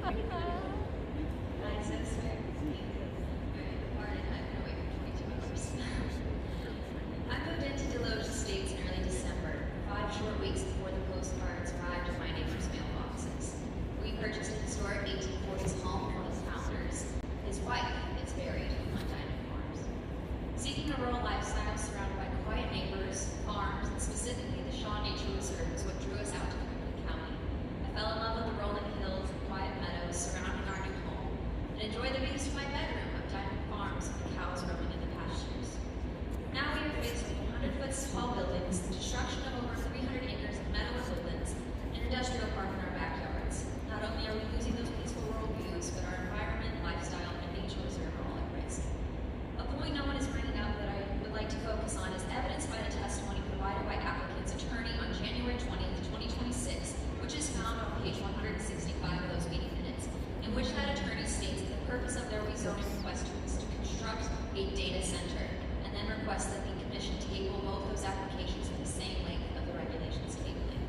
so sweet. I've been away for 22 hours. I moved into Deloge Estates in early December, 5 short weeks before the postcards arrived in my neighbors' mailboxes. We purchased a historic 1840s home from its founders. His wife is buried on Diamond Farms. Seeking a rural lifestyle surrounded by quiet neighbors, farms, and specifically the Shaw Nature Reserve is what drew us out to Franklin County. I fell in love with the rolling hills and quiet meadows surrounding our new home, and enjoyed the views from my bedroom of Diamond Farms with the cows roaming in the pastures. Now we are faced with 100-foot tall buildings, the destruction of over 300 acres of meadow and woodlands, an industrial park in our backyards. Not only are we losing those peaceful rural views, but our environment, lifestyle, and nature reserve are all at risk. A point no one is bringing up that I would like to focus on is evidenced by the testimony provided by applicant's attorney on January 20th, 2026, which is found on page 165 of those meeting minutes, in which that attorney states that the purpose of their rezoning request was to construct a data center, and then request that the commission table both those applications at the same length of the regulations tabling.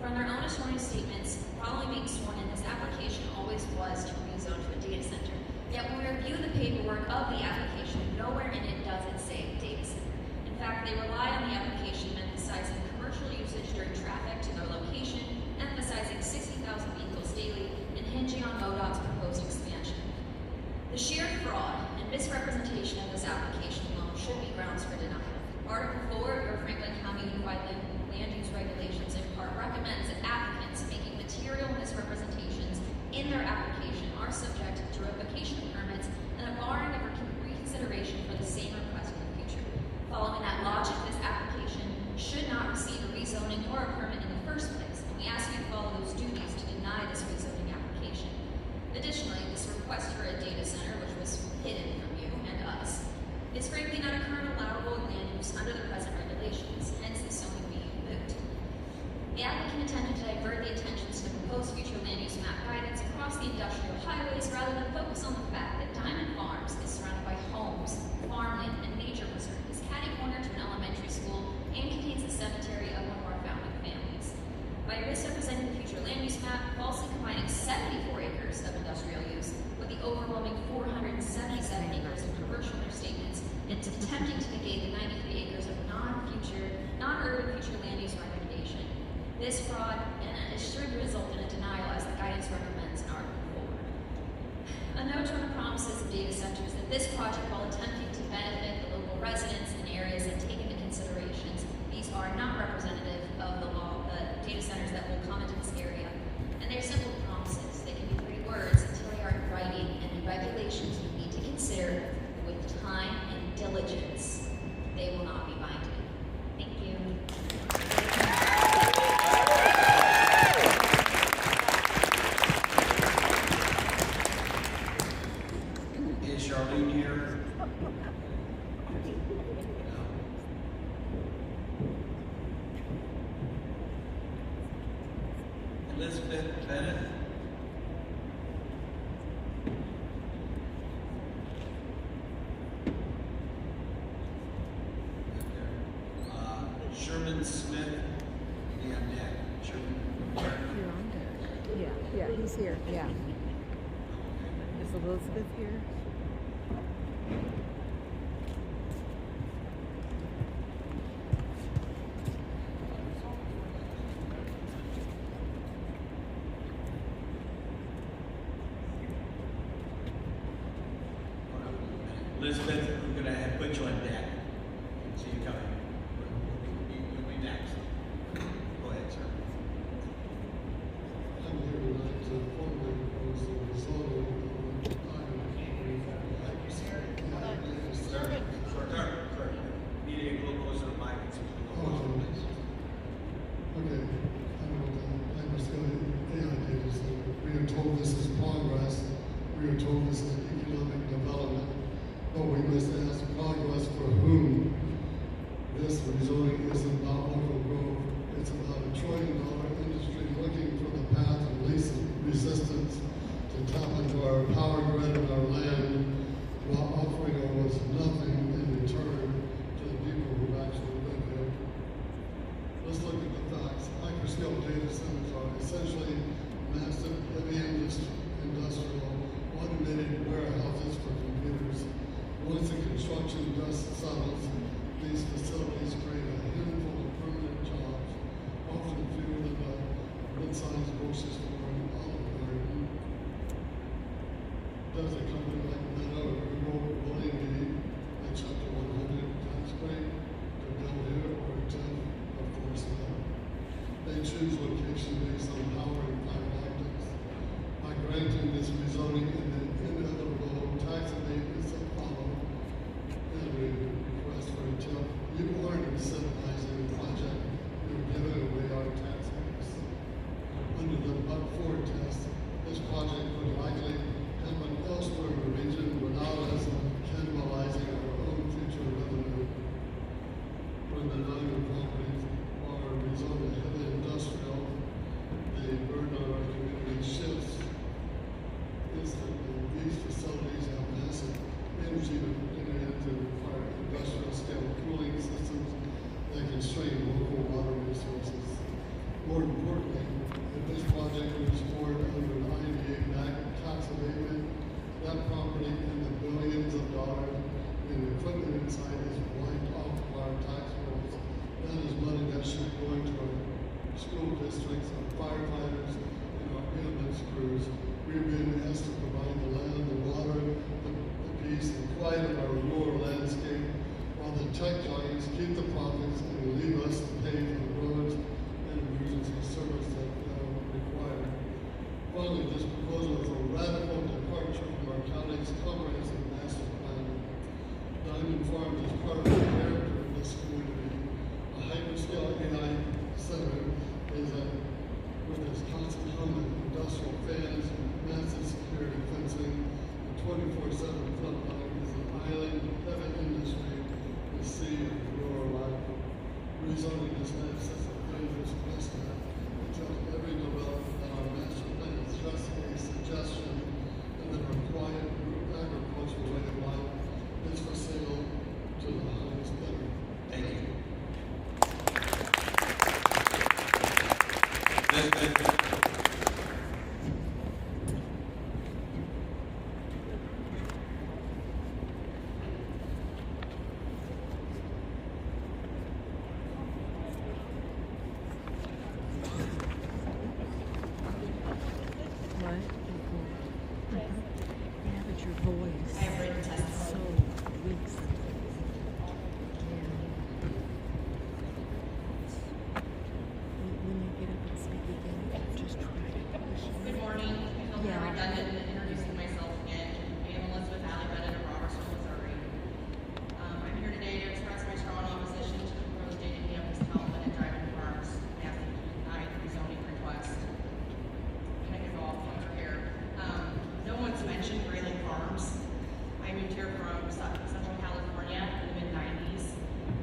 From their own sworn statements, following being sworn in, this application always was to rezone to a data center. Yet when we review the paperwork of the application, nowhere in it does it say data center. In fact, they rely on the application emphasizing commercial usage during traffic to their location, emphasizing 60,000 vehicles daily, and hinging on MoDOT's proposed expansion. The sheer fraud and misrepresentation of this application alone should be grounds for denial. Article 4 of your Franklin County Unified Land Use Regulations in part recommends that applicants making material misrepresentations in their application are subject to revocation permits and a barring of reconsideration for the same request in the future. Following that logic, this application should not receive a rezoning or a permit in the first place, and we ask you to follow those duties to deny this rezoning application. Additionally, this request for a data center, which was hidden from you and us, is frankly not a current allowable land use under the present regulations, hence the zoning being moot. The applicant attempted to divert the attentions to the proposed future land use map guidance across the industrial highways rather than focus on the fact that Diamond Farms is surrounded by homes, farmland, and nature reserve, is catty-corner to an elementary school, and contains the cemetery of one of our founding families. By misrepresenting the future land use map, falsely combining 74 acres of industrial use with the overwhelming 477 acres of commercial in their statements, and attempting to negate the 93 acres of non-urban future land use recommendation. This fraud should result in a denial as the guidance recommends in Article 4. A note on the promises of data centers that this project, while attempting to benefit the local residents and areas and take into considerations, these are not representative of the data centers that will come into this area. And they're simple promises. They can be pretty words until they are in writing, and the regulations you need to consider with time and diligence. They will not be binding. Thank you. Is Charlene here? Elizabeth Bennett. Sherman Smith and Nick. Sherman. You're on there. Yeah, he's here. Yeah. Is Elizabeth here? Elizabeth, we're going to put you on deck. See you coming. You'll be next. Go ahead, sir. I'm here tonight to formally propose the rezoning of Sir. Need to get a little closer to the mic and see what Oh, we're going okay. I don't know. I was going to AI data center. We are told this is progress. We are told this is economic development. But we must ask progress for whom? This rezoning isn't about local growth. It's about $1 trillion industry looking for the path of least resistance to tap into our power grid and our land while offering almost nothing in return to the people who actually live here. Let's look at the facts. Hyperscale data centers are essentially massive heavy industrial does a company like Meta or Google really need a chapter 100 tax break to build here or to, of course, not. They choose location based on power and climate optics. By granting this rezoning and the inevitable tax abatements that follow, and we request for a tip, you aren't incentivizing the project, you're giving away our tax base. Under the but-for test, this project would likely happen elsewhere in the region without us cannibalizing our own future revenue. When the nine properties are rezoned to heavy industrial, the burden on our community shifts instantly. These facilities have massive energy demands and require industrial scale cooling systems that constrain local water resources. More importantly, if this project moves forward under an IDA tax abatement, that property and the billions of dollars in equipment inside is wiped off of our tax rolls. That is money that should be going to our school districts, our firefighters, and our ambulance crews. We're being asked to provide the land, the water, the peace, and quiet of our rural landscape, while the tech giants keep the profits and leave us to pay for the roads and emergency service that require. Finally, this proposal is a radical departure from our county's comprehensive master plan. Diamond Farms is part of the character of this community. A hyperscale AI center is with its constant hum of industrial fans, massive security fencing, and 24/7 frontline is an island of heavy industry, the sea of rural life. Rezoning this land sets a dangerous precedent and tells every developer that our master plan is just a suggestion and that our quiet agricultural way of life is for sale to the highest bidder. Thank you. What? Yeah, but your voice. I have written testimony. is so weak sometimes. Yeah. When you get up and speak again, just try to push it. Good morning. I feel Yeah. kind of redundant in introducing myself again. I am Elizabeth Alley Bennett of Robertson, Missouri. I'm here today to express my strong opposition to the proposed data campus development at Diamond Farms and ask that you deny the rezoning request. And I can go off on here. No one's mentioned Grayling Farms. I moved here from Central California in the mid-90s.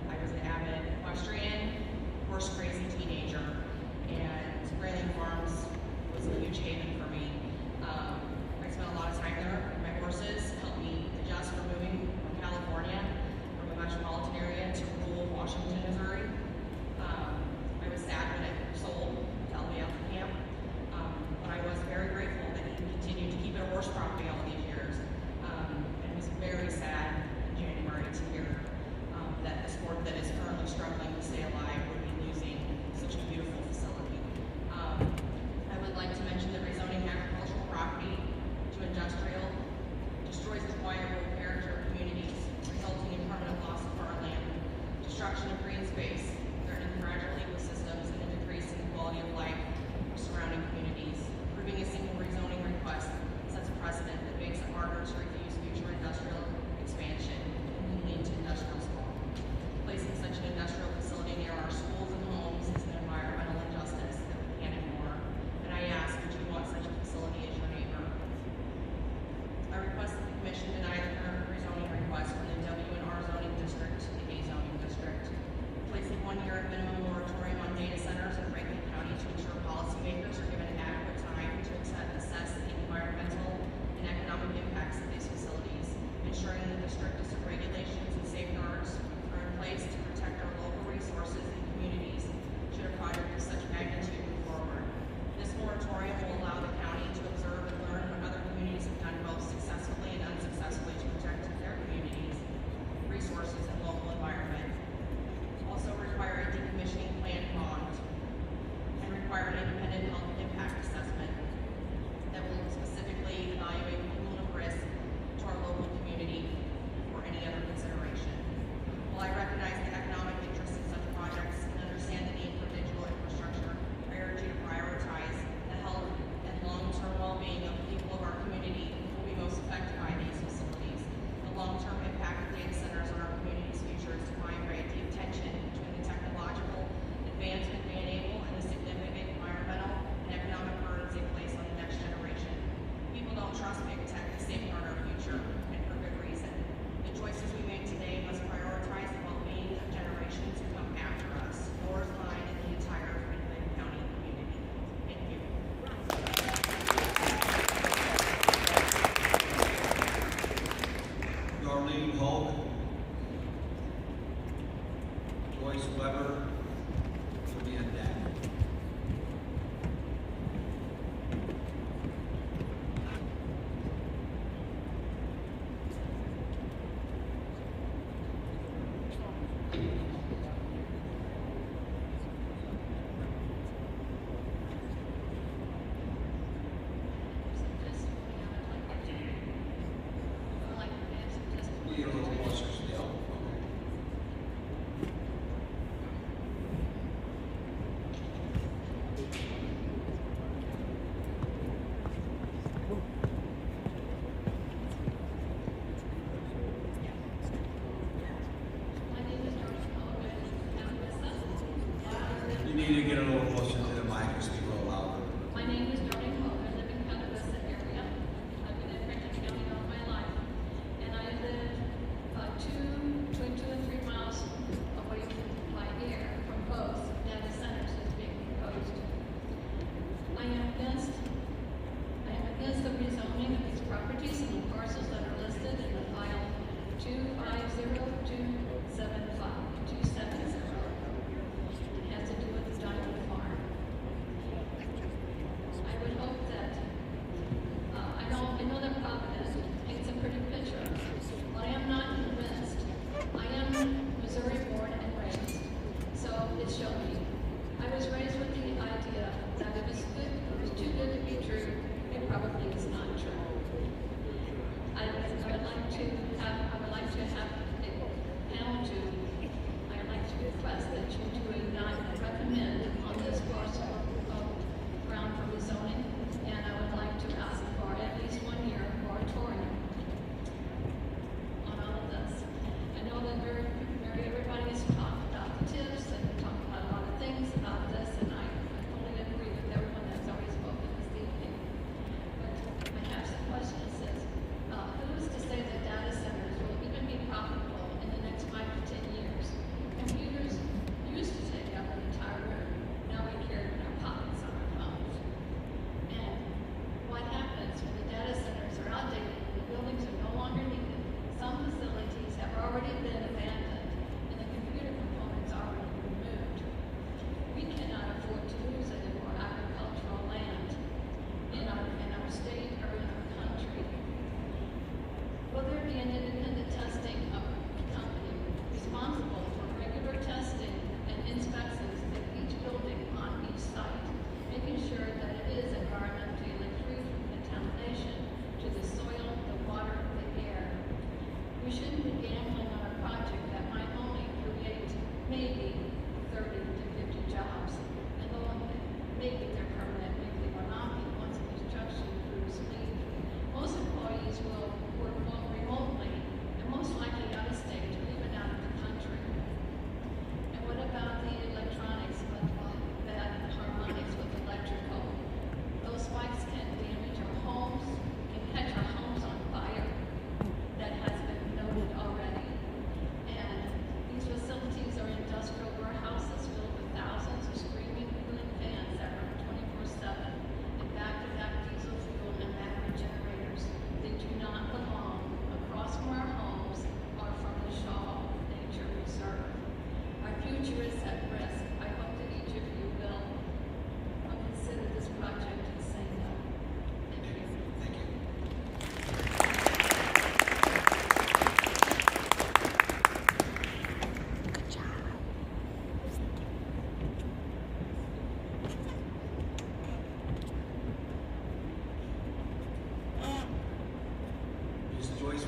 I was an avid equestrian, horse-crazy teenager, and Grayling Farms was a huge haven for me. I spent a lot of time there. My horses helped me adjust from moving from California, from a metropolitan area to rural Washington, Missouri. I was sad when it sold to Alabama Camp, but I was very grateful that he continued to keep it a horse property all these years. And it was very sad in January to hear that the sport that is currently struggling to stay alive would be losing such a beautiful facility. I would like to mention that rezoning agricultural property to industrial destroys the quiet rural character of communities, resulting in permanent loss of farmland, destruction of green space, threatening fragile ecosystems, and a decrease in the quality of life for surrounding communities. Approving a single rezoning request sets a precedent that makes it harder to refuse future industrial expansion and lead to industrial sprawl. Placing such an industrial facility near our schools and homes is an environmental injustice that we can't ignore. And I ask, would you want such a facility as your neighbor? I request that the commission deny the current rezoning request from the W and R zoning district to the A zoning district, placing 1 year minimum moratorium on data centers in Franklin County to ensure policymakers are given adequate time to assess the environmental and economic impacts of these facilities, ensuring that the strictest of regulations and safeguards are in place to protect our local resources and communities should a project of such magnitude move forward. This moratorium will allow the county to observe and learn what other communities have done both successfully and unsuccessfully to protect their communities, resources, and local environment. Also require a decommissioning plan bond and require an independent health impact assessment that will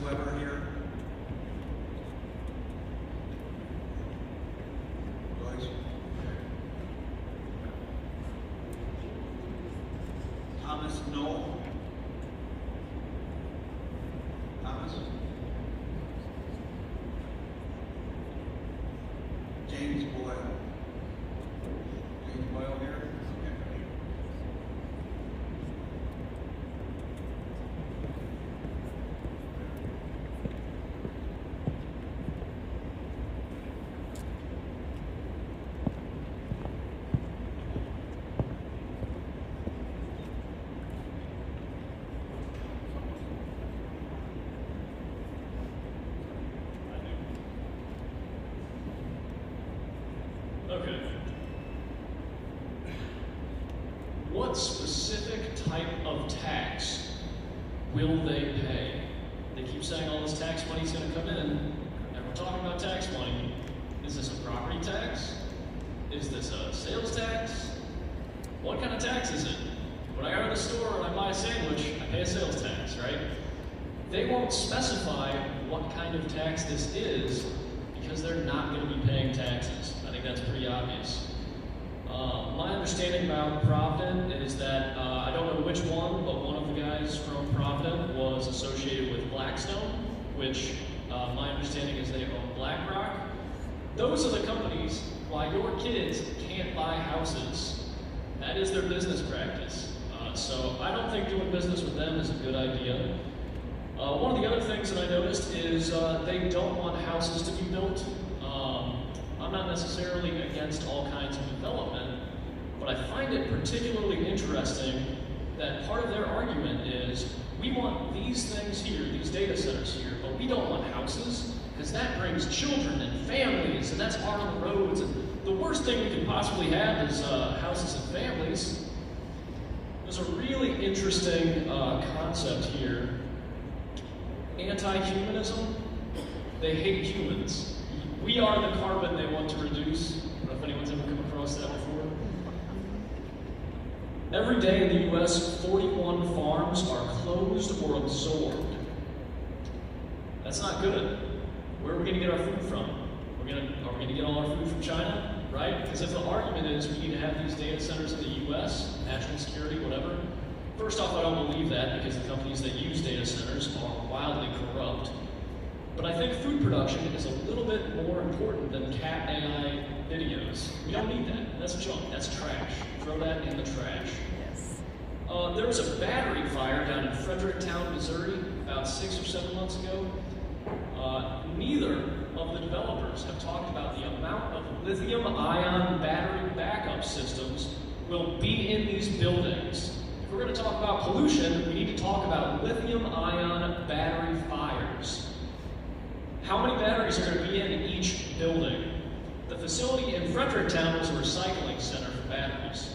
Weber here? Joyce? Okay. Thomas Knoll? Thomas? James Boyle? James Boyle here? Okay. Okay. What specific type of tax will they pay? They keep saying all this tax money's going to come in, and we're talking about tax money. Is this a property tax? Is this a sales tax? What kind of tax is it? When I go to the store and I buy a sandwich, I pay a sales tax, right? They won't specify what kind of tax this is because they're not going to be paying taxes. I think that's pretty obvious. My understanding about Provident is that, I don't know which one, but one of the guys from Provident was associated with Blackstone, which my understanding is they own BlackRock. Those are the companies why your kids can't buy houses. That is their business practice. So I don't think doing business with them is a good idea. One of the other things that I noticed is they don't want houses to be built. I'm not necessarily against all kinds of development, but I find it particularly interesting that part of their argument is we want these things here, these data centers here, but we don't want houses because that brings children and families, and that's hard on the roads. And the worst thing we could possibly have is houses and families. There's a really interesting concept here. Anti-humanism, they hate humans. We are the carbon they want to reduce. I don't know if anyone's ever come across that before. Every day in the US, 41 farms are closed or absorbed. That's not good. Where are we going to get our food from? Are we going to get all our food from China? Right? Because if the argument is we need to have these data centers in the US, national security, whatever, first off, I don't believe that because the companies that use data centers are wildly corrupt. But I think food production is a little bit more important than cat AI videos. We don't need that. That's junk. That's trash. Throw that in the trash. Yes. There was a battery fire down in Fredericktown, Missouri, about 6 or 7 months ago. Neither of the developers have talked about the amount of lithium-ion battery backup systems will be in these buildings. If we're going to talk about pollution, we need to talk about lithium-ion battery fires. How many batteries are going to be in each building? The facility in Fredericktown was a recycling center for batteries.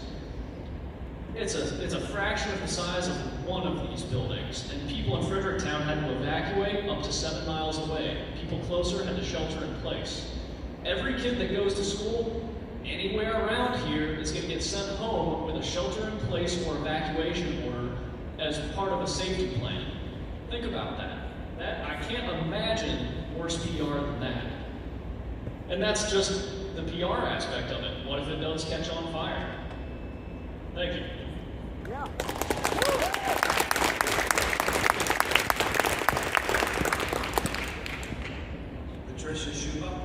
It's a fraction of the size of one of these buildings, and people in Fredericktown had to evacuate up to 7 miles away. People closer had to shelter in place. Every kid that goes to school anywhere around here is going to get sent home with a shelter-in-place or evacuation order as part of a safety plan. Think about that. I can't imagine worse PR than that. And that's just the PR aspect of it. What if it does catch on fire? Thank you. Yeah. Patricia Schuba?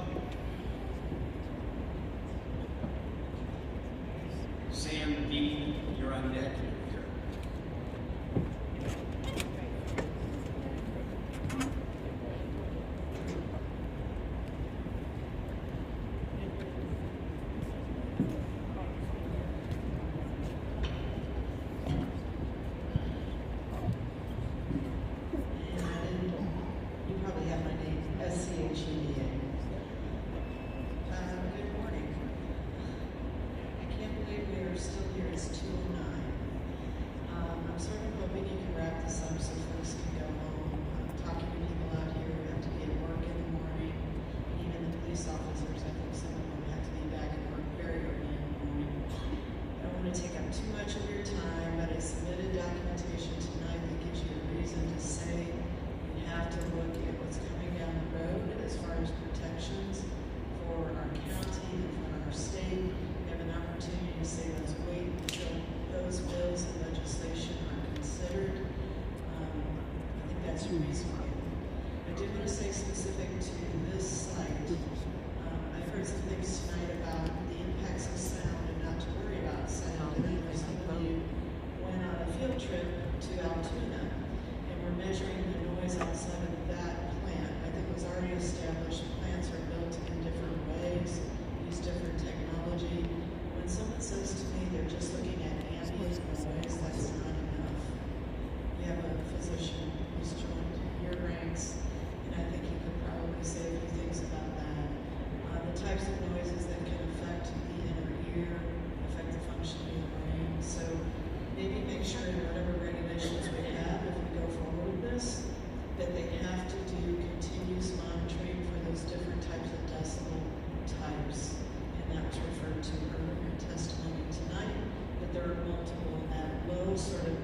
Sam Dean, you're on deck. that's reasonable. I did want to say specific to this site, I've heard some things tonight about the impacts of sound and not to worry about sound. And then some of you went on a field trip to Altoona and we're measuring the noise outside of that plant. I think it was already established plants are built in different ways, use different technology. When someone says to me they're just looking at ambient noise, that's not enough. We have a physician who's joined your ranks, and I think he could probably say a few things about that. The types of noises that can affect the inner ear, affect the functioning of the brain. So maybe make sure in whatever regulations we have, if we go forward with this, that they have to do continuous monitoring for those different types of decibel types. And that was referred to earlier in testimony tonight, that there are multiple, that low sort of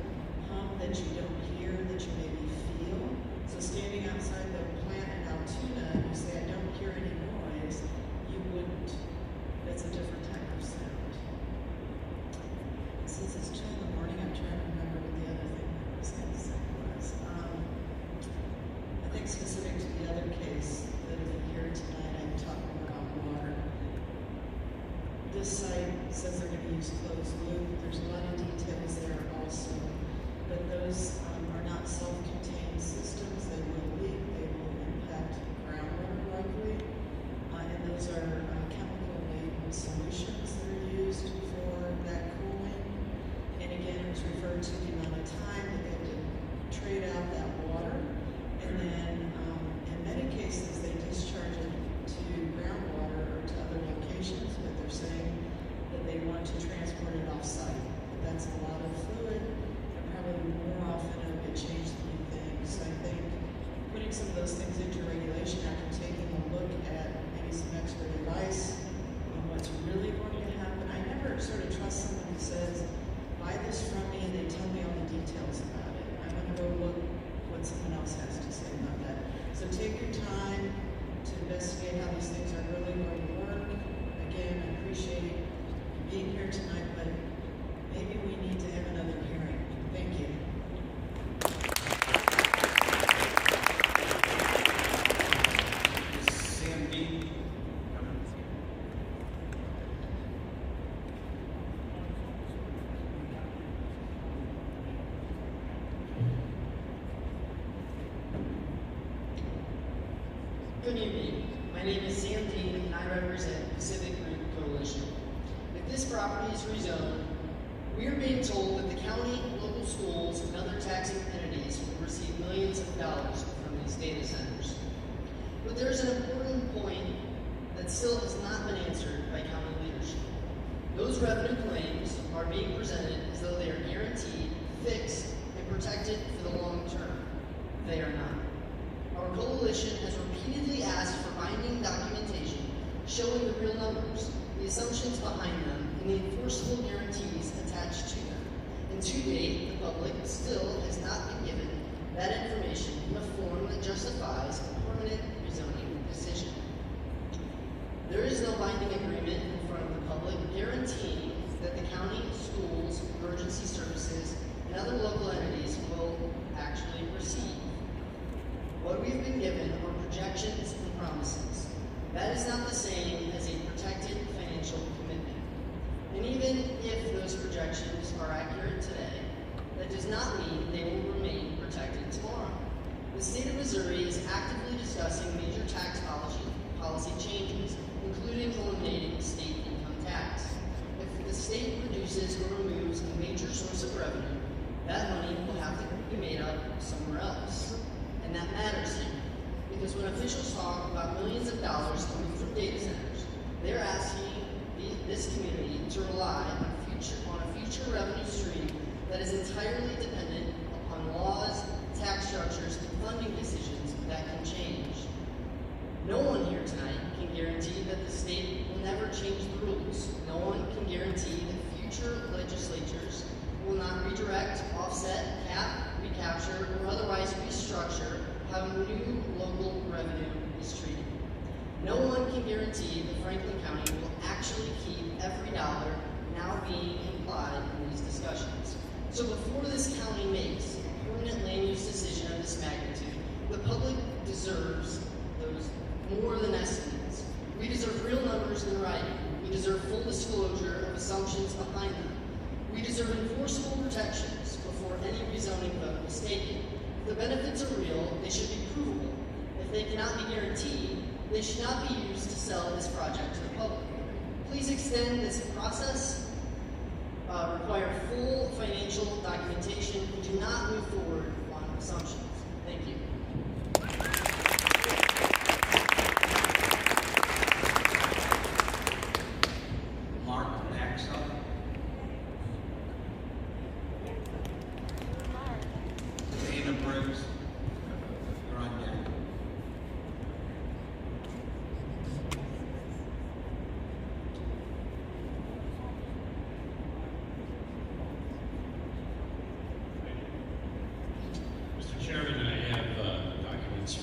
hum that you don't hear, that you maybe feel. So standing outside the plant in Altoona, and you say, I don't hear any noise, you wouldn't. That's a different type of sound. Since it's 2 in the morning, I'm trying to remember what the other thing that I was going to say was. I think specific to the other case that if you hear tonight, I'm talking about water. This site says they're going to use closed loop. There's a lot of details there also, but those are not self-contained systems. They will leak. They will impact groundwater likely, and those are chemical-laden solutions that are used for that cooling. And again, it was referred to the amount of time that they have to trade out that water, and then in many cases they discharge it to groundwater or to other locations, but they're saying that they want to transport it off-site. But that's a lot of fluid, and probably more often it'll get changed than you think. So I think putting some of those things into regulation after taking a look at maybe some expert advice on what's really going to happen. I never sort of trust someone who says, buy this from me, and they tell me all the details about it. I'm going to go look what someone else has to say about that. So take your time to investigate how these things are really going to work. Again, I appreciate you being here tonight, but maybe we need to have another hearing. Thank you. Sam B. Good evening. My name is Sam Dean, and I represent Pacific Group Coalition. If this property is rezoned, we are being told that the county, local schools, and other taxing entities will receive millions of dollars from these data centers. But there's an important point that still has not been answered by county leadership. Those revenue claims are being presented as though they are guaranteed, fixed, and protected for the long term. They are not. Our coalition has repeatedly asked for binding documentation showing the real numbers, the assumptions behind them, and the enforceable guarantees attached to them. And to date, the public still has not been given that information in a form that justifies a permanent rezoning decision. There is no binding agreement in front of the public guaranteeing that the county, schools, emergency services, and other local entities will actually receive. What we've been given are projections and promises. That is not the same as a protected financial commitment. And even if those projections are accurate today, that does not mean they will remain protected tomorrow. The state of Missouri is actively discussing major tax policy changes, including eliminating state income tax. If the state reduces or removes a major source of revenue, that money will have to be made up somewhere else. And that matters here, because when officials talk about millions of dollars coming from data centers, they're asking this community to rely on a future revenue stream that is entirely dependent upon laws, tax structures, and funding decisions that can change. No one here tonight can guarantee that the state will never change the rules. No one can guarantee that future legislatures will not redirect, offset, cap, recapture, or otherwise restructure how new local revenue is treated. No one can guarantee that Franklin County will actually keep every dollar now being implied in these discussions. So before this county makes a permanent land use decision of this magnitude, deserves those more than estimates. We deserve real numbers in writing. We deserve full disclosure of assumptions behind them. We deserve enforceable protections before any rezoning vote is taken. If the benefits are real, they should be provable. If they cannot be guaranteed, they should not be used to sell this project to the public. Please extend this process, require full financial documentation, and do not move forward on assumptions. Thank you. Mark, next up. Dana Briggs, you're on deck. Mr. Chairman, I have documents for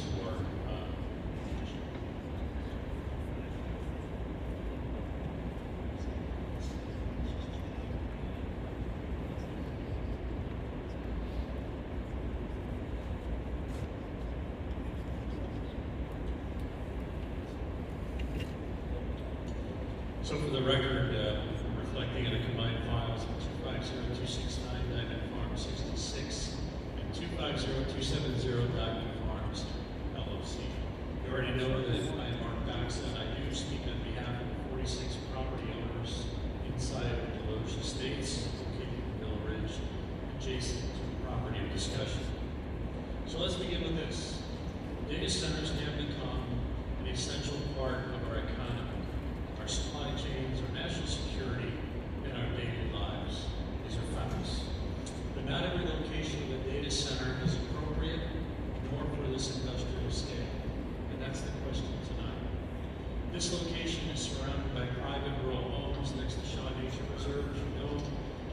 so for the record, reflecting in the combined files of 250269 Diamond Farm 66 and 250270 Diamond Farms LLC. You already know that I am Mark Baxter, and I do speak on behalf of the 46 property owners inside of the Deloge Estates, located in Mill Ridge, adjacent to the property of discussion. So let's begin with this. Data centers have become an essential part of our economy, our supply chains, our national security, and our daily lives. These are facts. But not every location of a data center is appropriate, nor for this industrial scale. And that's the question tonight. This location is surrounded by private rural homes next to Shaw Nature Reserve. As you know,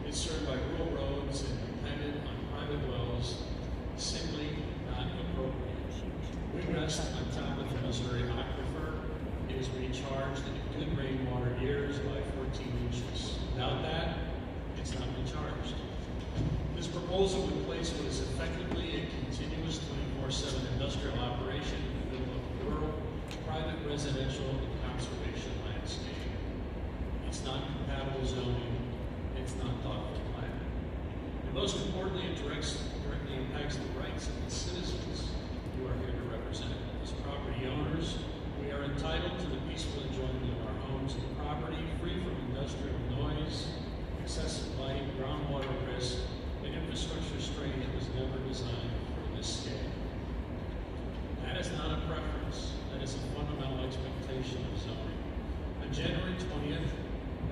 it's served by rural roads and dependent on private wells, simply not appropriate. We rest on top of the Missouri Aquifer. It is recharged in good rainwater years by 14 inches. Without that, it's not recharged. This proposal would place what is effectively a continuous 24/7 industrial operation in the middle of a rural, private residential, and conservation landscape. It's not compatible zoning. It's not thoughtful planning. And most importantly, it directly impacts the rights of the citizens you are here to represent. As property owners, we are entitled to the peaceful enjoyment of our homes and property, free from industrial noise, excessive light, groundwater risk, and infrastructure strain that was never designed for this scale. That is not a preference. That is a fundamental expectation of zoning. On January 20th,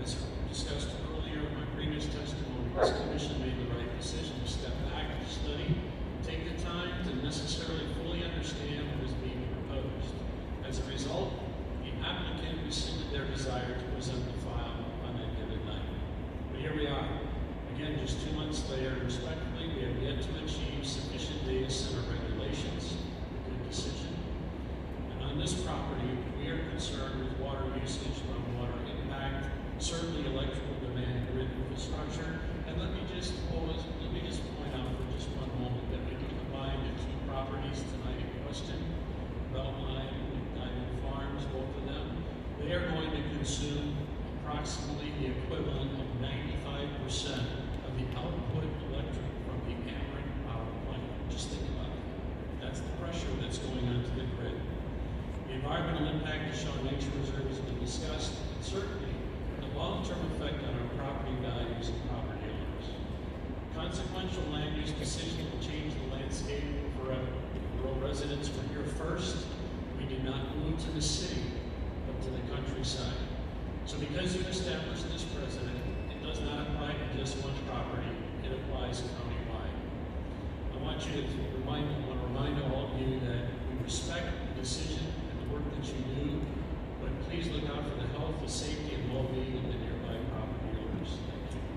as discussed earlier in my previous testimony, this commission made the right decision to step back, study, take the time to necessarily fully understand what is being proposed. As a result, the applicant rescinded their desire to present the file on that given night. But here we are. Again, just 2 months later, respectfully, we have yet to achieve sufficient data center regulations. A good decision. And on this property, we are concerned with water usage, groundwater impact, certainly electrical demand, grid infrastructure. And let me just point out for just one moment that when you combine the two properties tonight in question, Beltline and Diamond Farms, both of them, they are going to consume approximately the equivalent of 95% of the output electric from the Ameren power plant. Just think about it. That's the pressure that's going onto the grid. The environmental impact of Shaw Nature Reserve has been discussed, and certainly the long-term effect on our property values and property owners. Consequential land use decisions will change the landscape forever. Rural residents were here first. We did not move to the city, but to the countryside. So because you've established this precedent, it does not apply to just one property, it applies countywide. I want to remind all of you that we respect the decision and the work that you do, but please look out for the health, the safety, and well-being of the nearby property owners.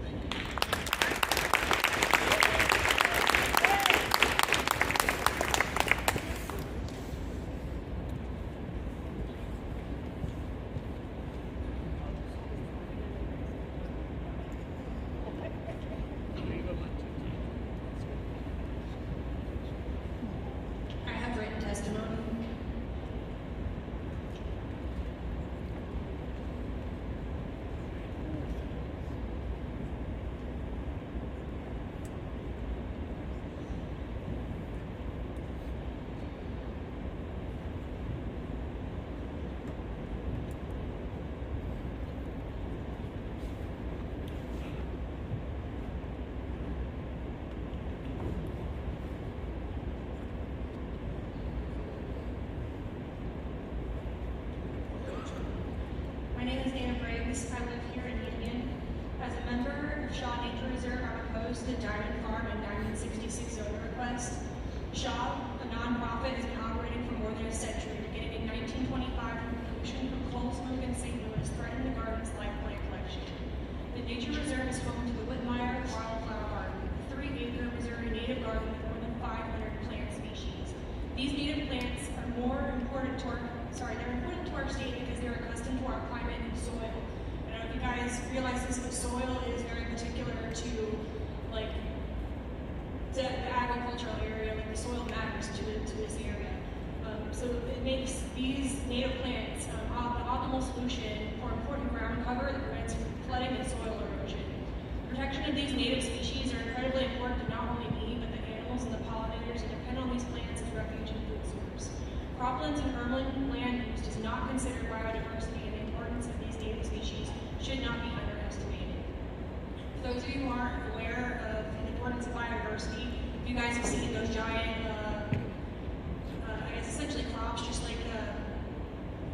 Thank you. Grace. I live here in Union. As a member of Shaw Nature Reserve, I'm opposed to the Diamond Farm and Diamond 66 zoning request. Shaw, a nonprofit, has been operating for more than a century, beginning in 1925 when pollution from coal smoke in St. Louis threatened the garden's live plant collection. The Nature Reserve is home to the Whitmire Wildflower Garden, a 3-acre Missouri native garden with more than 500 plant species. These native plants are important to our state because they're accustomed to our climate and soil. I don't know if you guys realize this, but soil is very particular to like the agricultural area. Like the soil matters to this area. So it makes these native plants the optimal solution for important ground cover that prevents flooding and soil erosion. Protection of these native species are incredibly important to not only me, but the animals and the pollinators that depend on these plants as refuge and food source. Croplands and urban land use does not consider biodiversity, and the importance of these native species should not be underestimated. For those of you who aren't aware of the importance of biodiversity, if you guys have seen those giant, I guess essentially crops, just like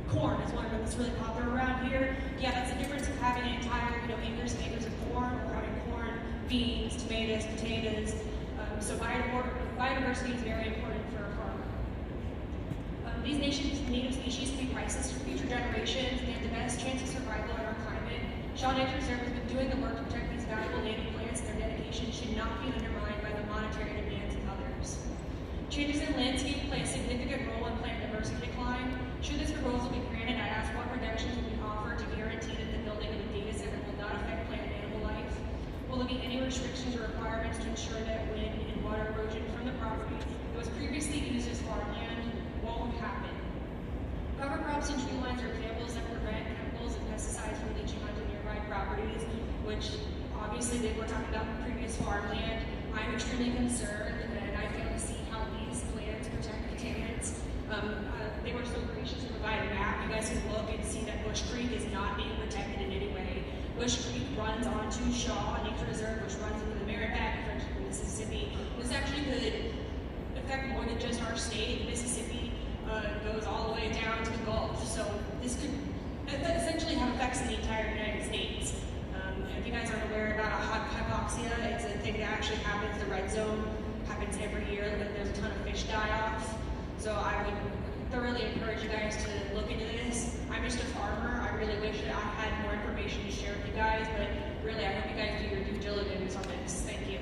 corn is one of them that's really popular around here. Yeah, that's the difference of having an entire, acres and acres of corn, or having corn, beans, tomatoes, potatoes. So biodiversity is very important for a farmer. These native species can be priceless for future generations, and they have the best chance of survival in our climate. Shaw Nature Reserve has been doing the work to protect these valuable native plants, and their dedication should not be undermined by the monetary demands of others. Changes in landscape play a significant role in plant diversity decline. Should this proposal be granted, I ask what protections will be offered to guarantee that the building of a data center will not affect plant and animal life? Will there be any restrictions or requirements to ensure that wind and water erosion from the property that was previously used as farmland won't happen? Cover crops and tree lines are examples that prevent chemicals and pesticides from leaching onto nearby properties, which obviously they were talking about previous farmland. I'm extremely concerned, and I fail to see how these plans protect contaminants. They were so gracious to provide a map. You guys can look and see that Bush Creek is not being protected in any way. Bush Creek runs onto Shaw Nature Reserve, which runs into the Merrimack, which runs into Mississippi. This actually could affect more than just our state. Mississippi goes all the way down to the Gulf. So this could essentially have effects in the entire United States. If you guys aren't aware about hypoxia, it's a thing that actually happens. The red zone happens every year when there's a ton of fish die off. So I would thoroughly encourage you guys to look into this. I'm just a farmer. I really wish that I had more information to share with you guys, but really I hope you guys do your due diligence on this. Thank you.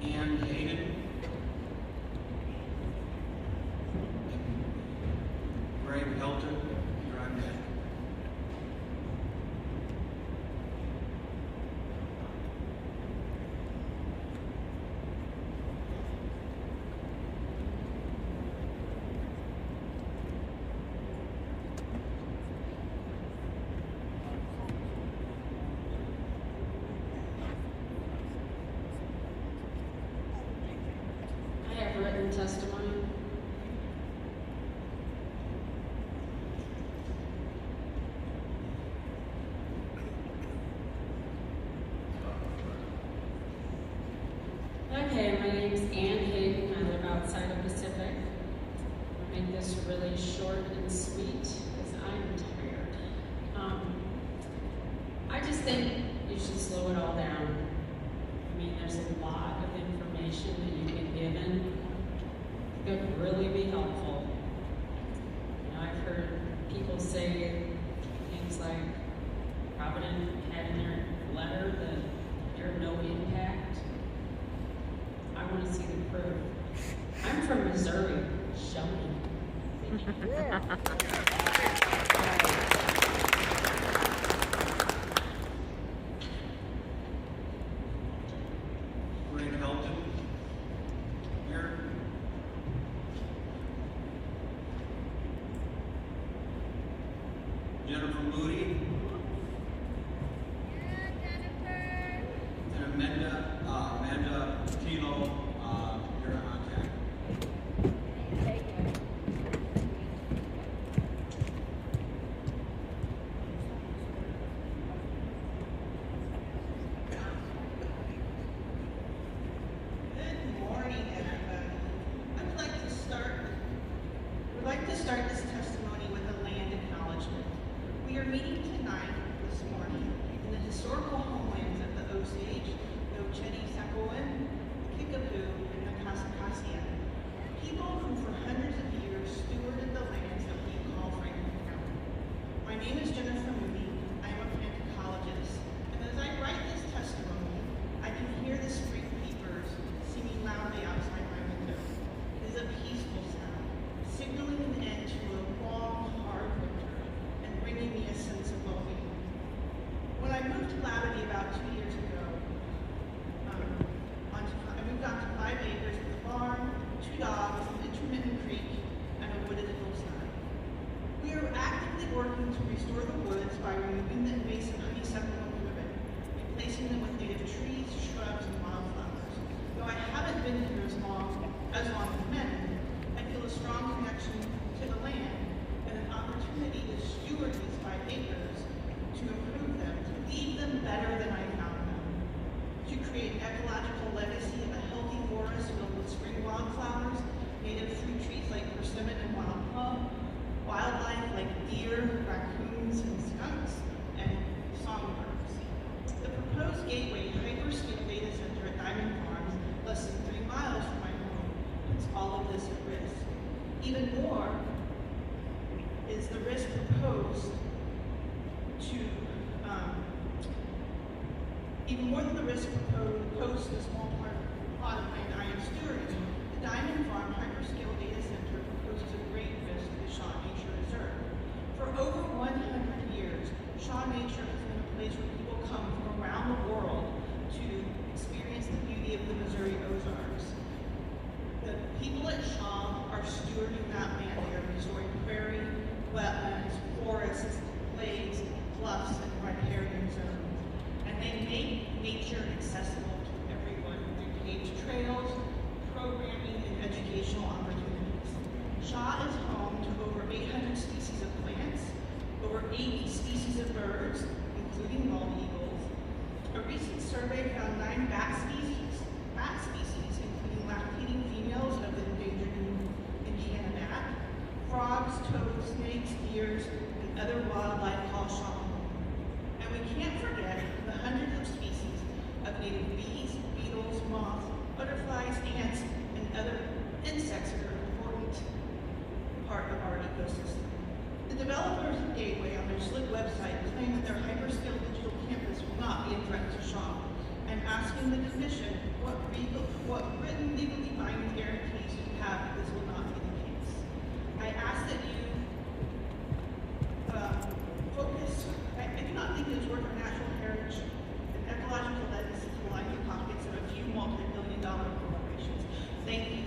And Hayden. Greg Helton, you're on deck. I have written testimony. Okay, my name's Ann Hayden. I live outside of Pacific. I'll make this really short and sweet because I'm tired. I just think you should slow it all down. I mean, there's a lot of information that you've been given that could really be helpful. I've heard people say things like Providence had in their letter that there's no impact. I want to see the proof. I'm from Missouri. Show me. Yeah. Greg Helton, here. Jennifer Moody. And Amanda Tilo, you're on deck. Good morning, everybody. I would like to start Even more than the risk posed to the small plot of land I am stewarding, the Diamond Farm Hyperscale Data Center poses a great risk to the Shaw Nature Reserve. For over 100 years, Shaw Nature has been a place where people come from around the world to experience the beauty of the Missouri Ozarks. The people at Shaw are stewarding that land. They are restoring prairie, wetlands, forests, glades, bluffs, and riparian zones. And they make nature accessible to everyone through paved trails, programming, and educational opportunities. Shaw is home to over 800 species of plants, over 80 species of birds, including bald eagles. A recent survey found 9 bat species, including lactating females of the endangered Indiana bat, frogs, toads, snakes, deers, and other wildlife called Shaw home. And we can't forget the hundreds of species of native bees, beetles, moths, butterflies, ants, and other insects that are an important part of our ecosystem. The developers of Gateway on their slick website claim that their hyperscale digital campus will not be a threat to Shaw. I'm asking the Commission what written legally binding guarantees you have that this will not be the case. I ask that you focus. I do not think it is worth our natural heritage and ecological legacy to line the pockets of a few multi-billion-dollar corporations. Thank you.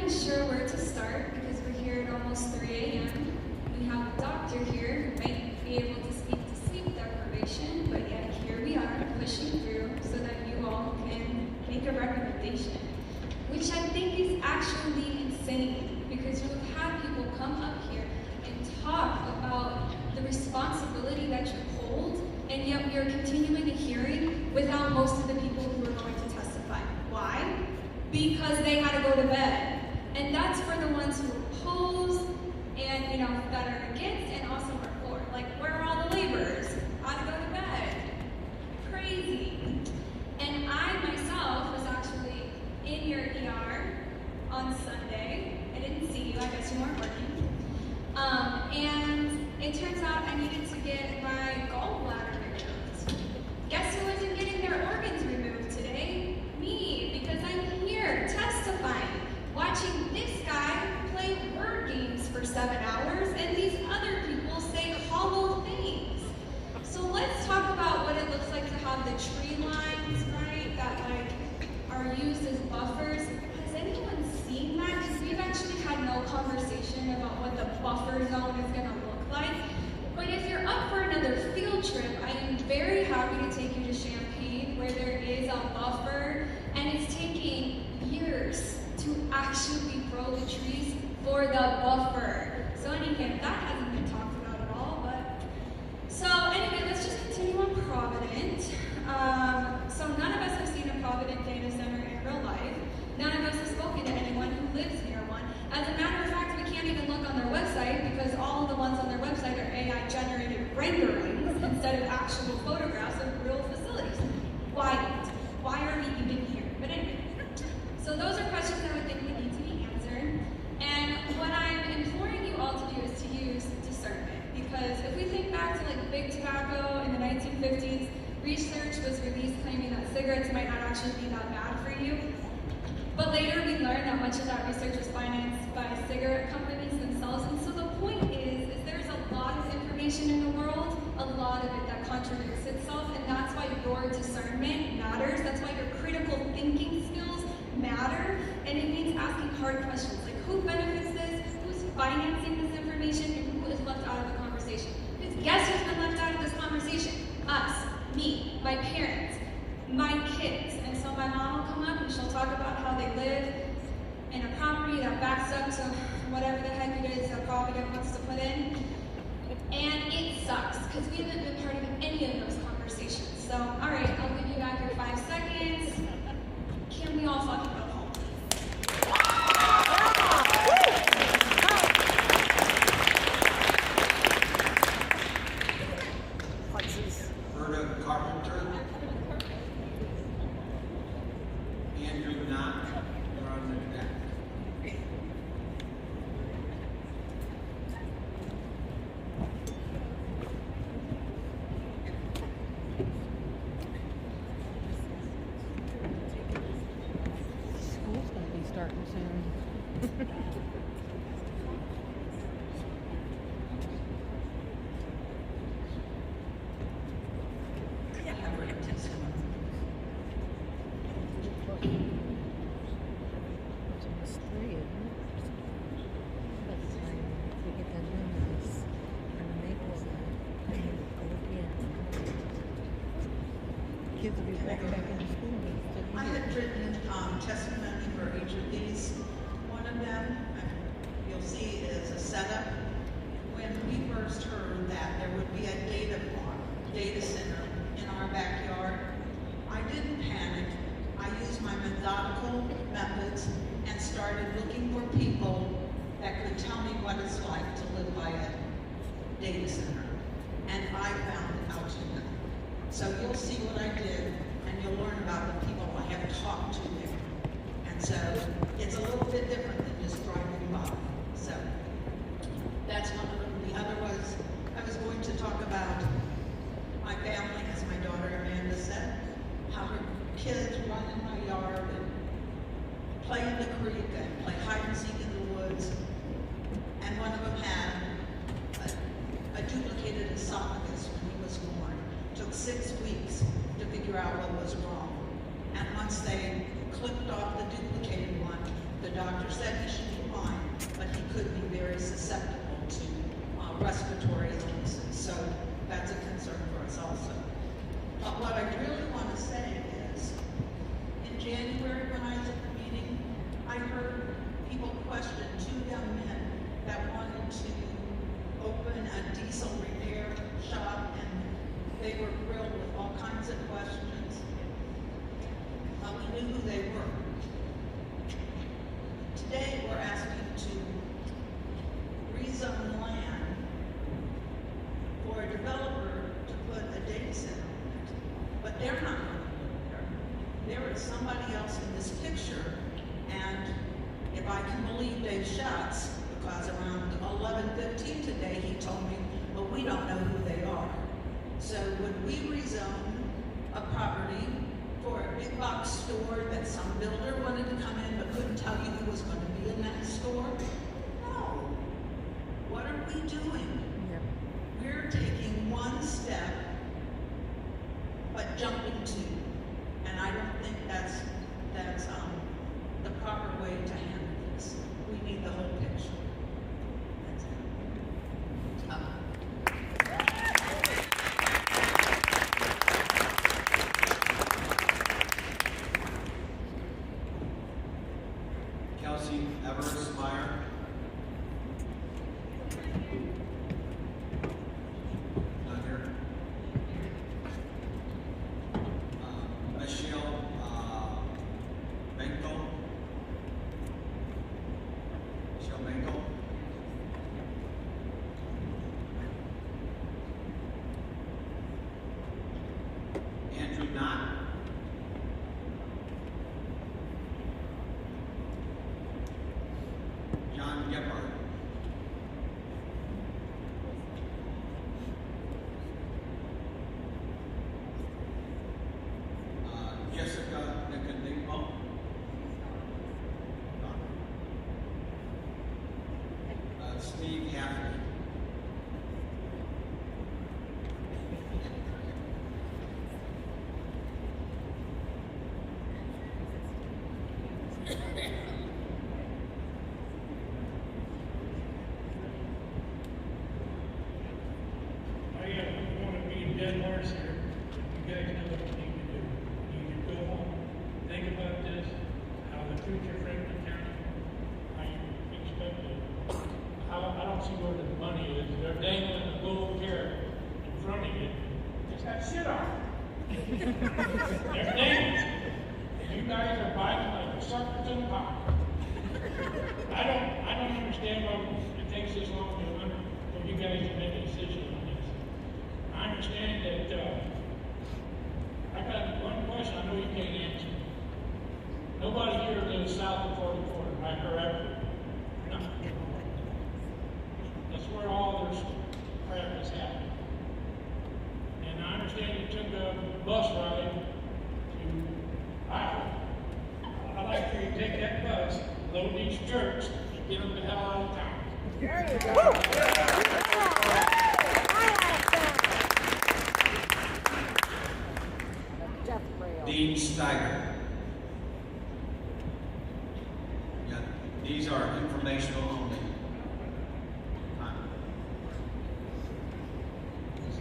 Sure where to start because we're here at almost 3 a.m. We have a doctor here who might be able to speak to sleep deprivation, but yet here we are pushing through so that you all can make a recommendation, which I think is actually insane because you have had people come up here and talk about the responsibility that you hold, and yet we are continuing a hearing without most of the people who are going to testify. Why? Because they had to go to bed. And that's for the ones who oppose and, that are against and also are for. Like, where are all the laborers? How to go to bed? Crazy. And I myself was actually in your ER on Sunday. I didn't see you. I guess you weren't working. And it turns out I needed to get my gallbladder removed. Guess who isn't getting their organs removed today? Me, because I'm here testifying. Watching this guy play word games for 7 hours and these other people say hollow things. So let's talk about what it looks like to have the tree lines, right, that are used as buffers. Has anyone seen that? Because we've actually had no conversation about what the buffer zone is going to look like. But if you're up for another field trip, I am very happy to take you to Champaign where there is a buffer and it's taking years to actually grow the trees for the buffer. So anyway, that hasn't been talked about at all, but so anyway, let's just continue on Provident. So none of us have seen a Provident data center in real life. None of us have spoken to anyone who lives near one. As a matter of fact, we can't even look on their website because all of the ones on their website are AI generated renderings instead of actual photographs of real facilities. Why are we even here? But anyway. So those are questions I would think would need to be answered. And what I'm imploring you all to do is to use discernment. Because if we think back to big tobacco in the 1950s, research was released claiming that cigarettes might not actually be that bad for you. But later we learned that much of that research was financed by cigarette companies themselves. And so the point is there's a lot of information in the world, a lot of it that contradicts your discernment matters. That's why your critical thinking skills matter. And it means asking hard questions like who benefits this, who's financing this information, and who is left out of the conversation. Because guess who's been left out of this conversation? Us, me, my parents, my kids. And so my mom will come up and she'll talk about how they live in a property that backs up to whatever the heck it is that Providence wants to put in. And it sucks, because we haven't been part of any of those conversations. So, all right, I'll give you back your 5 seconds. Can we all fucking go home, Please. Roberta Carpenter. Andrew Knott. You're on the deck. School's gonna be starting soon. Yeah, I read it too. It's almost 3, isn't it? By the time we get done doing this, and the Maples go again. Kids will be back in school. I had written testimony for each of these. One of them, you'll see, is a setup. When we first heard that there would be a data center in our backyard, I didn't panic. I used my methodical methods and started looking for people that could tell me what it's like to live by a data center. And I found out to know. So you'll see what I did, and you'll learn about the people I have talked to there. And so it's a little bit different than just driving by. So that's one of them. The other was, I was going to talk about my family, as my daughter Amanda said, how her kids run in my yard and play in the creek and play hide and seek in the woods. And one of them had a duplicated esophagus when he was born. Took 6 weeks to figure out what was wrong. And once they clipped off the duplicated one, the doctor said he should be fine, but he could be very susceptible to respiratory illnesses. So that's a concern for us also. But what I really want to say is, in January when I was at the meeting, I heard people question 2 young men that wanted to open a diesel repair shop, and they were grilled with all kinds of questions. But we knew who they were. Today, we're asking to rezone land for a developer to put a data center in it. But they're not going to live there. There is somebody else in this picture, and if I can believe Dave Schatz, because around 11:15 today, he told me, well, we don't know who they are. So would we rezone a property for a big box store that some builder wanted to come in but couldn't tell you who was going to be in that store? No. What are we doing? Yep. We're taking one step, but jumping 2. And I don't think that's the proper way to handle this. We need the whole picture. That's it. Kelsey Everest Meyer. Not here. Michelle Benko. Michelle Benko. They're named. You guys are biting like suckers in the pie. I don't understand why it takes this long for you guys to make a decision on this. I understand that, I got one question I know you can't answer. Nobody here lives south of 44, am I correct? No. That's where all this crap is happening. And I understand you took a bus ride to Iowa. I'd like for you to take that bus, load these jerks, and get them the hell out of town. There you go. Death rail. Dean Steiger. Yeah, these are informational only.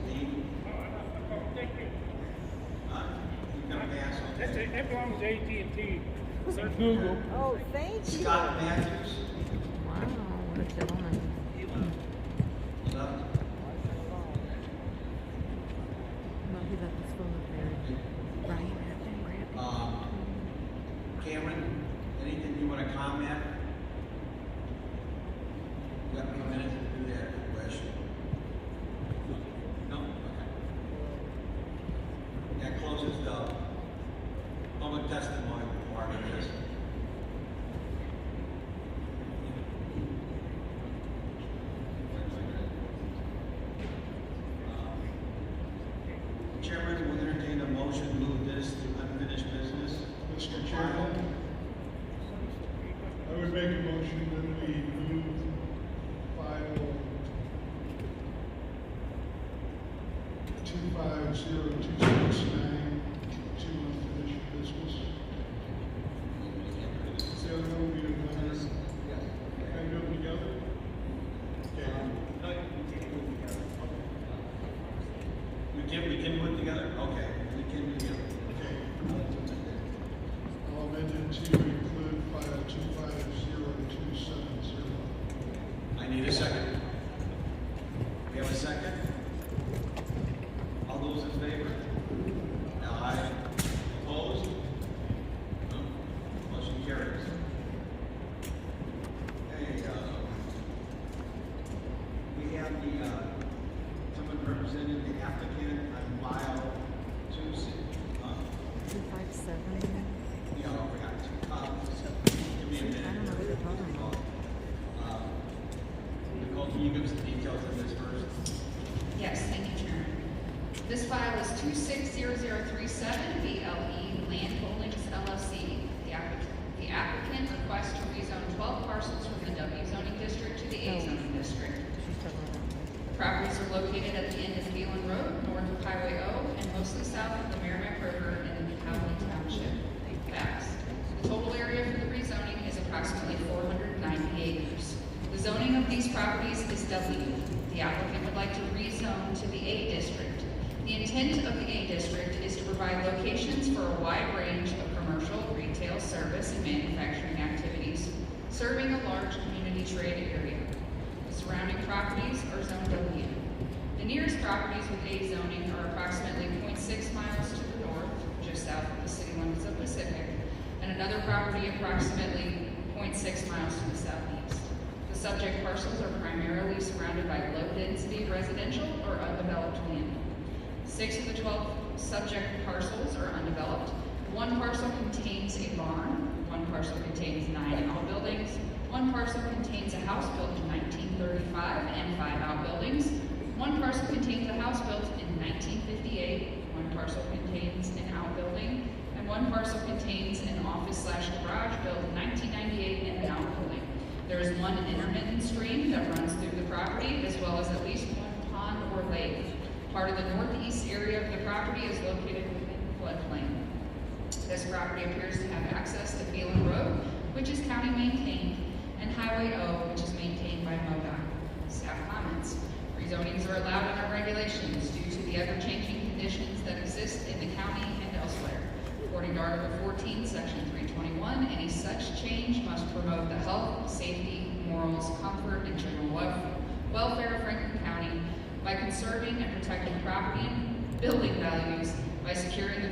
Dean? You gonna pass on that? That belongs to AT&T. Google. Oh, thank you. Scott Matthews? Wow, what a gentleman. No? No, he left his phone up there. Right, Cameron, anything you want to comment? You got a minute to do that question. No? Okay. That closes the public testimony part of this. Chairman, will entertain a motion to move this to unfinished business. Mr. Chairman, I would make a motion that we move file 250269 to unfinished business. The other one will be another. Can I do them together? Okay. We can put together? Okay, we can do together. Okay. I'll amend it to include file 250270. I need a second. We have a second? All those in favor? Aye. Opposed? No. Motion carries. Hey, we have the, someone representing the applicant on file 257. Yeah, I forgot to. Give me a minute. I don't know what they're talking about. Nicole, can you give us the details of this first? Yes, thank you, Chairman. This file is 260037 BLE Land Holdings LLC. The applicant requests to rezone 12 parcels from the W zoning district to the A zoning district. She's talking about The properties are located at the end of Phelan Road, north of Highway O, and mostly south of the Merrimack River in the Howland Township. Facts. The total area for the rezoning is approximately 490 acres. The zoning of these properties is W. The applicant would like to rezone to the A district. The intent of the A district is to provide locations for a wide range of commercial, retail, service, and manufacturing activities, serving a large community trade area. The surrounding properties are Zone W. The nearest properties with A zoning are approximately 0.6 miles to the north, just south of the city limits of Pacific, and another property approximately 0.6 miles to the southeast. The subject parcels are primarily surrounded by low-density residential or undeveloped land. 6 of the 12 subject parcels are undeveloped. One parcel contains a barn, one parcel contains 9 outbuildings, one parcel contains a house built in 1935 and 5 outbuildings, one parcel contains a house built in 1958, one parcel contains an outbuilding, and one parcel contains an office/garage built in 1998 and an outbuilding. There is one intermittent stream that runs through the property, as well as at least one pond or lake. Part of the northeast area of the property is located within the floodplain. This property appears to have access to Phelan Road, which is county maintained, and Highway O, which is maintained by MoDOT. Staff comments. Rezonings are allowed in our regulations due to the ever-changing conditions that exist in the county and elsewhere. According to Article 14, Section 321, any such change must promote the health, safety, morals, comfort, and general welfare of Franklin County by conserving and protecting property and building values, by securing the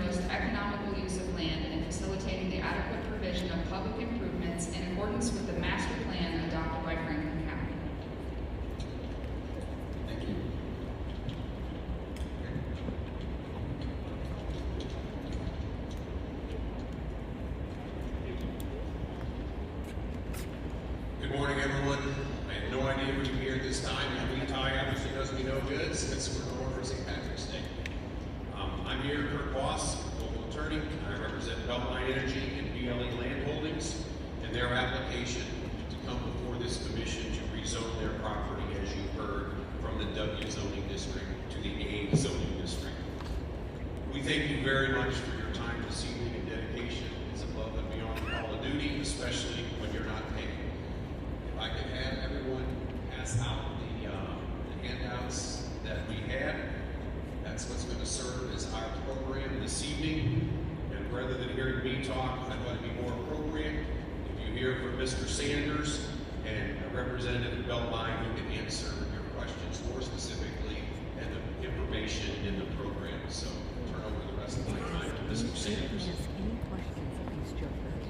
I'm here, Kurt Boss, local attorney. I represent Beltline Energy and BLE Land Holdings and their application to come before this commission to rezone their property, as you heard, from the W zoning district to the A zoning district. We thank you very much for your time this evening and dedication. It's above and beyond the call of duty, especially when you're not paid. If I could have everyone pass out the handouts that we had, that's what's going to serve as our program this evening. And rather than hearing me talk, I thought it'd be more appropriate if you hear from Mr. Sanders and a representative of Beltline who can answer your questions more specifically and the information in the program. So I'll turn over the rest of my time to Mr. Sanders. You can ask any questions of these jokers.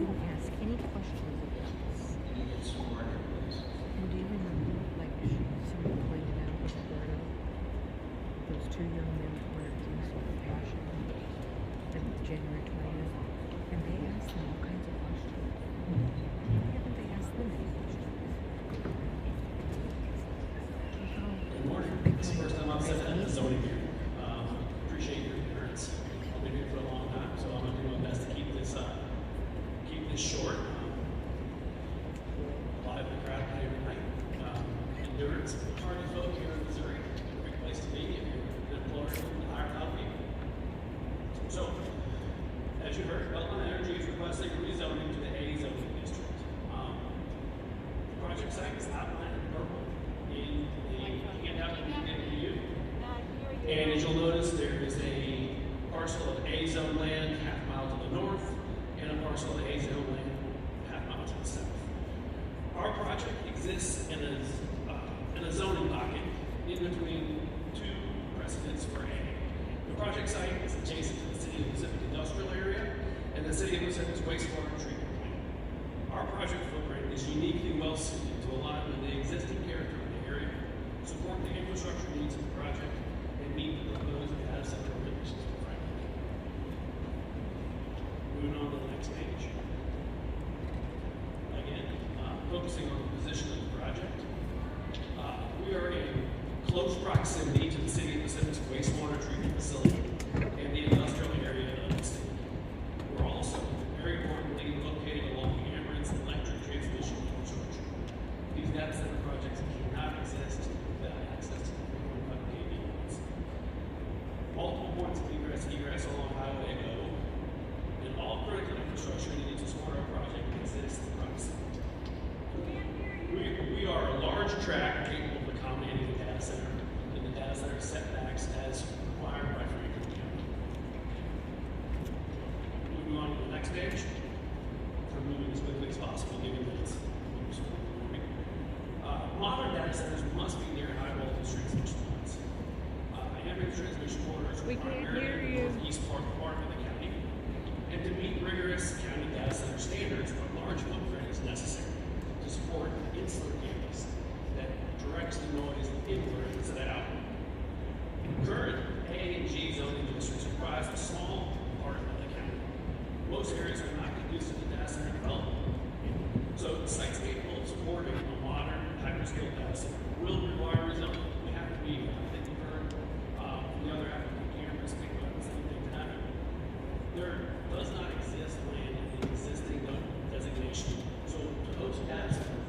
You can ask any questions of this. Can you get some market, please? And do you remember, like somebody pointed out in Florida, those two young men that were accused of passion on January 20th, and they asked them all kinds of questions. Why haven't they asked them any questions? Good morning. It's the first time I've said that in the zoning hearing. Appreciate your endurance. I've been here for a long time, so I'm going to do my best to keep this short. A lot of the crowd here tonight. Endurance, party folk here in Missouri. Great place to be if you're an employer and hire a lot of people. So, as you heard, Beltline Energy is requesting rezoning to the A zoning district. The project site is outlined in purple in the handout that we gave to you. And as you'll notice, there is a parcel of A zone land half a mile to the north and a parcel of A zone land half a mile to the south. Our project exists in a zoning pocket in between two precedents for A. The project site is adjacent to the City of Pacific Industrial Area and the City of Pacific's wastewater treatment plant. Our project footprint is uniquely well suited to align with the existing character of the area, support the infrastructure needs of the project, and meet the proposed data center regulations for Franklin. Moving on to the next page. Again, focusing on the position of the project. We are in close proximity to the City of Pacific's wastewater treatment facility and the industrial area of the state. We're also, very importantly, located along the Ameren's electric transmission infrastructure. These data center projects cannot exist without access to the 3.5 kV lines. Multiple points of egress along Highway O, and all critical infrastructure needed to support our project exists in proximity. We are a large tract capable of accommodating the data center and the data center setbacks as required by Franklin County. Moving on to the next page. I'm moving as quickly as possible, given that it's modern data centers must be near high voltage transmission lines. Ameren's transmission corridors are primarily in the northeast part of the county, and to meet rigorous county data center standards, a large footprint is necessary to support an insular campus that directs the noise inward instead of outward. Current A and G zoning districts comprise a small part of the county. Most areas are not conducive to data center development. So sites capable of supporting a modern hyperscale data center will require rezoning. We have to be, I think you've heard the other applicant cameras speak about the same thing to happen. There does not exist land in the existing designation. So to host a data center,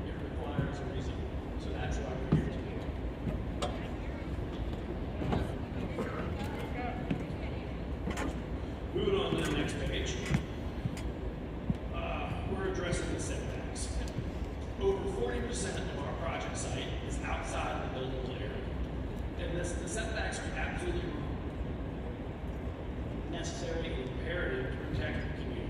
it requires a rezoning. So that's why we're here today. Moving on to the next page. We're addressing the setbacks. Over 40% of our project site is outside the buildable area. And the setbacks are absolutely necessary and imperative to protect the community.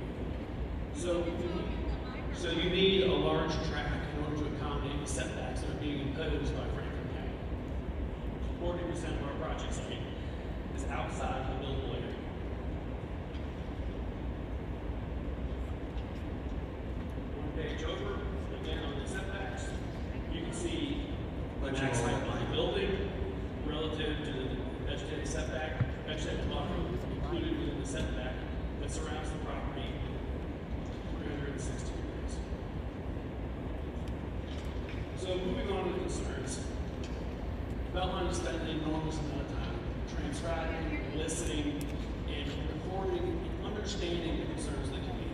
So you need a large tract in order to accommodate the setbacks that are being imposed by Franklin County. 40% of our project site is outside the buildable area. Page over, again on the setbacks, you can see the max height of the building relative to the vegetated setback, vegetated buffer included within the setback that surrounds the property 360 degrees. So moving on to concerns. Beltline has spent an enormous amount of time transcribing, listening, and recording and understanding the concerns of the community.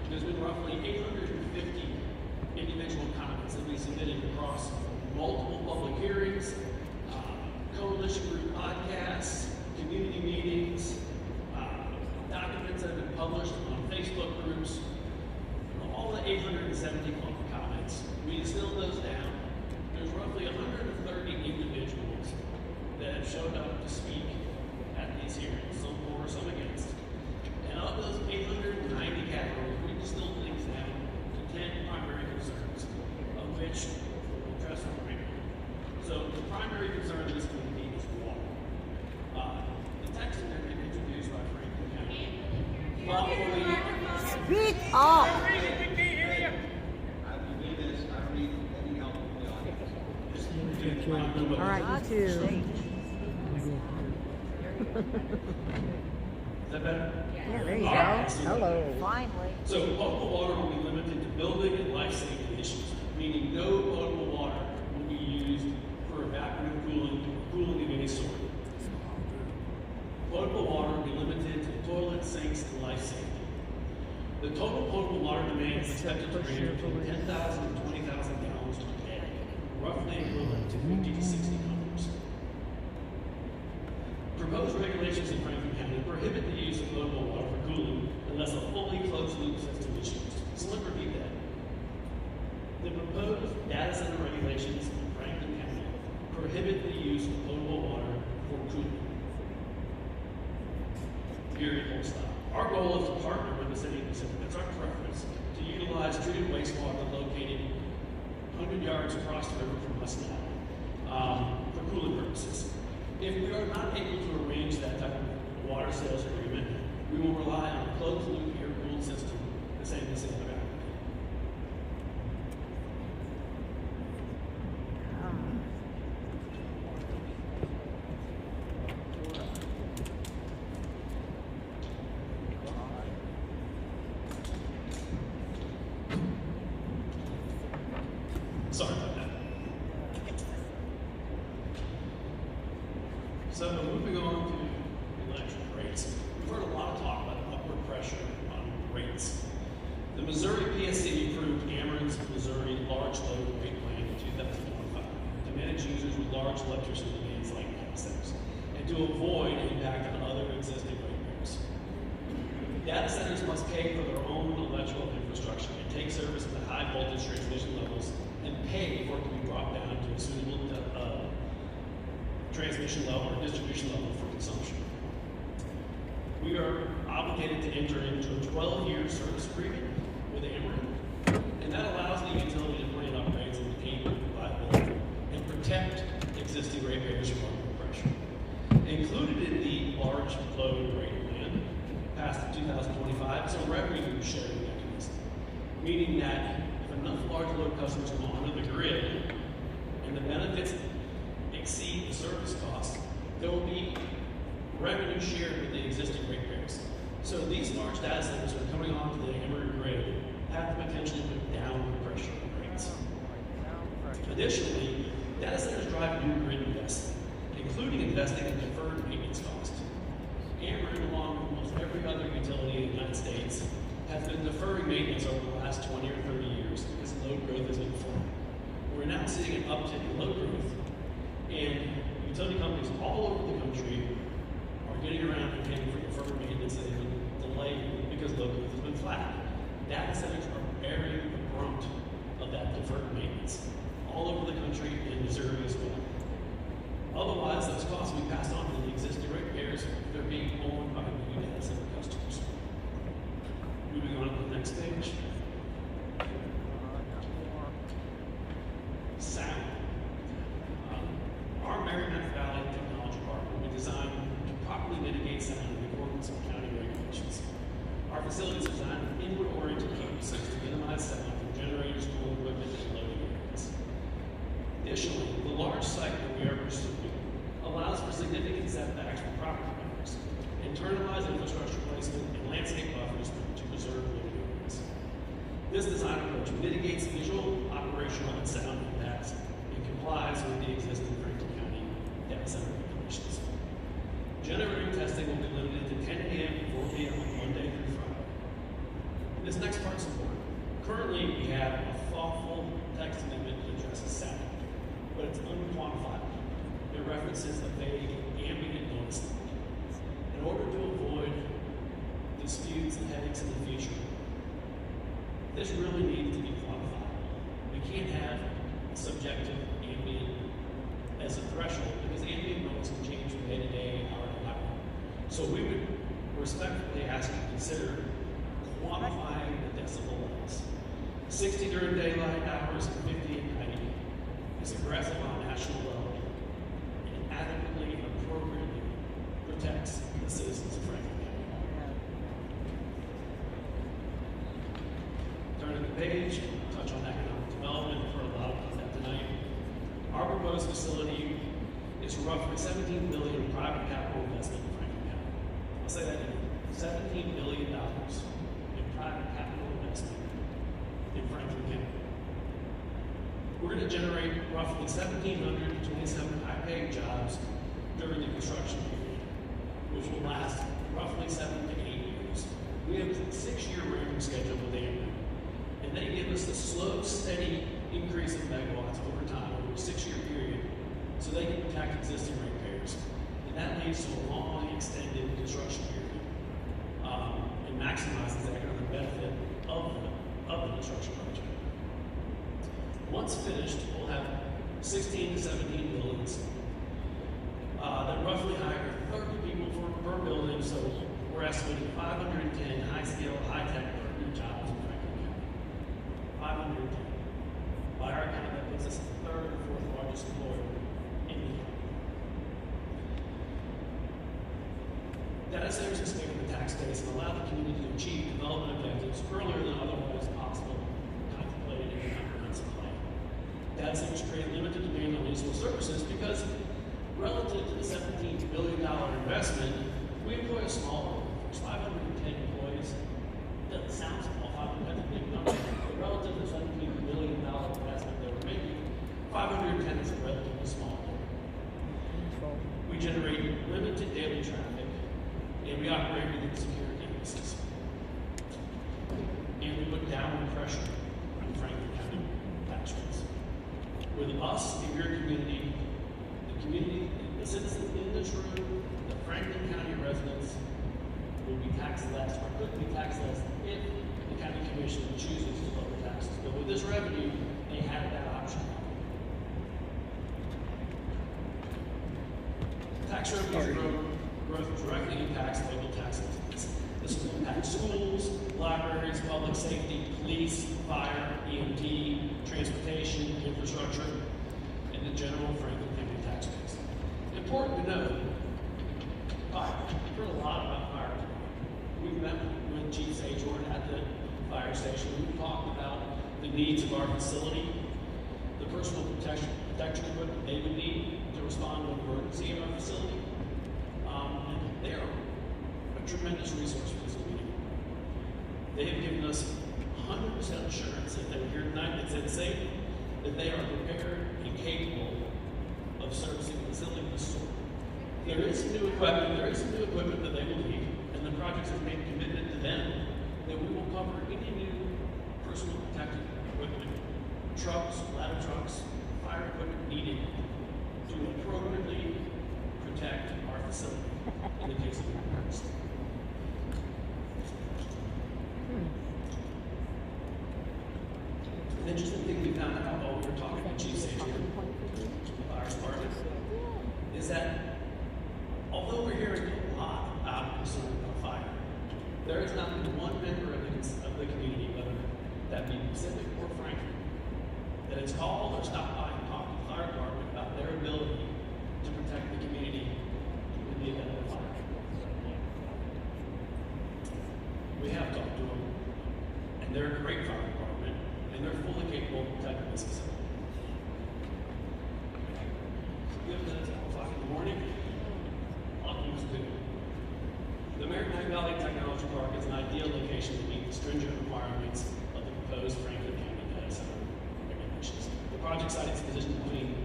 There's been roughly 850 individual comments that we submitted across multiple public hearings, coalition group podcasts, community meetings, documents that have been published on Facebook groups. All the 870 comments, we distilled those down. There's roughly 130 individuals that have showed up to speak at these hearings, some for, some against. And of those 890 categories, we distilled things down to 10 primary concerns, of which we'll address them right now. So the primary concern of this community is water. The text has been introduced by Franklin County. Speak up! All right, you too. Is that better? Yeah, there you All go. right, Hello. Finally. So potable water will be limited to building and life safety issues, meaning no potable water will be used for evaporative cooling or cooling of any sort. Potable water will be limited to toilets, sinks, and life safety. The total potable water demand is expected to range between 10,000 and 20,000 gallons per day, roughly equivalent to 50 to 60 homes. Proposed regulations in Franklin County prohibit the use of potable water for cooling unless a fully closed-loop system is used. So let me repeat that. The proposed data center regulations in Franklin County prohibit the use of potable water for cooling. Period, full stop. Our goal is to partner with the city of Pacific. That's our preference, to utilize treated wastewater located 100 yards across the river from us now for cooling purposes. If we are not able to arrange that type of water sales agreement, we will rely on a closed-loop air-cooled system, the same as the other applicant. Sorry about that. So moving on to electric rates. We've heard a lot of talk about upward pressure on rates. The Missouri PSC approved Ameren's Missouri Large Load Rate Plan in 2025 to manage users with large electricity demands like data centers and to avoid impact on other existing rate payers. Data centers must pay for their own electrical infrastructure and take service at the high voltage transmission levels and pay for it to be brought down to a suitable transmission level or distribution level for consumption. We are obligated to enter into a 12-year service agreement with Ameren, and that allows the utility to plan upgrades and maintain reliability and protect existing ratepayers from upward pressure. Included in the large load rate plan, passed in 2025, is a revenue sharing mechanism, meaning that if enough large load customers come onto the grid and the benefits exceed the service costs, there will be revenue shared with the existing ratepayers. So these large data centers that are coming onto the Ameren grid have the potential to put downward pressure on rates. Additionally, data centers drive new grid investment, including investing in deferred maintenance costs. Ameren, along with almost every other utility in the United States, has been deferring maintenance over the last 20 or 30 years because load growth has been flat. We're now seeing an uptick in load growth, and utility companies all over the country are getting around and paying for deferred maintenance that have been delayed because load growth has been flat. Data centers are bearing the brunt of that deferred maintenance all over the country and Missouri as well. Otherwise, those costs will be passed on to the existing ratepayers if they're being owned by new data center customers. Moving on to the next page. Sound. Our Merrimack Valley Technology Park will be designed to properly mitigate sound in accordance with county regulations. Our facilities are designed with inward-oriented campuses to minimize sound from generators, cooling equipment, and loading areas. Additionally, the large site that we are pursuing allows for significant setbacks from property owners, internalized infrastructure placement, and landscape buffers to preserve living areas. This design approach mitigates visual, operational, and sound impacts and complies with the existing Franklin County data center regulations. this next part's important. Currently, we have a thoughtful text amendment that addresses SAP, but it's unquantifiable. It references a vague ambient notice. In order to avoid disputes and headaches in the future, this really needs to be quantifiable. We can't have subjective ambient as a threshold because ambient noise can change from day to day, hour to hour. So we would respectfully ask you to consider quantifying the decibel levels. 60 during daylight hours and 50 at night is aggressive on a national level and adequately and appropriately protects the citizens of Franklin County. Turning the page, touch on economic development for a lot of that tonight. Our proposed facility is roughly $17 billion private capital investment in Franklin County. I'll say that again, $17 billion in private capital investment in Franklin County. We're going to generate roughly 1,700 to 2,700 high-paid jobs during the construction period, which will last roughly 7 to 8 years. We have a 6-year ramping schedule with AMP, and they give us the slow, steady increase in megawatts over time, over a 6-year period, so they can protect existing ratepayers. And that leads to a long, extended construction period, and maximizes the economic benefit of the construction project. Once finished, we'll have 16 to 17 buildings that roughly hire 30 people per building, so we're estimating 510 high-scale, high-tech new jobs in Franklin County. 510. By our count, that puts us the 3rd or 4th largest employer in the county. Data centers expand the tax base and allow the community to achieve development objectives earlier than otherwise possible, contemplated in the comprehensive plan. Data centers create limited demand on municipal services because, relative to the $17 billion investment, we employ a small workforce, 510 employees. Doesn't sound small, 510 is a big number, but relative to the $17 billion investment that we're making, 510 is a relatively small number. We generate limited daily traffic, and we operate within secure campuses. And we put downward pressure on Franklin County tax rates. With us in your community, the citizens in this room, the Franklin County residents will be taxed less, or could be taxed less, if the county commission chooses to lower taxes. But with this revenue, they have that option. Tax revenue growth directly impacts local tax entities. This will impact schools, libraries, public safety, police, fire, EMT, transportation, infrastructure, and the general Franklin County tax base. Important to note, fire. We've heard a lot about fire. We've met with Chief Sajorn at the fire station. We've talked about the needs of our facility, the personal protection equipment they would need to respond to an emergency in our facility. And they are a tremendous resource for this community. They have given us 100% assurance that they were here tonight that said safe, that they are prepared and capable of servicing a facility of this sort. There is some new equipment that they will need, and the projects have made a commitment to them that we will cover any new personal protective equipment, trucks, ladder trucks, fire equipment needed to appropriately protect our facility in the case of an emergency. An interesting thing we found out while we were talking to Chief Sajorn, the fire department, is that although we're hearing a lot about concern about fire, there is not one member of the community, whether that be Pacific or Franklin, that has called or stopped by and talked to the fire department about their ability to protect the community in the event of a fire. We have talked to them, and they're a great fire department, and they're fully capable of protecting this facility. Given that it's 1 o'clock in the morning, I'll use it. The Merrimack Valley Technology Park is an ideal location to meet the stringent requirements of the proposed Franklin County data center regulations. The project site is positioned between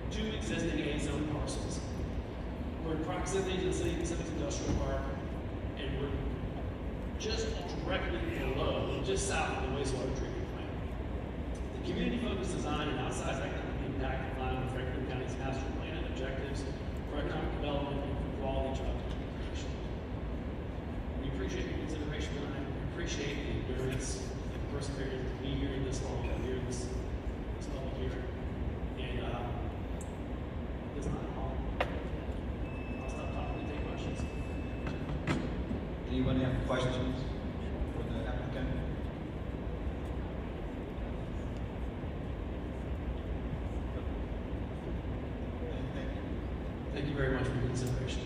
2 existing A-zone parcels. We're in proximity to the City Pacific Industrial Park, and we're just directly below, just south of the wastewater treatment plant. The community-focused design and outsized economic impact in line with Franklin County's master plan and objectives for economic development and for quality job creation. We appreciate your consideration tonight. We appreciate the endurance and perseverance to be here this long, to hear this public hearing. And that's not all. I'll stop talking and take questions. Anyone have questions for the applicant? Thank you very much for your consideration.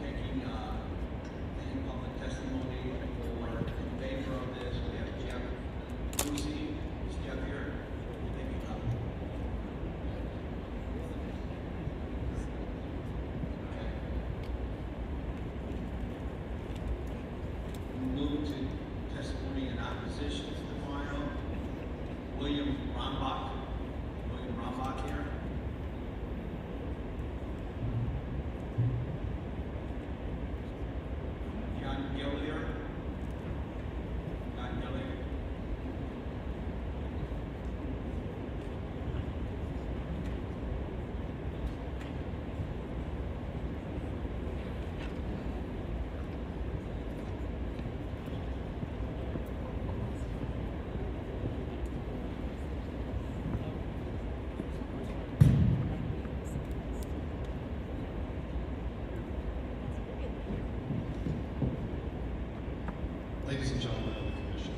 Taking any public testimony or in favor of this, we have Jeff Lucy. Is Jeff here? Taking up. Okay. Move to testimony in opposition to the file. William Rombach. William Rombach here. John Gillier. John Gillier. Ladies and gentlemen of the commission,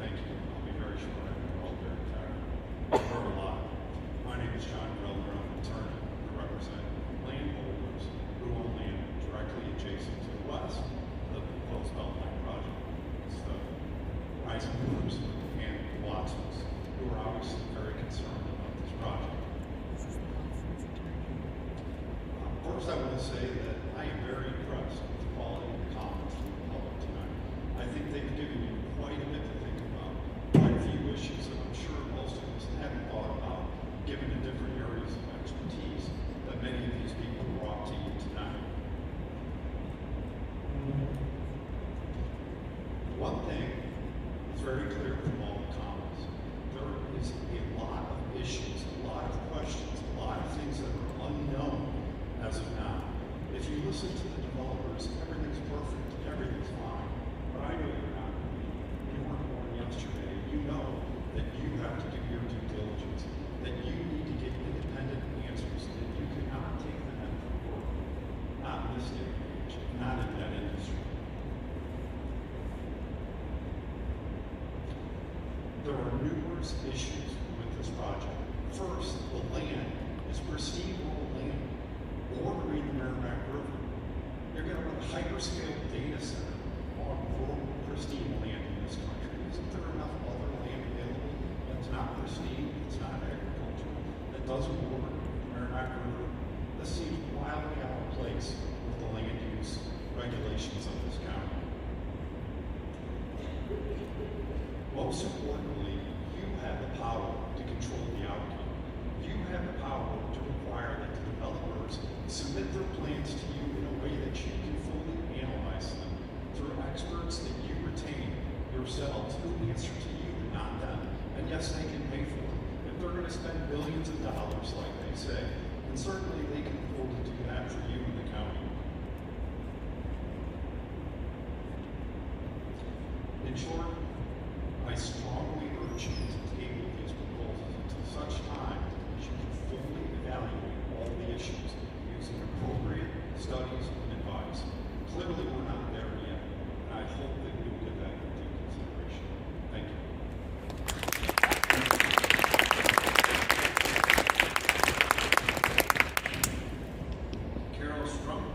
thank you. I'll be very short. I know we're all very tired. We're a lot. My name is John Griller. I'm an attorney. I represent landholders who own land directly adjacent to the west of the proposed Beltline project. It's the rising groups and the Watsons who are obviously very concerned about this project. First, I want to say that I am very impressed with the quality of the comments from the public tonight. I think they've given you quite a bit to think about, quite a few issues that I'm sure most of us haven't thought about, given the different areas of expertise that many of these people brought to you tonight. One thing is very clear from all the comments. There is a lot of issues, a lot of questions, a lot of things that are unknown as of now. If you listen to the developers, everything's perfect, everything's fine. But I know you're not. You weren't born yesterday. You know that you have to do your due diligence, that you need to get independent answers, that you cannot take them at their word. Not in this day and age, not in that industry. There are numerous issues with this project. First, the land is pristine rural land bordering the Merrimack River. You're going to run a hyperscale data center on rural pristine land in this country. Isn't there enough other land available that's not pristine, it's not agricultural, that doesn't border the Merrimack River? This seems wildly out of place with the land use regulations of this county. Most importantly, you have the power to control the outcome. You have the power to require that the developers submit their plans to you in a way that you can fully analyze them through experts that you retain yourselves who answer to you and not them. And yes, they can pay for it. If they're going to spend billions of dollars like they say, then certainly they can afford to do that for you in the county. In short, I strongly urge you to table these proposals until such time as you can fully evaluate all the issues using appropriate studies and advice. Clearly, we're not there yet, and I hope that you'll give that due consideration. Thank you. Carol Strunk.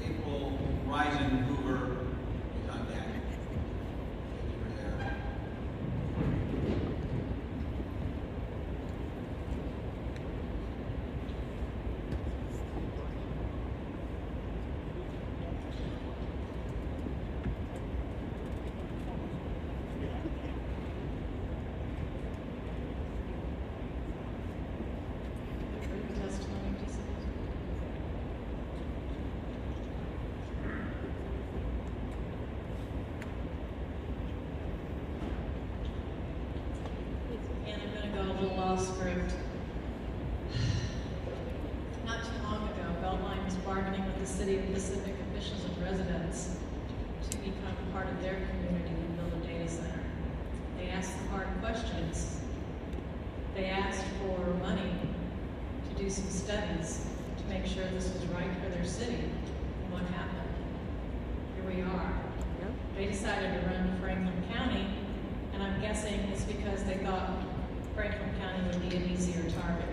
April Rising go a little off script. Not too long ago, Beltline was bargaining with the City of Pacific officials and residents to become part of their community and build a data center. They asked the hard questions. They asked for money to do some studies to make sure this was right for their city. And what happened? Here we are. They decided to run Franklin County, and I'm guessing it's because they thought Franklin County would be an easier target.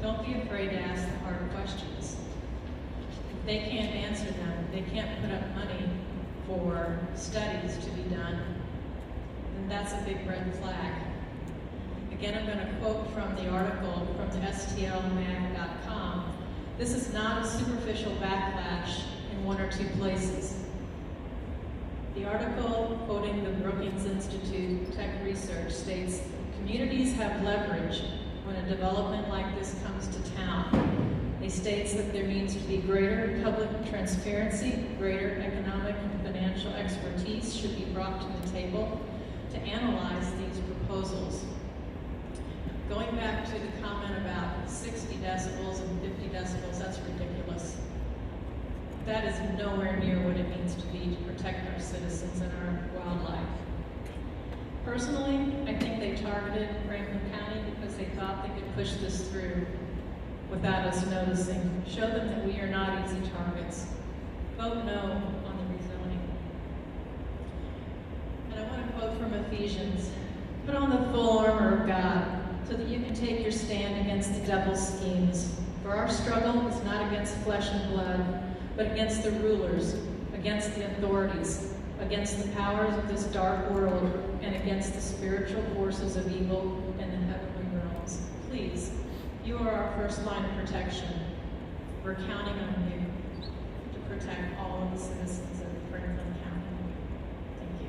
Don't be afraid to ask the hard questions. If they can't answer them, if they can't put up money for studies to be done, then that's a big red flag. Again, I'm going to quote from the article from the stlmag.com. This is not a superficial backlash in one or two places. The article, quoting the Brookings Institute Tech Research, states, communities have leverage when a development like this comes to town. It states that there needs to be greater public transparency, greater economic and financial expertise should be brought to the table to analyze these proposals. Going back to the comment about 60 decibels and 50 decibels, that's ridiculous. That is nowhere near what it means to be to protect our citizens and our wildlife. Personally, I think they targeted Franklin County because they thought they could push this through without us noticing. Show them that we are not easy targets. Vote no on the rezoning. And I want to quote from Ephesians. Put on the full armor of God so that you can take your stand against the devil's schemes. For our struggle is not against flesh and blood, but against the rulers, against the authorities, against the powers of this dark world, and against the spiritual forces of evil in the heavenly realms. Please, you are our first line of protection. We're counting on you to protect all of the citizens of Franklin County. Thank you.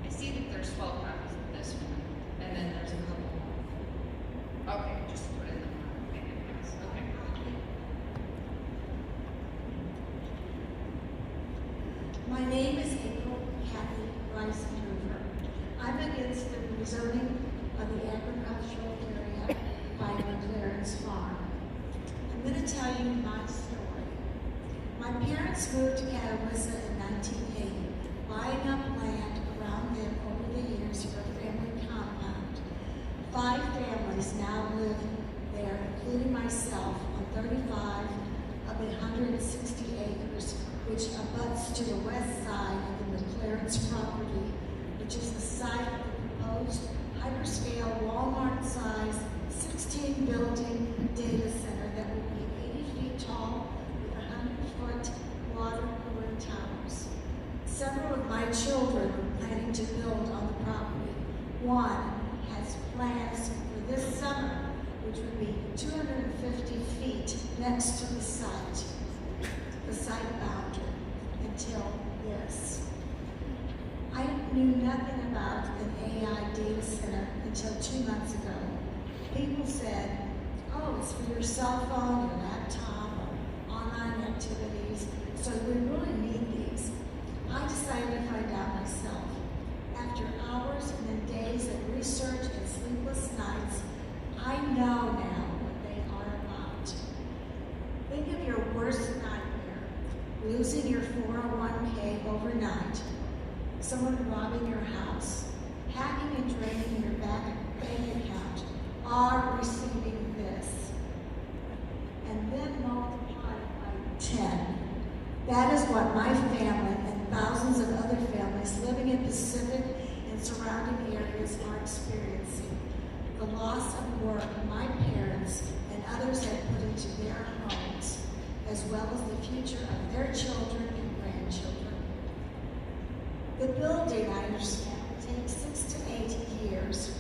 I see that there's 12 copies of this one, and then there's a couple more. Okay, just put it in the okay. My name is April Kathy Rice Hoover. I'm against the rezoning of the agricultural area by McLaren's Farm. I'm going to tell you my story. My parents moved to Catawissa in 1980, buying up land around them over the years for a family compound. 5 families now live there, including myself, on 35 of 160 acres, which abuts to the west side of the McLaren's property, which is the site of the proposed hyperscale Walmart-sized 16-building data center that will be 80 feet tall with 100-foot water-cooling towers. Several of my children are planning to build on the property. One has plans for this summer, which would be 250 feet next to the site boundary, until this. I knew nothing about an AI data center until 2 months ago. People said, oh, it's for your cell phone, your laptop, or online activities, so we really need these. I decided to find out myself. After hours and then days of research and sleepless nights, I know now what they are about. Think of your worst nightmare, losing your 401k overnight, someone robbing your house, hacking and draining your bank account, or receiving this, and then multiply it by 10. That is what my family and thousands of other families living in Pacific and surrounding areas are experiencing. the loss of work my parents and others had put into their homes, as well as the future of their children and grandchildren. The building, I understand, takes 6 to 8 years.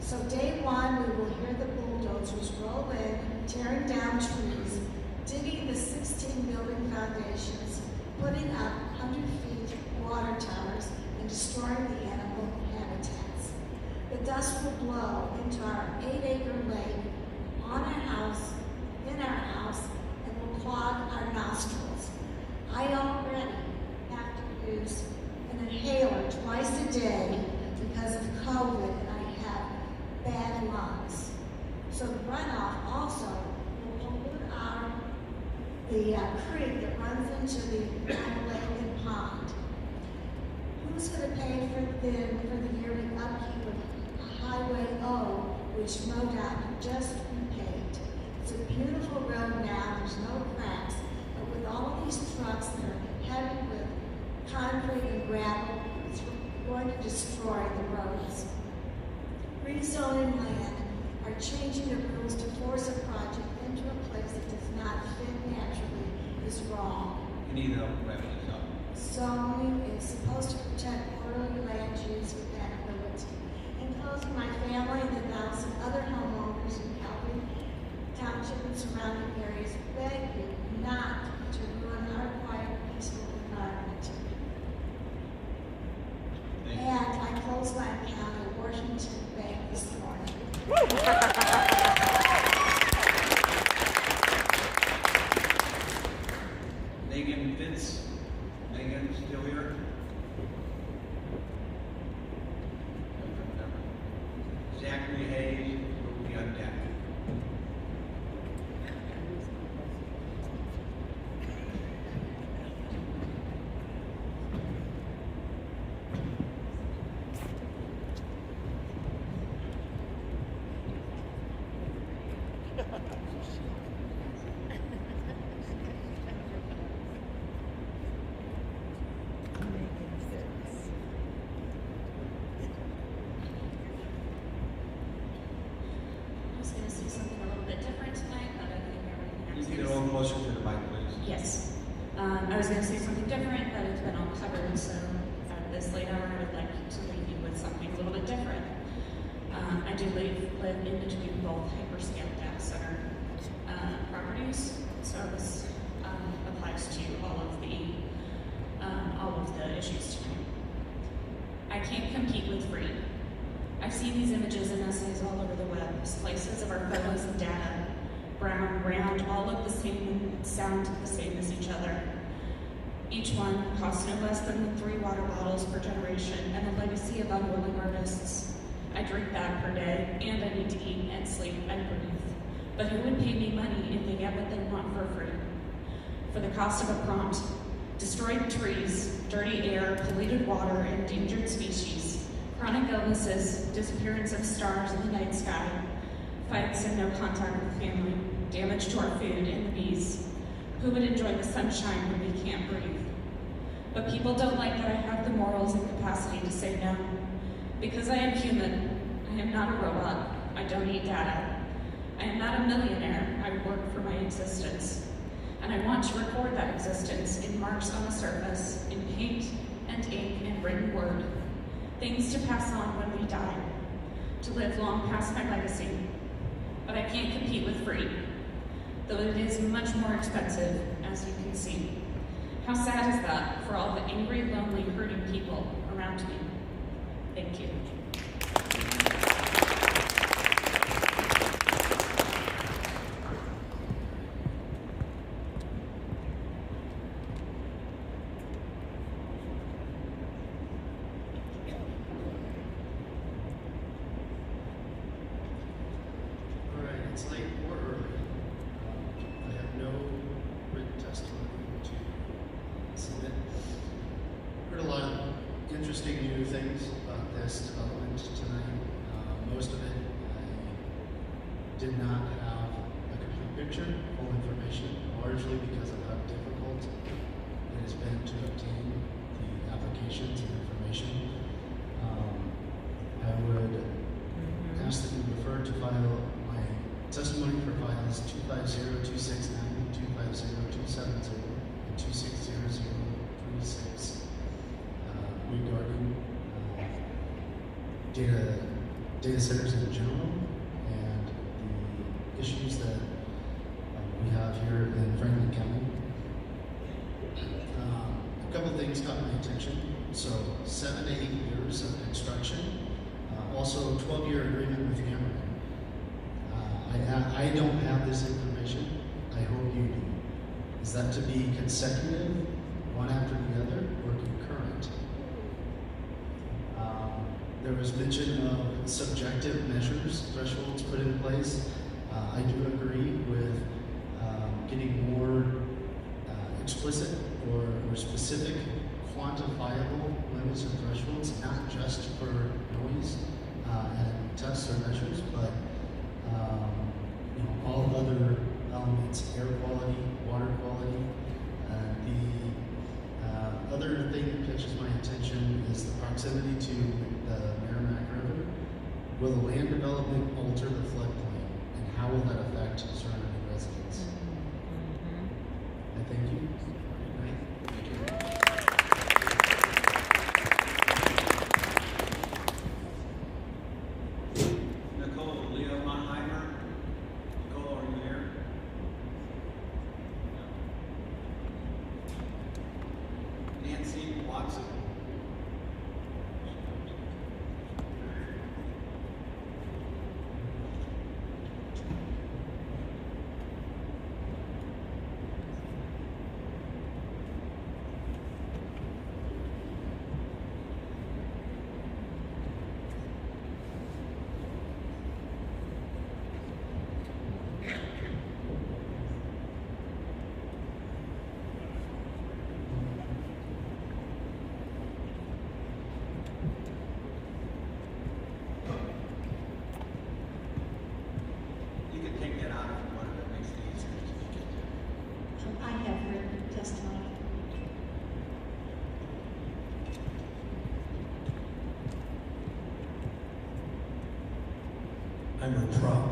So day one, we will hear the bulldozers roll in, tearing down trees, digging the 16 building foundations, putting up 100 feet water towers, and destroying the animal habitats. The dust will blow into our 8-acre lake, on our house, in our house, and will clog our nostrils. I already have to use an inhaler twice a day because of COVID, and I have bad lungs. So the runoff also will pollute the creek that runs into the lake and pond. Who's going to pay for the yearly upkeep of Highway O, which MoDOT just repaved? It's a beautiful road now, there's no cracks, but with all of these trucks that are heavy with concrete and gravel, it's going to destroy the roads. Rezoning land are changing the rules to force a project into a place that does not fit naturally is wrong. You need help wrapping this up. Zoning is supposed to protect orderly land use compatibility. In closing, my family and the 1,000 other homeowners in Calvary Township and surrounding areas beg you not to ruin our quiet, peaceful environment. And I close my account at Washington Bank this morning. Megan Fitz. Megan, still here? Zachary Hayes will be on deck. Closer to the mic, please. Yes. I was going to say something different, but it's been all covered, so at this late hour, I would like to leave you with something a little bit different. I do live in between both hyperscale data center properties, so this applies to all of the issues tonight. I can't compete with free. I've seen these images and essays all over the web, slices of our photos and data, brown, round, all look the same, sound the same as each other. Each one costs no less than 3 water bottles per generation, and a legacy of unwilling artists. I drink that per day, and I need to eat and sleep and breathe. But who would pay me money if they get what they want for free? For the cost of a prompt, destroyed trees, dirty air, polluted water, endangered species, chronic illnesses, disappearance of stars in the night sky, fights and no contact with family, damage to our food and the bees. Who would enjoy the sunshine when we can't breathe? But people don't like that I have the morals and capacity to say no. Because I am human, I am not a robot, I don't eat data. I am not a millionaire, I work for my existence. And I want to record that existence in marks on the surface, in paint and ink and written word. Things to pass on when we die, to live long past my legacy. But I can't compete with free, though it is much more expensive, as you can see. How sad is that for all the angry, lonely, hurting people around me? Thank you. It's late or early. I have no written testimony to submit. Heard a lot of interesting new things about this development tonight. Most of it I did not have a complete picture, full information, largely because of how difficult it has been to obtain the applications and information. I would ask that you refer to files 250-269, 250-270, and 260036 regarding data centers in general and the issues that we have here in Franklin County. A couple things caught my attention. So 7 to 8 years of construction, also 12-year agreement with Cameron. I don't have this information. I hope you do. Is that to be consecutive, one after the other, or concurrent? There was mention of subjective measures, thresholds put in place. I do agree with getting more explicit or specific quantifiable limits and thresholds, not just for noise and tests or measures, but all other elements, air quality, water quality. The other thing that catches my attention is the proximity to the Merrimack River. Will the land development alter the floodplain, and how will that affect surrounding residents? I thank you. I'm her prop.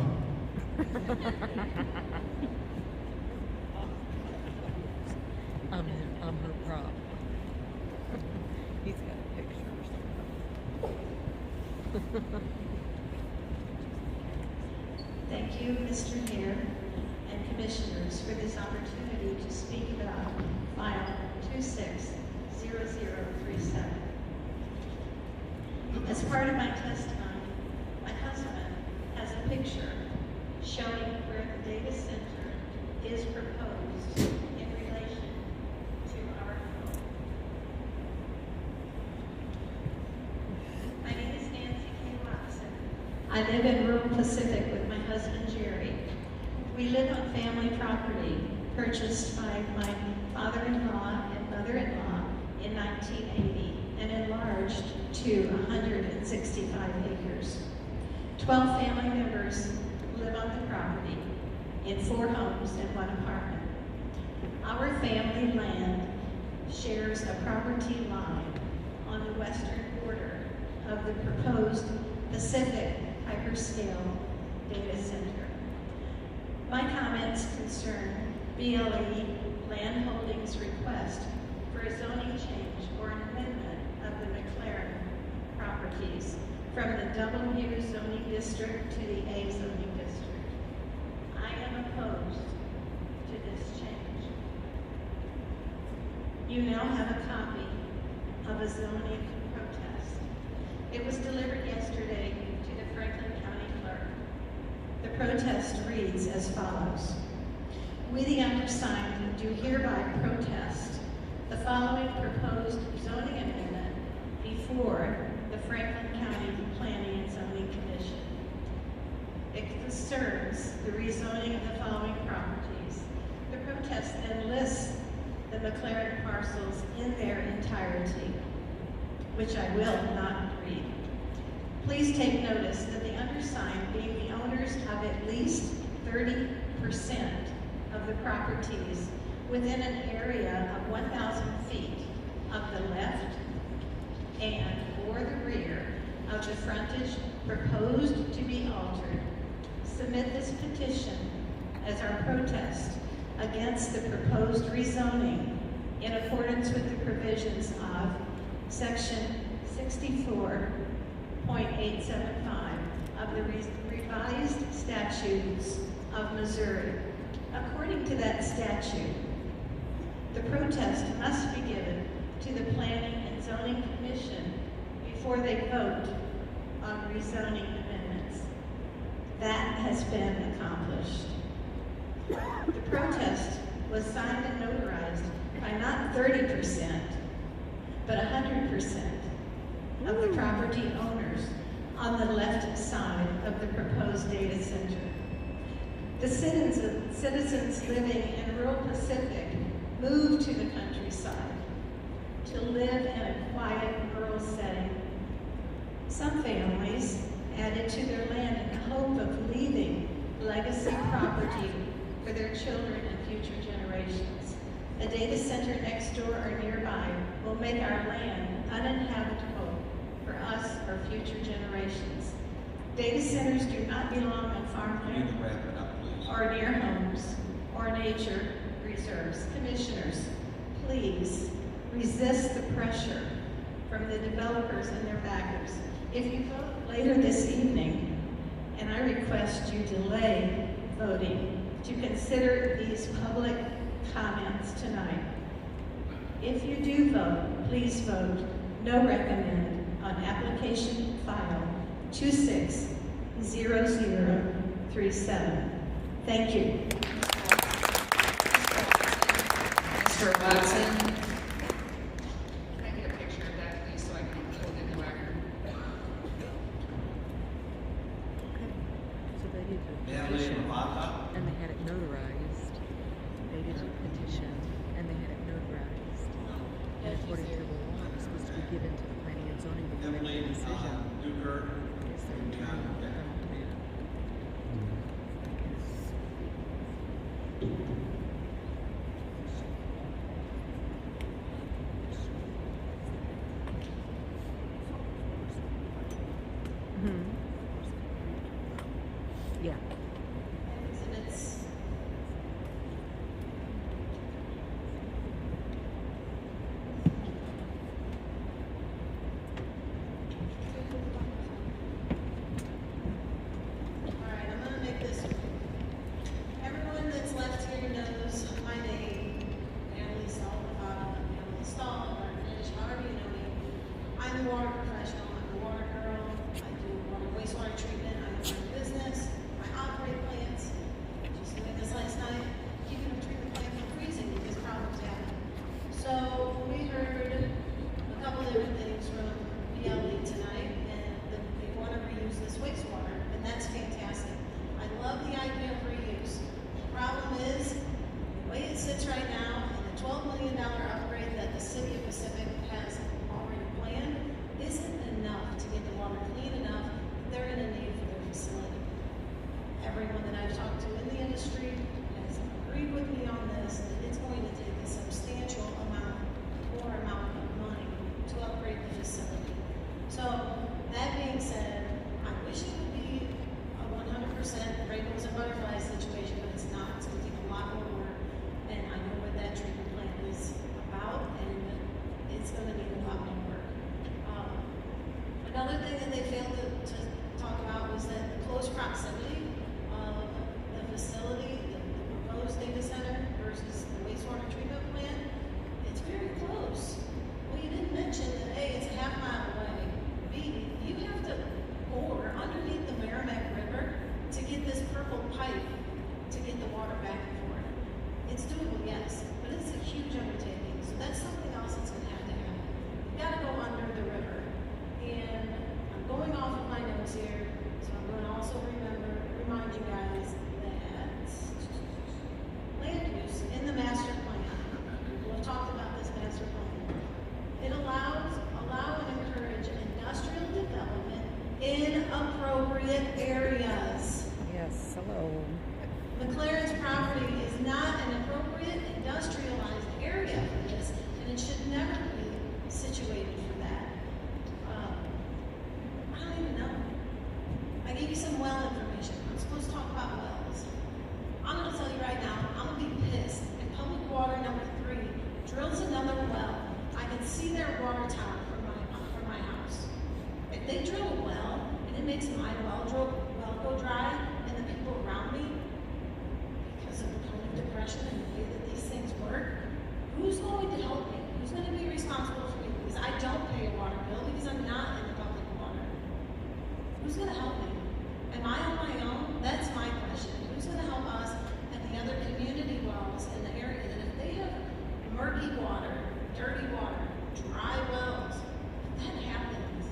I'm her prop. He's got a picture or something. Thank you, Mr. Mayor and Commissioners, for this opportunity to speak about file 260037. As part of my testimony, my husband has a picture showing where the data center is proposed in relation to our home. My name is Nancy K. Watson. I live in rural Pacific with my husband, Jerry. We live on family property purchased by my father-in-law and mother-in-law in 1980 and enlarged to 165 acres. 12 family members live on the property in 4 homes and 1 apartment. Our family land shares a property line on the western border of the proposed Pacific hyperscale data center. My comments concern BLE Land Holdings' request for a zoning change or an amendment of the McLaren properties from the W zoning district to the A zoning district. I am opposed to this change. You now have a copy of a zoning protest. It was delivered yesterday to the Franklin County Clerk. The protest reads as follows. We, the undersigned, do hereby protest the following proposed zoning amendment before the Franklin County Planning and Zoning Commission. It concerns the rezoning of the following properties. The protest then lists the McLaren parcels in their entirety, which I will not read. Please take notice that the undersigned, being the owners of at least 30% of the properties within an area of 1,000 feet of the left and or the rear of the frontage proposed to be altered, submit this petition as our protest against the proposed rezoning in accordance with the provisions of Section 64.875 of the revised statutes of Missouri. According to that statute, the protest must be given to the Planning and Zoning Commission before they vote on rezoning amendments. That has been accomplished. The protest was signed and notarized by not 30%, but 100% of the property owners on the left side of the proposed data center. The citizens living in rural Pacific moved to the countryside to live in a quiet rural setting. Some families added to their land in the hope of leaving legacy property for their children and future generations. A data center next door or nearby will make our land uninhabitable for us or future generations. Data centers do not belong on You need farmland to wrap it up, please. or near homes or nature reserves. Commissioners, please resist the pressure from the developers and their backers. If you vote later this evening, and I request you delay voting to consider these public comments tonight. If you do vote, please vote no recommend on application file 260037. Thank you. Mr. Watson? Can I get a picture of that, please, so I can put it in the record? So they did the Natalie petition, Ravata. and they had it notarized. They did the petition, and they had it notarized. And according to the law, it was supposed to be given to the planning and zoning before they made a decision. Duker. Yes, they're and trying to John Beck. come to that. Mhm. Yeah. And it's all right, I'm gonna make this. Everyone that's left here knows my name, Natalie Stahl, or British, however you know me. I'm a water professional, I'm a water girl, I do water wastewater treatment, I own my business, I operate plants. Just doing this last night, keeping a treatment plant from freezing because problems happen. So we heard a couple different things from PLE tonight, and they want to reuse this wastewater, and that's fantastic. I love the idea of reuse. The problem is, the way it sits right now, and the $12 million upgrade that the city of Pacific has already planned isn't enough to get the water clean enough that they're in a need for their facility. Everyone that I've talked to in the industry has agreed with me on this, that it's going to take a substantial amount of money to upgrade the facility. So, that being said, I wish it would be a 100% rainbows and butterflies situation, but it's not. It's going to take a lot more work, and I know what that treatment plant is about, and it's going to need a lot more work. Another thing that they failed to talk about was that the close proximity of the facility, the proposed data center versus the wastewater treatment plant, it's very close. Well, you didn't mention that A, it's a half mile away. B, you have to bore underneath the Merrimack River to get this purple pipe to get the water back and forth. It's doable, yes, but it's a huge undertaking. So that's something else that's going to have to happen. You got to go under the river. And I'm going off of my notes here, so I'm going to also remind you guys that land use in the master plan, we've talked about this master plan, it allow and encourage industrial development in appropriate areas. Yes, hello. McLaren's property is not an appropriate industrialized area for this, and it should never be situated for that. I don't even know. I gave you some well information. I'm supposed to talk about wells. I'm gonna tell you right now, I'm gonna be pissed. If Public Water number 3 drills another well, I can see their water tower from my house. If they drill a well and it makes my well go dry and the people around me, because of the chronic depression and the way that these things work, who's going to help me? Who's going to be responsible for me? Because I don't pay a water bill because I'm not in the public water. Who's going to help me? Am I on my own? That's my question. Who's going to help us and the other community wells in the area that if they have murky water, dirty water, dry wells, if that happens,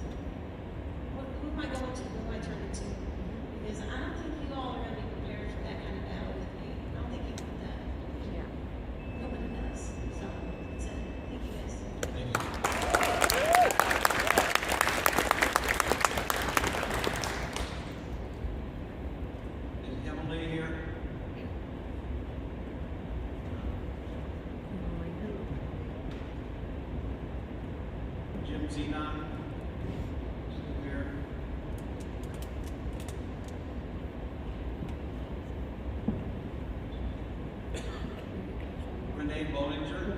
who am I going to? Who am I turning to? Because I don't think you all are going to be prepared for that kind of battle with me. I don't think you want that. Yeah. Nobody does. So, that's it. Thank you guys. Thank you. Is Emily here? Jim Zenon? Still here? Renee Bollinger?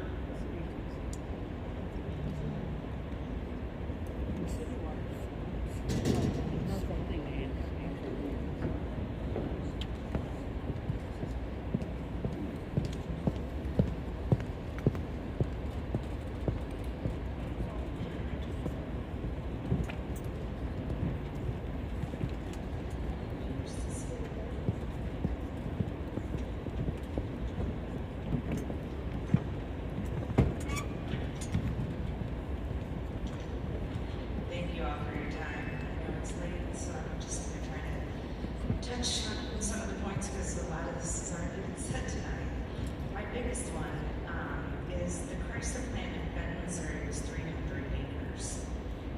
Thank you all for your time. I know it's late, so I'm just going to try to touch on some of the points because a lot of this has already been said tonight. My biggest one is the Chrysler plant in Benton, Missouri was 300 acres.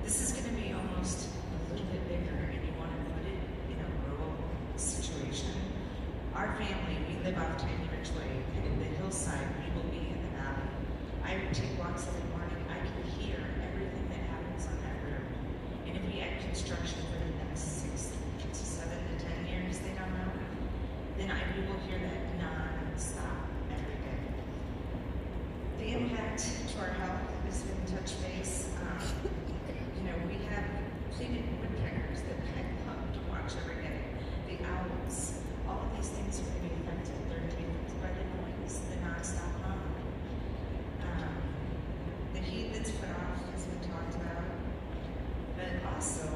This is going to be almost a little bit bigger, and you want to put it in a rural situation. Our family, we live off Tiny Ridge Way, and in the hillside, we will be in the valley. I would take walks every morning. I can hear everything that happens on that road. And if we add construction for the next 6 to 7 to 10 years, they don't know, then we will hear that non-stop every day. The impact to our health has been touch base. We have pleated woodpeckers that I love to watch every day. The owls, all of these things are going to be affected. They're going to be affected by the noise, the non-stop hum. The heat that's put off has been talked about, but also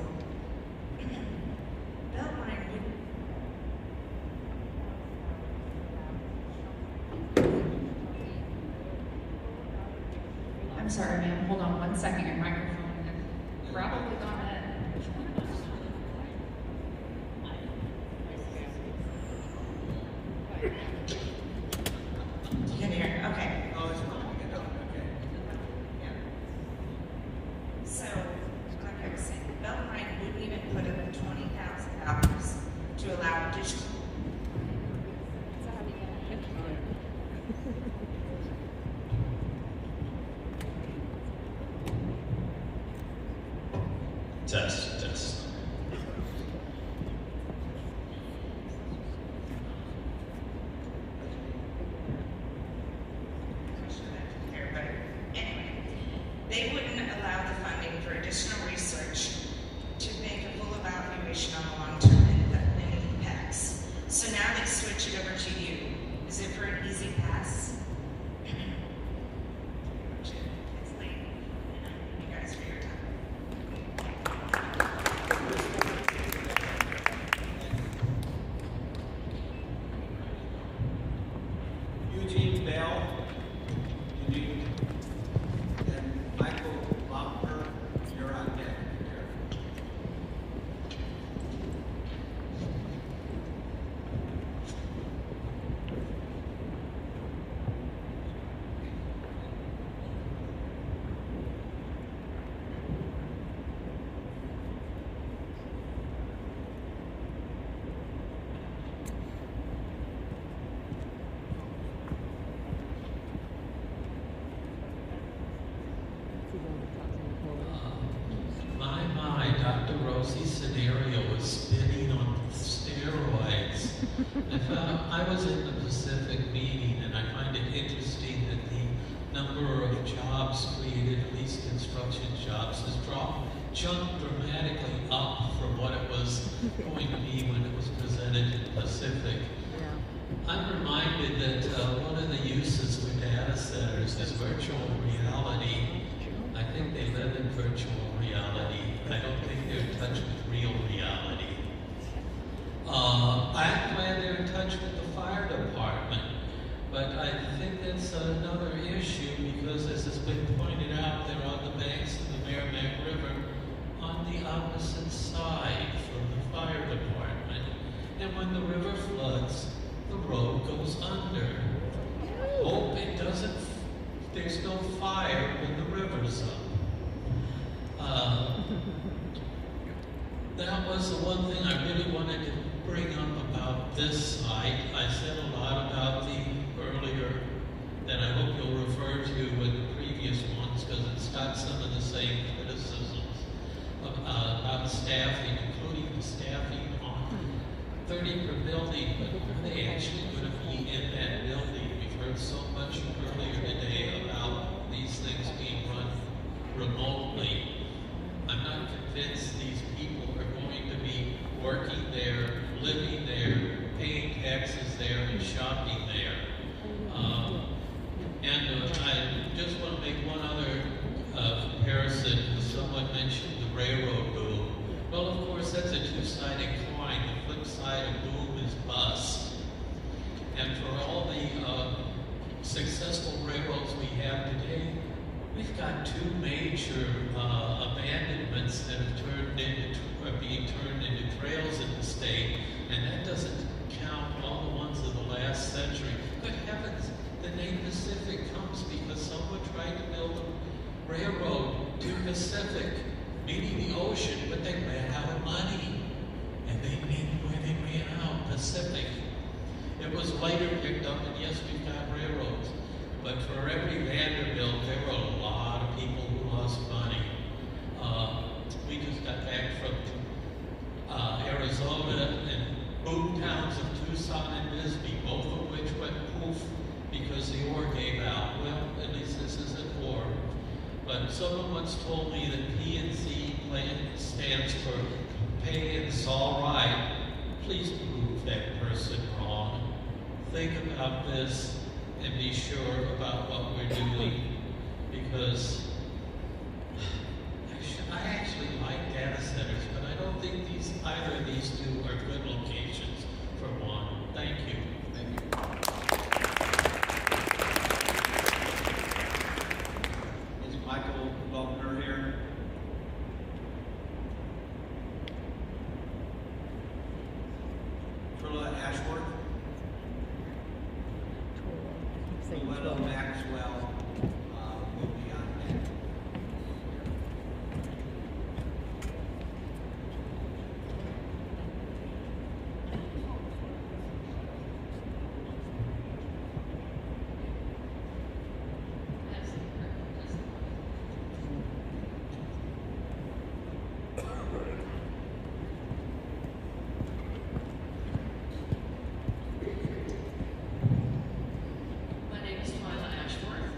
Beltline would. I'm sorry, ma'am. Hold on 1 second. Your microphone had probably gone dead. You can hear? Okay. Oh, it's fine. We can talk. Okay. Yeah. So, like I was saying, Beltline wouldn't even put up $20,000 to allow additional. Test. But anyway, they wouldn't allow the funding for additional research to make a full evaluation on the long-term impacts. I was in the Pacific meeting, and I find it interesting that the number of jobs created, at least construction jobs, has jumped dramatically up from what it was going to be when it was presented in Pacific. I'm reminded that one of the uses for data centers is virtual reality. I think they live in virtual reality. I don't think they're in touch with real reality. I'm glad they're in touch with the fire department, but I think that's another issue because, as has been pointed out, they're on the banks of the Merrimack River on the opposite side from the fire department. And when the river floods, the road goes under. Hope it doesn't, there's no fire when the river's up. That was the one thing I really wanted to bring up about this site. I said a lot about the earlier that I hope you'll refer to in the previous ones because it's got some of the same criticisms about staffing, including the staffing on 30 per building, but are they actually going to be in that building? We've heard so much earlier today about these things being run remotely. I'm not convinced these people are going to be working there, living there, paying taxes there, and shopping there. I just want to make one other comparison. Someone mentioned the railroad boom. Well, of course, that's a two-sided coin. The flip side of boom is bust. And for all the successful railroads we have today, we've got two major abandonments that are being turned into trails in the state, and that doesn't count all the ones of the last century. Good heavens, the name Pacific comes because someone tried to build a railroad to Pacific, meaning the ocean, but they ran out of money, and they named where they ran out, Pacific. It was later picked up, and yes, we've got railroads. But for every Vanderbilt, there were a lot of people who lost money. We just got back from Arizona and boom towns of Tucson and Bisbee, both of which went poof because the ore gave out. Well, at least this isn't ore. But someone once told me that P&Z stands for pay and saw right. Please prove that person wrong. Think about this and be sure about what we're doing, because I actually like data centers, but I don't think either of these two are good locations for one. Thank you. Thank you. Is Michael Faulkner here? Turla Ashworth? Luella Maxwell will be on that. My name is Twyla Ashworth.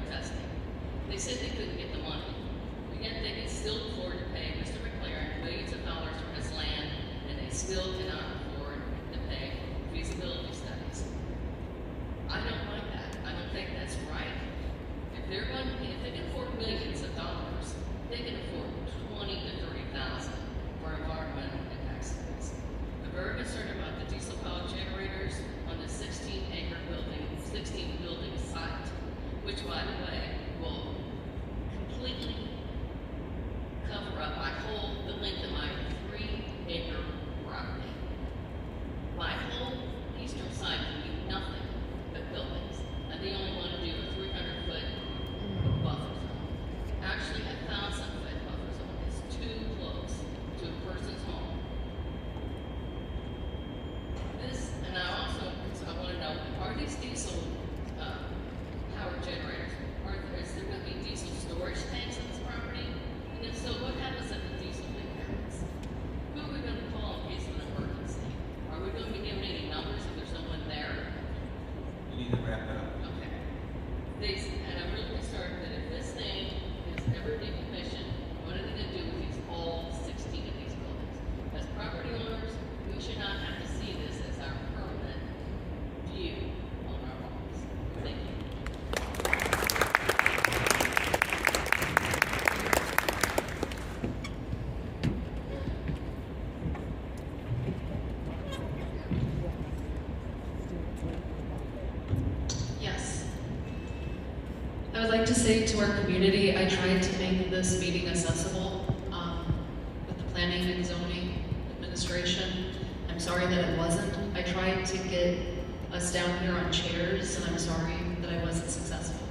protesting. They said they couldn't get the money, but yet they can still afford to pay Mr. McLaren millions of dollars for his land, and they still cannot afford to pay feasibility studies. I don't like that. I don't think that's right. If they can afford millions of dollars, they can afford 20 to 30,000 for environmental impact studies. I'm very concerned about the diesel power generators on the 16 building site, which, by the way, will completely cover up the length of my 3-acre property. My whole eastern side will be nothing but buildings, and they only want to do a 300-foot buffer zone. Actually, a 1,000-foot buffer zone is too close to a person's home. And I want to know, are these diesel power generators, is there going to be diesel storage tanks on this property? And if so, what happens if the diesel thing happens? Who are we going to call in case of an emergency? Are we going to be given any numbers if there's someone there? You need to wrap it up. Okay. And I'm really concerned that if this thing is ever decommissioned, what are they going to do with all 16 of these buildings? As property owners, we should not have to see this as our permanent view on our homes. Thank you. Yes. I would like to say to our community, I tried to make this meeting accessible with the planning and zoning administration. I'm sorry that it wasn't. I tried to get us down here on chairs, and I'm sorry that I wasn't successful.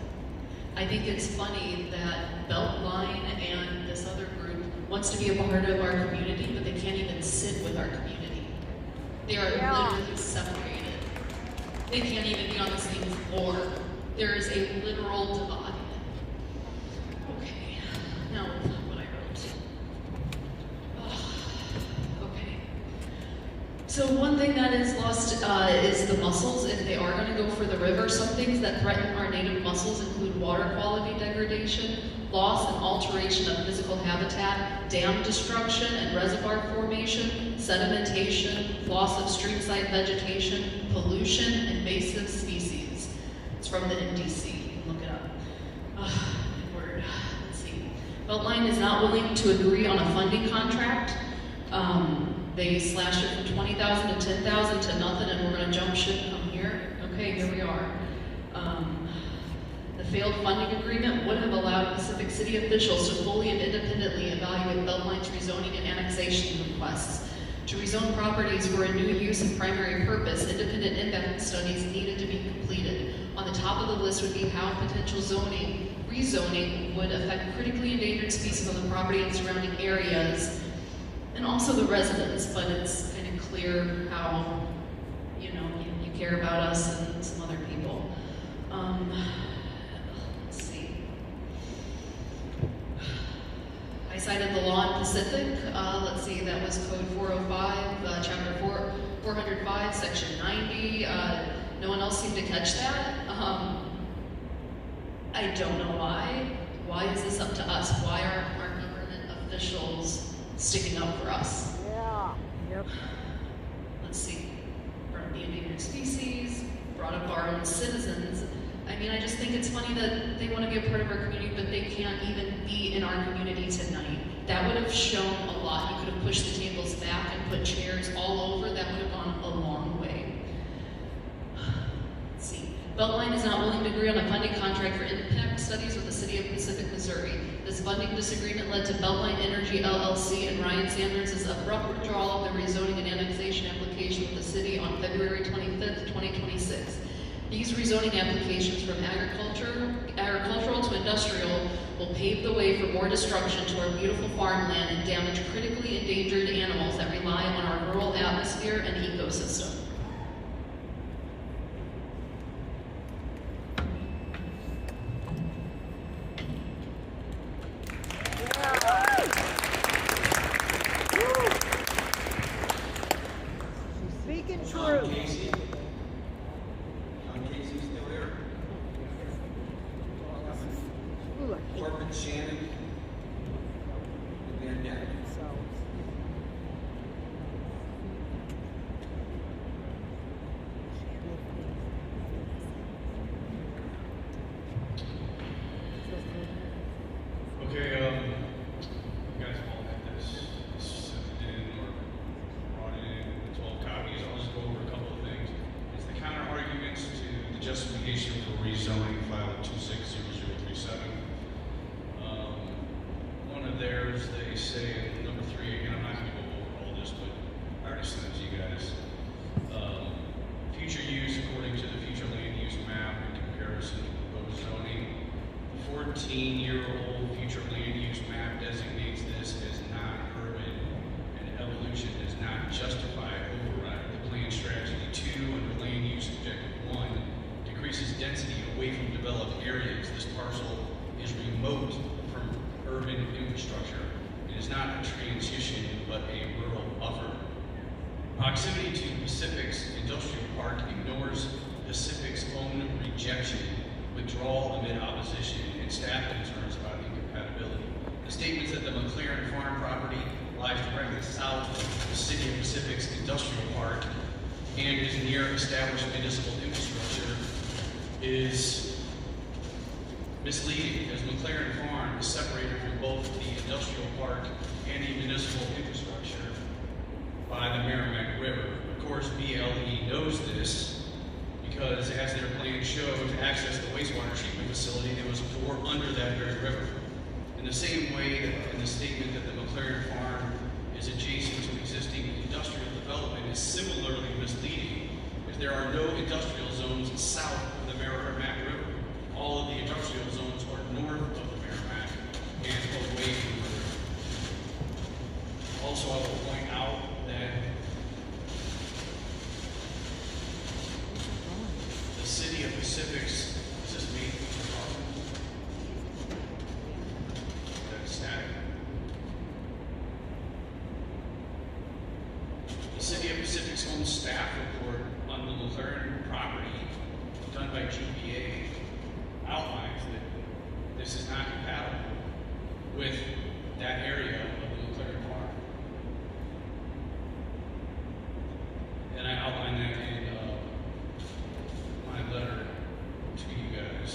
I think it's funny that Beltline and this other group wants to be a part of our community, but they can't even sit with our community. They are literally separated. They can't even be on the same floor. There is a literal divide. Okay, now what I wrote. Okay. So one thing that is lost is the mussels. If they are going to go for the river, some things that threaten our native mussels include water quality degradation, loss and alteration of physical habitat, dam destruction and reservoir formation, sedimentation, loss of streamside vegetation, pollution, invasive species. It's from the NDC. You can look it up. Word. Let's see. Beltline is not willing to agree on a funding contract. They slashed it from 20,000 to 10,000 to nothing, and we're going to jump ship from here. Okay, here we are. The failed funding agreement would have allowed Pacific City officials to fully and independently evaluate Beltline's rezoning and annexation requests. To rezone properties for a new use and primary purpose, independent impact studies needed to be completed. On the top of the list would be how potential rezoning would affect critically endangered species on the property and surrounding areas, and also the residents, but it's kind of clear how, you care about us and some other people. Let's see. I cited the law in Pacific. Let's see, that was Code 405, Chapter 405, Section 90. No one else seemed to catch that. I don't know why. Why is this up to us? Why aren't our government officials sticking up for us? Yeah. Yep. Let's see. Brought up the endangered species, brought up our own citizens. I mean, I just think it's funny that they want to be a part of our community, but they can't even be in our community tonight. That would have shown a lot. You could have pushed the tables back and put chairs all over. That would have gone a long way. Let's see. Beltline is not willing to agree on a funding contract for impact studies with the City of Pacific, Missouri. This funding disagreement led to Beltline Energy LLC and Ryan Sanders' abrupt withdrawal of the rezoning and annexation application with the city on February 25th, 2026. These rezoning applications from agricultural to industrial will pave the way for more destruction to our beautiful farmland and damage critically endangered animals that rely on our rural atmosphere and ecosystem. Speaking John true. Casey? John Casey still here? Corbin Shannon, and Van Dyke. Okay, you guys all had this sent in or brought in 12 copies. I'll just go over a couple of things. It's the counter arguments to the justification for rezoning file 260037. One of theirs, they say, number 3, again, I'm not going to go over all this, but I already sent it to you guys. Future use according to the future land use map in comparison to proposed zoning. 14-year-old future land use map designates this as non-urban, and evolution does not justify override. The plan strategy 2 under land use objective 1 decreases density away from developed areas. This parcel is remote from urban infrastructure. It is not a transition, but a rural buffer. Proximity to Pacific's industrial park ignores Pacific's own rejection, withdrawal amid opposition, and staff concerns about incompatibility. The statements that the McLaren Farm property lies directly south of the City of Pacific's industrial park and is near established municipal infrastructure is misleading, as McLaren Farm is separated from both the industrial park and the municipal infrastructure by the Merrimack River. Of course, BLE knows this because, as their plan showed, to access the wastewater treatment facility, there was a bore under that very river. In the same way that in the statement that the McLaren Farm is adjacent to existing industrial development is similarly misleading, as there are no industrial zones south of the Merrimack River. All of the industrial zones are north of the Merrimack and away from the river. Also, I will point out that the City of Pacific's, is this me? That's static. The City of Pacific's own staff report on the McLaren property done by GPA outlines that this is not compatible with that area of the McLaren Farm. And I outlined that in my letter to you guys.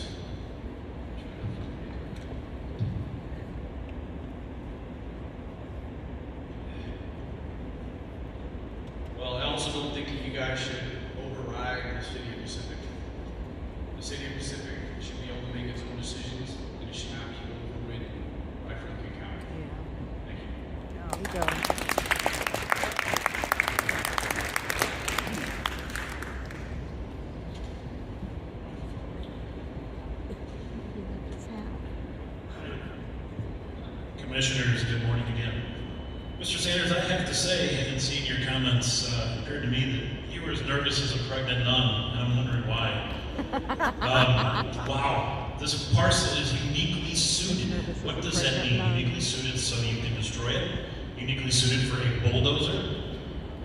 Well, I also don't think that you guys should override the City of Pacific. The City of Pacific should be able to make its own decisions, and it should not be overridden by Franklin County. Thank you. There you go. Commissioners, good morning again. Mr. Sanders, I have to say, in seeing your comments, it occurred to me that you were as nervous as a pregnant nun, and I'm wondering why. Wow, this parcel is uniquely suited. What does that mean, uniquely suited so you can destroy it? Uniquely suited for a bulldozer?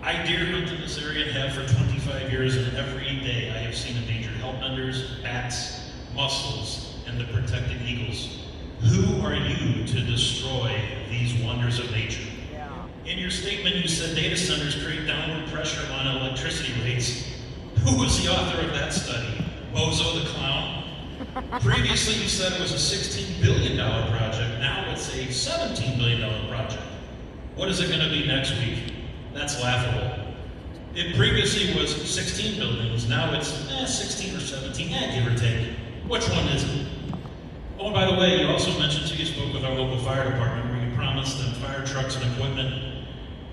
I deer hunt in this area and have for 25 years, and every day I have seen endangered hellbenders, bats, mussels, and the protected eagles. Who are you to destroy these wonders of nature? In your statement, you said data centers create downward pressure on electricity rates. Who was the author of that study? Bozo the Clown? Previously, you said it was a $16 billion project. Now it's a $17 billion project. What is it going to be next week? That's laughable. It previously was 16 buildings. Now it's 16 or 17, give or take. Which one is it? Oh, and by the way, you also mentioned you spoke with our local fire department where you promised them fire trucks and equipment.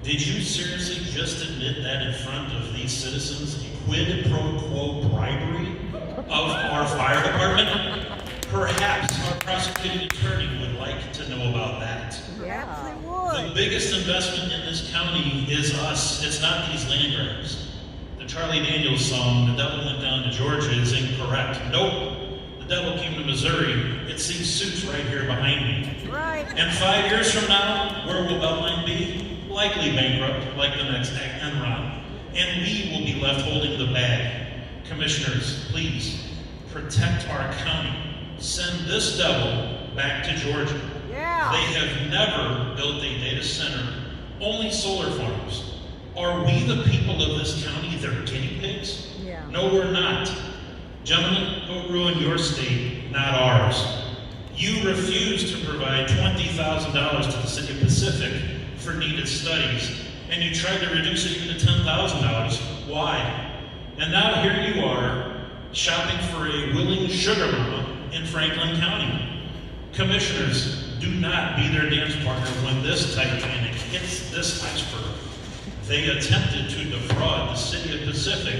Did you seriously just admit that in front of these citizens, a quid pro quo bribery of our fire department? Perhaps our prosecuting attorney would like to know about that. Yes, they would. The biggest investment in this county is us. It's not these land grabs. The Charlie Daniels song, "The Devil Went Down to Georgia," is incorrect. Nope. The devil came to Missouri. It's these suits right here behind me. Right. And 5 years from now, where will Beltline be? Likely bankrupt, like the next Enron. And we will be left holding the bag. Commissioners, please, protect our county. Send this devil back to Georgia. Yeah. They have never built a data center, only solar farms. Are we the people of this county their guinea pigs? Yeah. No, we're not. Gentlemen, don't ruin your state, not ours. You refused to provide $20,000 to the city of Pacific for needed studies, and you tried to reduce it even to $10,000. Why? And now here you are, shopping for a willing sugar mama in Franklin County. Commissioners, do not be their dance partner when this Titanic hits this iceberg. They attempted to defraud the city of Pacific,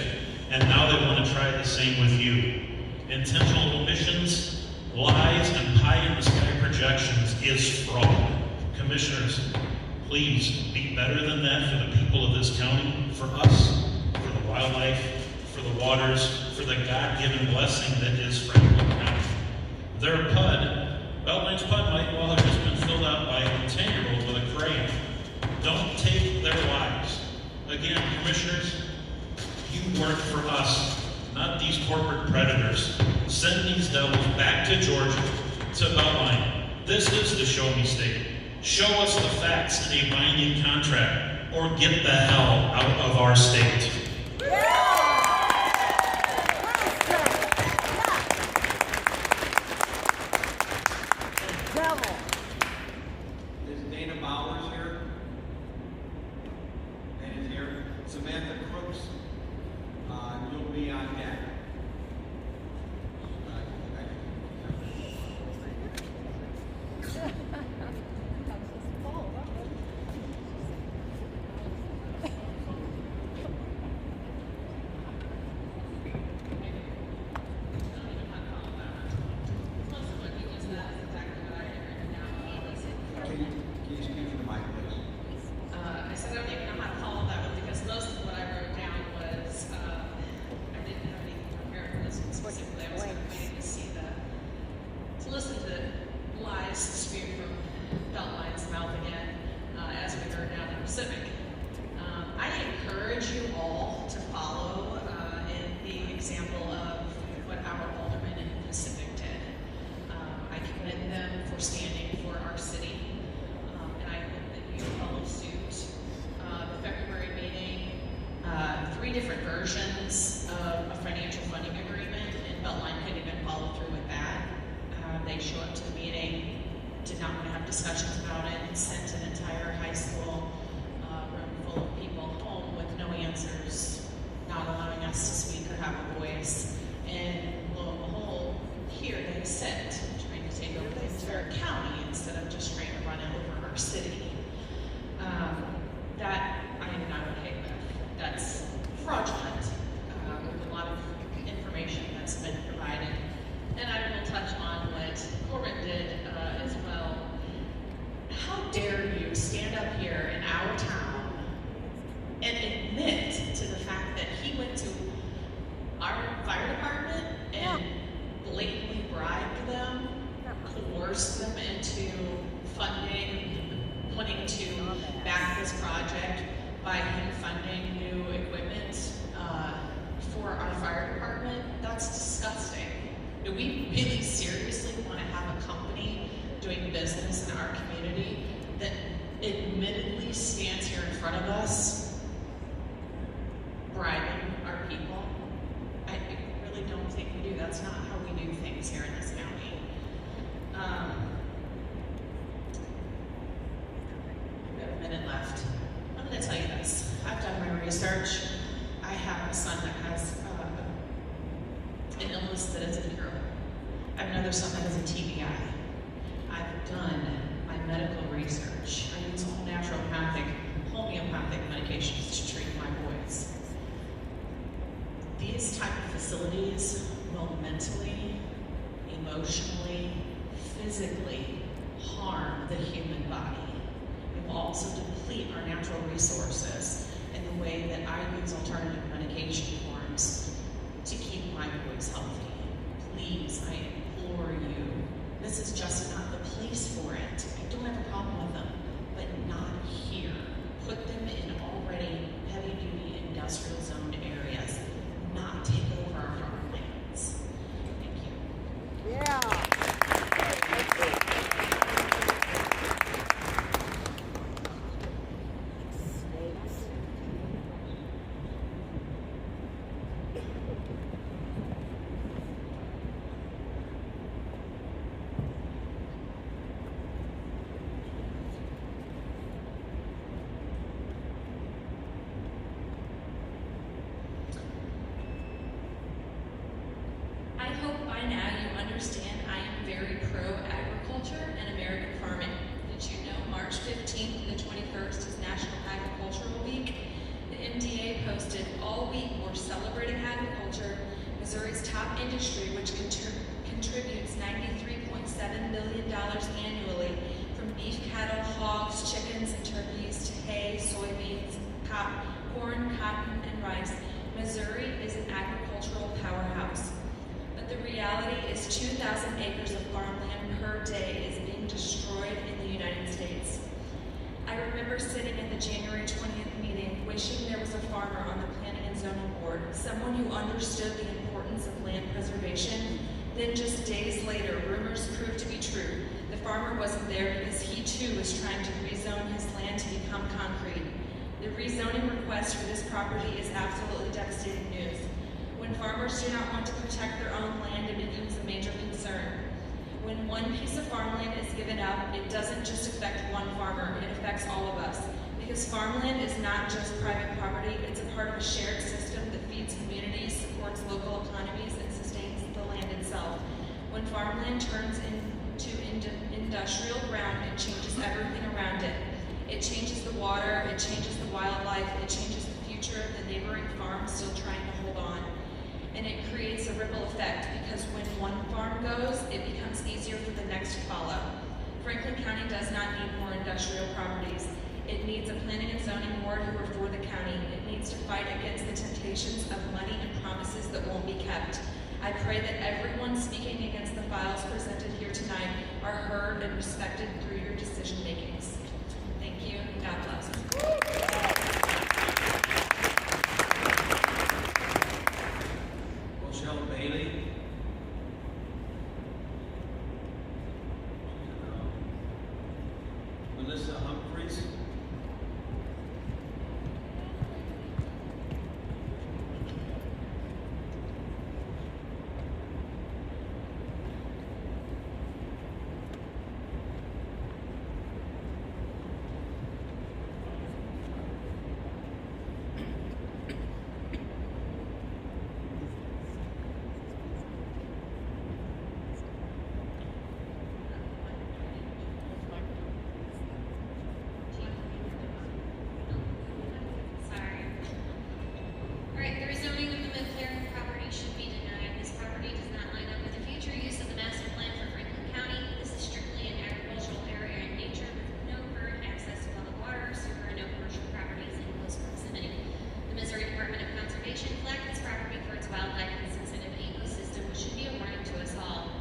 and now they want to try the same with you. Intentional omissions, lies, and pie-in-the-sky projections is fraud. Commissioners, please be better than that for the people of this county, for us, for the wildlife, for the waters, for the God-given blessing that is Franklin County. Their PUD, Beltline's PUD, might well have just been filled out by a 10-year-old with a crayon. Don't take their lives. Again, commissioners, you work for us, not these corporate predators. Send these devils back to Georgia, to Beltline. This is the show me state. Show us the facts in a binding contract, or get the hell out of our state. Devil. Is Dana Bowers here? Dana's here. Samantha Crooks, you'll be on deck. Can you speak to the mic, please? I said I don't even know how to follow that one because most of what I wrote down was I didn't have anything prepared for this one specifically. I was waiting to see to listen to lies spewed from Beltline's mouth again as we heard down in the Pacific. I encourage you all to follow in the example of what our alderman in the Pacific did. I commend them for standing for our city. And I hope that you follow suit. The February meeting, 3 different versions of a financial funding agreement, and Beltline couldn't even follow through with that. They show up to the meeting, did not want to have discussions about it, and sent an entire high school room full of people home with no answers, not allowing us to speak or have a voice. And lo and behold, here they sit, trying to take over the entire county instead of just trying to run over our city. That I am not okay with. That's fraudulent, with a lot of information that's been provided. And I will touch on what Corbett did as well. How dare you stand up here in our town and admit to the fact that he went to our fire department and blatantly bribed them, coerced them into funding, wanting to back this project by him funding new equipment for our fire department? That's disgusting. Do we really seriously want to have a company doing business in our community that admittedly stands here in front of us bribing our people? I really don't think we do. That's not how we do things here in this county. We have a minute left. I'm going to tell you this. I've done my research. I have a son that has an illness that is incurable. I have another son that has a TBI. I've done my medical research. I use all naturopathic, homeopathic medications to treat my boys. These type of facilities will mentally, emotionally, physically harm the human body. It will also deplete our natural resources in the way that I use alternative medication forms to keep my boys healthy. Please, I implore you, this is just not the place for it. I don't have a problem with them, but not here. Put them in already heavy-duty industrial zoned areas, not take over our farmlands. Thank you. Yeah. understand I am very pro-agriculture and American farming. Did you know March 15th and the 21st is National Agricultural Week? The MDA posted, all week we're celebrating agriculture, Missouri's top industry, which contributes $93.7 billion annually, from beef cattle, hogs, chickens, and turkeys to hay, soybeans, corn, cotton, and rice. Missouri is an agricultural powerhouse. But the reality is 2,000 acres of farmland per day is being destroyed in the United States. I remember sitting at the January 20th meeting wishing there was a farmer on the Planning and Zoning Board, someone who understood the importance of land preservation. Then just days later, rumors proved to be true. The farmer wasn't there because he too was trying to rezone his land to become concrete. The rezoning request for this property is absolutely devastating news. When farmers do not want to protect their own land, it becomes a major concern. When one piece of farmland is given up, it doesn't just affect one farmer, it affects all of us. Because farmland is not just private property, it's a part of a shared system that feeds communities, supports local economies, and sustains the land itself. When farmland turns into industrial ground, it changes everything around it. It changes the water, it changes the wildlife, it changes the future of the neighboring farms still trying to hold on. And it creates a ripple effect, because when one farm goes, it becomes easier for the next to follow. Franklin County does not need more industrial properties. It needs a planning and zoning board who are for the county. It needs to fight against the temptations of money and promises that won't be kept. I pray that everyone speaking against the files presented here tonight are heard and respected through your decision makings. Thank you. God bless. Rochelle Bailey. Melissa Humphreys. Sorry. Alright, the rezoning of the McLaren property should be denied. This property does not line up with the future use of the master plan for Franklin County. This is strictly an agricultural area in nature with no current access to public water, sewer, and no commercial properties in close proximity. The Missouri Department of Conservation flagged this property for its wildlife and sensitive ecosystem, which should be a warning to us all.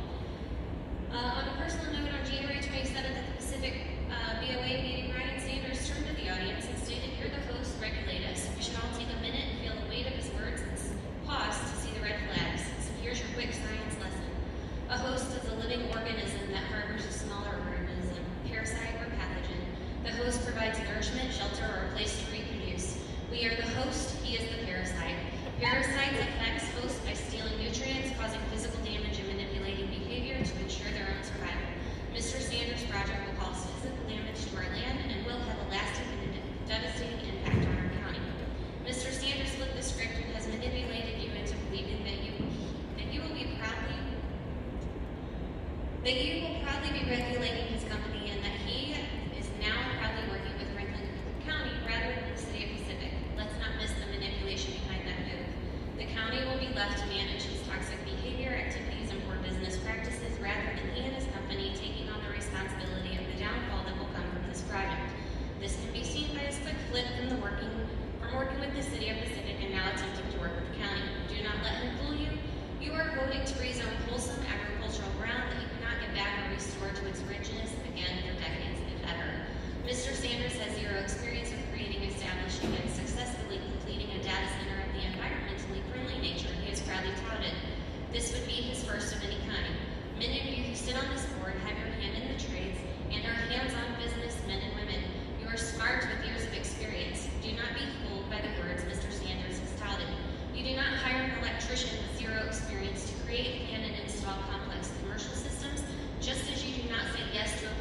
On a personal note, on January 27th at the Pacific BOA meeting, Ryan Sanders turned to the audience and stated, "You're the host, regulate us. We should all take a minute and feel the weight of his words and pause to see the red flags. So here's your quick science lesson. A host is a living organism that harbors a smaller organism, parasite or pathogen. The host provides nourishment, shelter, or a place to reproduce. We are the host, he is the parasite. Parasites affect hosts by stealing nutrients, causing physical damage, and manipulating behavior to ensure their own survival. Mr. Sanders' project will cause physical damage to our land and will have a lasting and devastating impact on our county. Mr. Sanders flipped the script and has manipulated you into believing that you will proudly be regulating his company, and that he is now proudly working with Franklin County rather than the city of Pacific. Let's not miss the manipulation behind that move. The county will be left to manage his toxic behavior, activities, and poor business practices rather than he and his company taking on the responsibility of the downfall that will come from this project. This can be seen by his quick flip from working with the city of Pacific and now attempting to work with the county. Do not let him fool you. You are voting to rezone wholesome agricultural ground that you cannot get back or restore to its richness again for decades, if ever. Mr. Sanders has zero experience with creating, establishing, and successfully completing a data center of the environmentally friendly nature he has proudly touted. This would be his first of any kind. Many of you who sit on this board have your hand in the trades and are hands-on businessmen and women. You are smart with years of experience. Do not be fooled by the words Mr. Sanders has touted. You do not hire an electrician with zero experience to create, plan, and install complex commercial systems, just as you do not say yes to a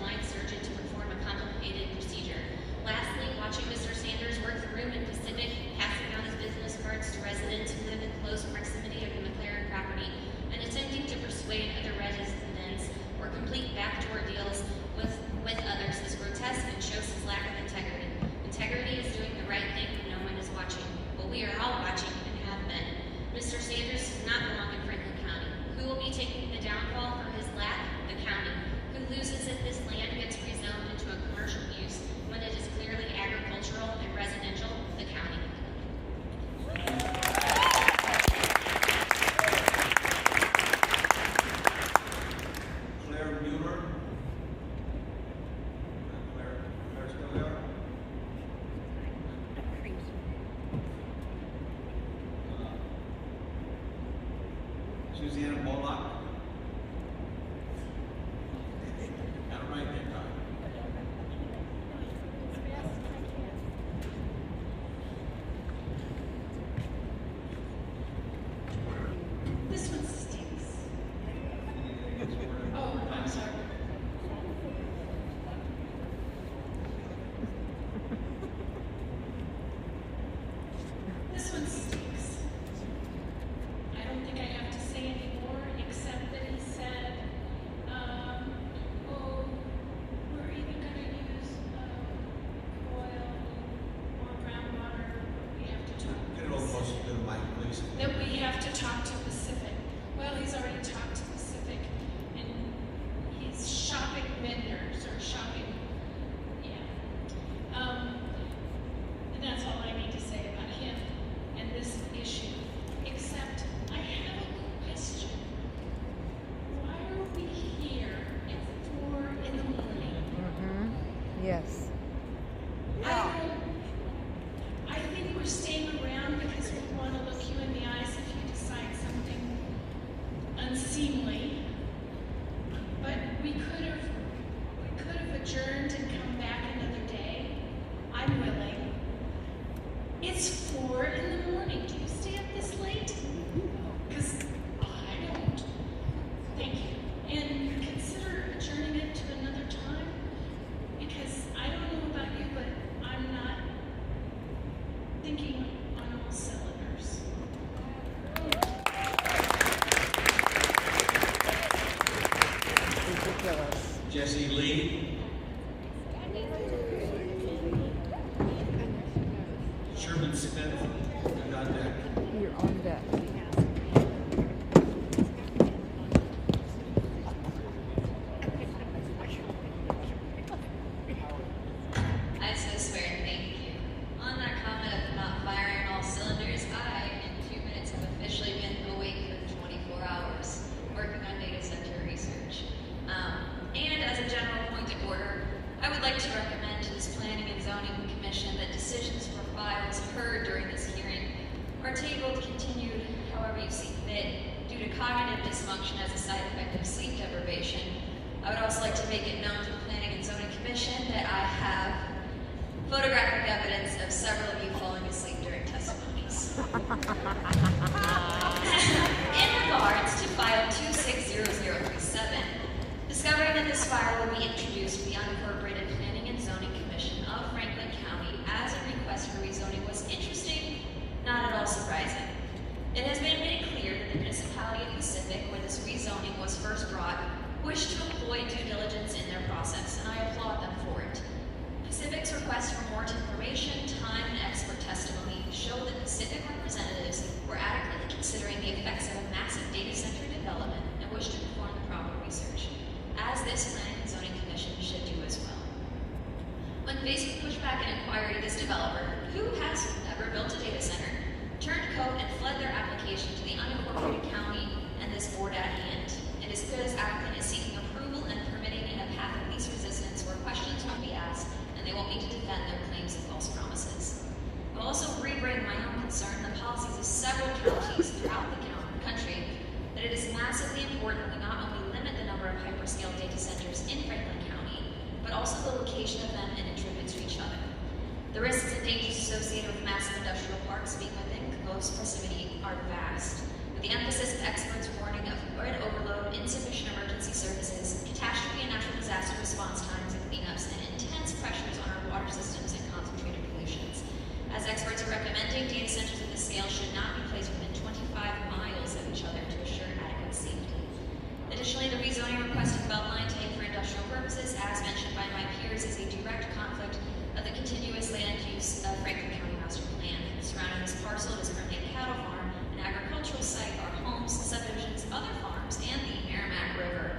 Yes. I think we're staying around because we want to look you in the eyes if you decide something unseemly. But we could have adjourned and come back another day. I'm willing. It's 4 in the morning. Do you stay up this late? Because I don't. Thank you. And consider adjourning it to another time. Because I don't know about you, but I'm not thinking on all cylinders. Ridiculous. Jesse Lee. Sherman Smith. And on deck. You're on deck. I so swear, thank you. On that comment of not firing all cylinders, I, in 2 minutes, have officially been awake for 24 hours, working on data center research. And as a general point of order, I would like to recommend to this Planning and Zoning Commission that decisions for files heard during this hearing are tabled, continued, however you see fit, due to cognitive dysfunction as a side effect of sleep deprivation. I would also like to make it known to the Planning and Zoning Commission that I have photographic evidence of several of you falling asleep during testimonies. In regards to file 260037, discovering that this file will be introduced to the unincorporated Planning and Zoning Commission of Franklin County as a request for rezoning was interesting, not at all surprising. It has been made clear that the municipality of Pacific, where this rezoning was first brought, wished to employ due diligence in their process, and I applaud them for it. Pacific's request for more information, time, and expert testimony showed that Pacific representatives were adequately considering the effects of a massive data center development and wished to perform the proper research, as this Planning and Zoning Commission should do as well. When faced with pushback and inquiry, this developer, who has never built a data center, turned coat and fled their application to the unincorporated county and this board at hand. It is good as applicant is seeking approval and permitting in a path of least resistance where questions won't be asked and they won't need to defend their claims of false promises. I'll also rebring my own concern the policies of several counties throughout the country that it is massively important that we not only limit the number of hyperscale data centers in Franklin County, but also the location of them and attribute to each other. The risks and dangers associated with massive industrial parks being within close proximity are vast, with the emphasis of experts warning of grid overload, insufficient emergency services, catastrophe and natural disaster response times and cleanups, and intense pressures on our water systems and concentrated pollutions. As experts are recommending, data centers of this scale should not be placed within 25 miles of each other to assure adequate safety. Additionally, the rezoning requested Beltline tank for industrial purposes, as mentioned by my peers, is a direct conflict of the continuous land use of Franklin County Master Plan. Surrounding this parcel is currently a cattle farm, an agricultural site, our homes, subdivisions, other farms, and the Merrimack River.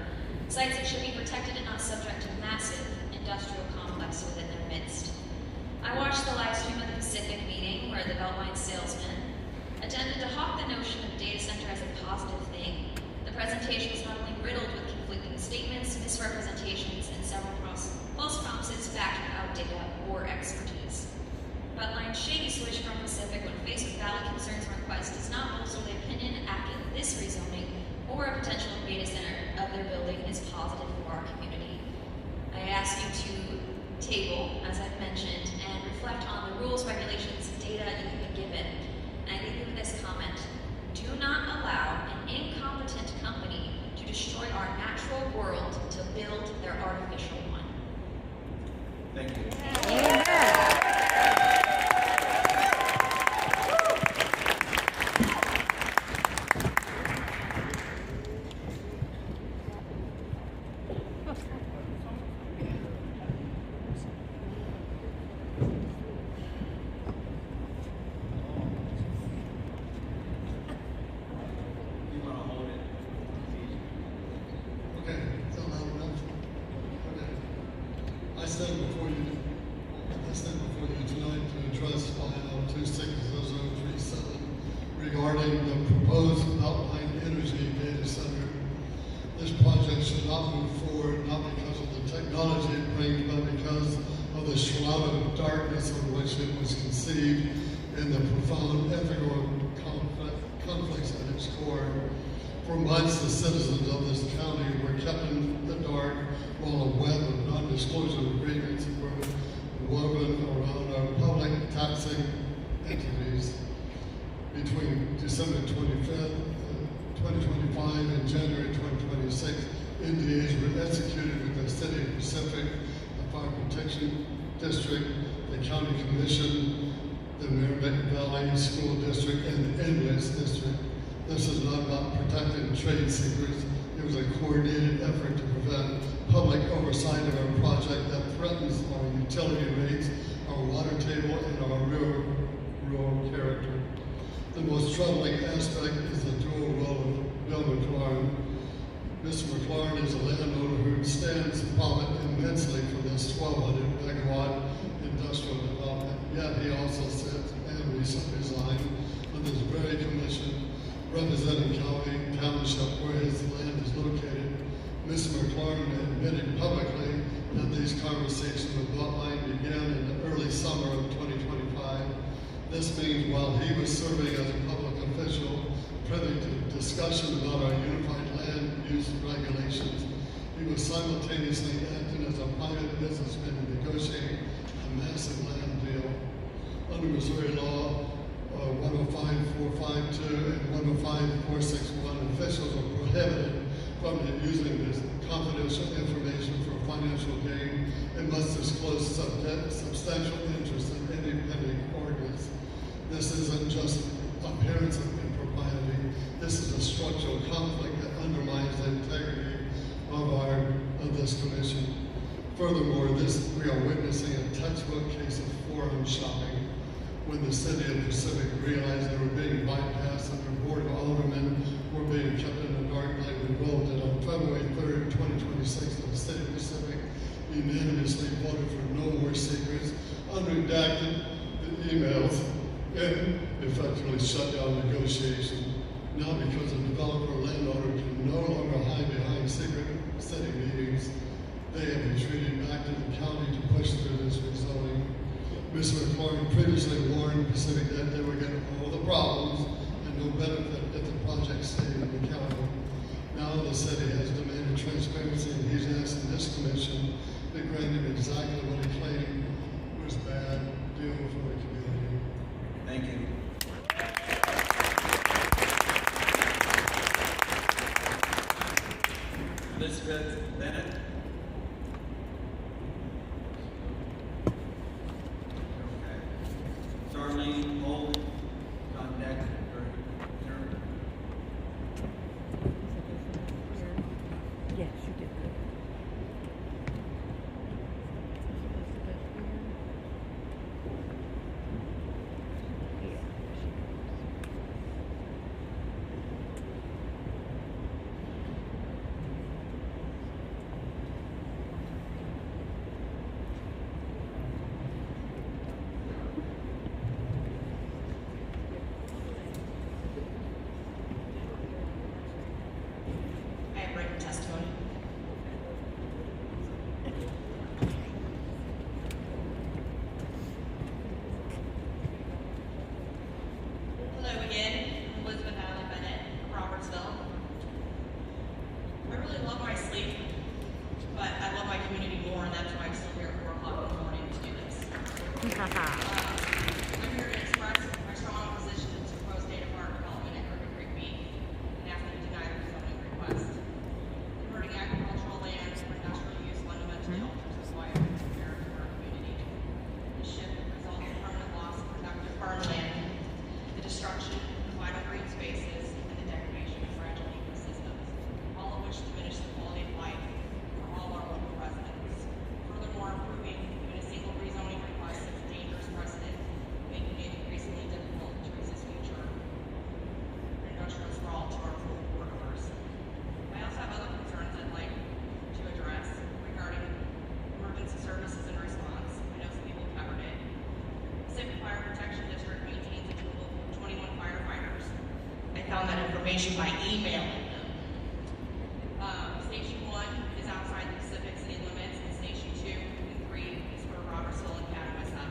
Sites that should be protected and not subject to massive industrial complex within their midst. I watched the live stream of the Pacific meeting where the Beltline salesman attempted to hawk the notion of data center as a positive thing. The presentation was not only riddled with conflicting statements, misrepresentations, and several false promises backed without data or expertise. Beltline's shady switch from Pacific when faced with valid concerns and requests does not bolster the opinion after this rezoning or a potential data center of their building is positive for our community. I ask you to table, as I've mentioned, and reflect on the rules, regulations, data you have been given. And I leave you with this comment. Do not allow an incompetent company to destroy our natural world to build their artificial one. Thank you. You want to hold it? Okay, so loud enough. Okay. I stand before you tonight to address file 260037 regarding the proposed Beltline Energy Data Center. This project should not move forward, not because of the technology it brings, but because darkness on which it was conceived and the profound ethical conflicts at its core. For months, the citizens of this county were kept in the dark while a web of non-disclosure agreements were woven around our public taxing entities. Between December 25th, 2025 and January 2026, NDAs were executed with the City of Pacific, the Fire Protection District, the County Commission, the Merrimack Valley School District, and the Inlet District. This is not about protecting trade secrets. It was a coordinated effort to prevent public oversight of our project that threatens our utility rates, our water table, and our rural character. The most troubling aspect is the dual role of Bill McLaurin. Mr. McLaurin is a landowner who stands to profit immensely from this 1,200 megawatt industrial development. Yet he also sits and recently resigned on this very commission representing County Township where his land is located. Mr. McLaurin admitted publicly that these conversations with Beltline began in the early summer of 2025. This means while he was serving as a public official, privy to discussion about our unified land use regulations, he was simultaneously acting as a private businessman negotiating a massive land deal. Under Missouri law 105452 and 105461, officials are prohibited from using this confidential information for financial gain and must disclose substantial interest in any pending ordinance. This isn't just appearance of impropriety. This is a structural conflict that undermines the integrity of this commission. Furthermore, we are witnessing a textbook case of forum shopping. When the City of Pacific realized they were being bypassed and their board of aldermen were being kept in the dark, they revolted. On February 3rd, 2026, the City of Pacific unanimously voted for no more secrets, unredacted the emails, and effectively shut down negotiations. Now, because a developer or landowner can no longer hide behind secret city meetings, they have retreated back to the county to push through this rezoning. Mr. McLaurin previously warned Pacific that they were getting all the problems and no benefit if the project stayed in the county. Now the city has demanded transparency, and he's asking this commission to grant him exactly what he claimed was bad deal for the community. Thank you. Elizabeth Bennett. Okay. Darlene Holt, on deck. Yes, you did. I have written testimony. Hello again, I'm Elizabeth Allen Bennett of Robertsville. I really love my sleep, but I love my community more, and that's why I'm still here at 4 o'clock in the morning to do this. I'm here to express my strong opposition to the proposed data park development at Crooked Creek Beach and ask that you deny the rezoning request. Converting agricultural land for industrial use fundamentally alters the wider character of our community. The shift results in permanent loss of productive farmland, the destruction of vital green spaces, and the degradation of fragile ecosystems, all of which diminish the quality of life for all our local residents. Furthermore, approving even a single rezoning request is a dangerous precedent, making it increasingly difficult to resist future industrial sprawl to our rural corridors. I also have other concerns I'd like to address regarding emergency services and response. I know some people covered it. The Pacific Fire Protection District maintains a total of 21 firefighters. I found that information by emailing them. Station 1 is outside the Pacific city limits, and Station 2 and 3 is for Robertsville and Catawissa.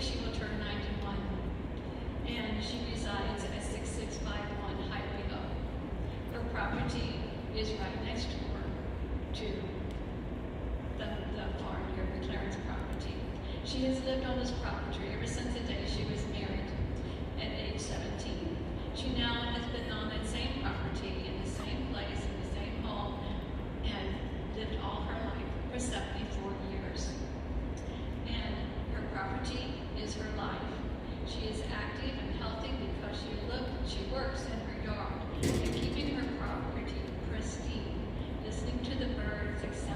she will turn 91, and she resides at 6651 Highway O. Her property is right next door to the farm near McLaren's property. She has lived on this property ever since the day she was married at age 17. She now has been on that same property in the same place, in the same home, and lived all her life for 74 years. And her property is her life. She is active and healthy because she works in her yard and keeping her property pristine, listening to the birds, etc.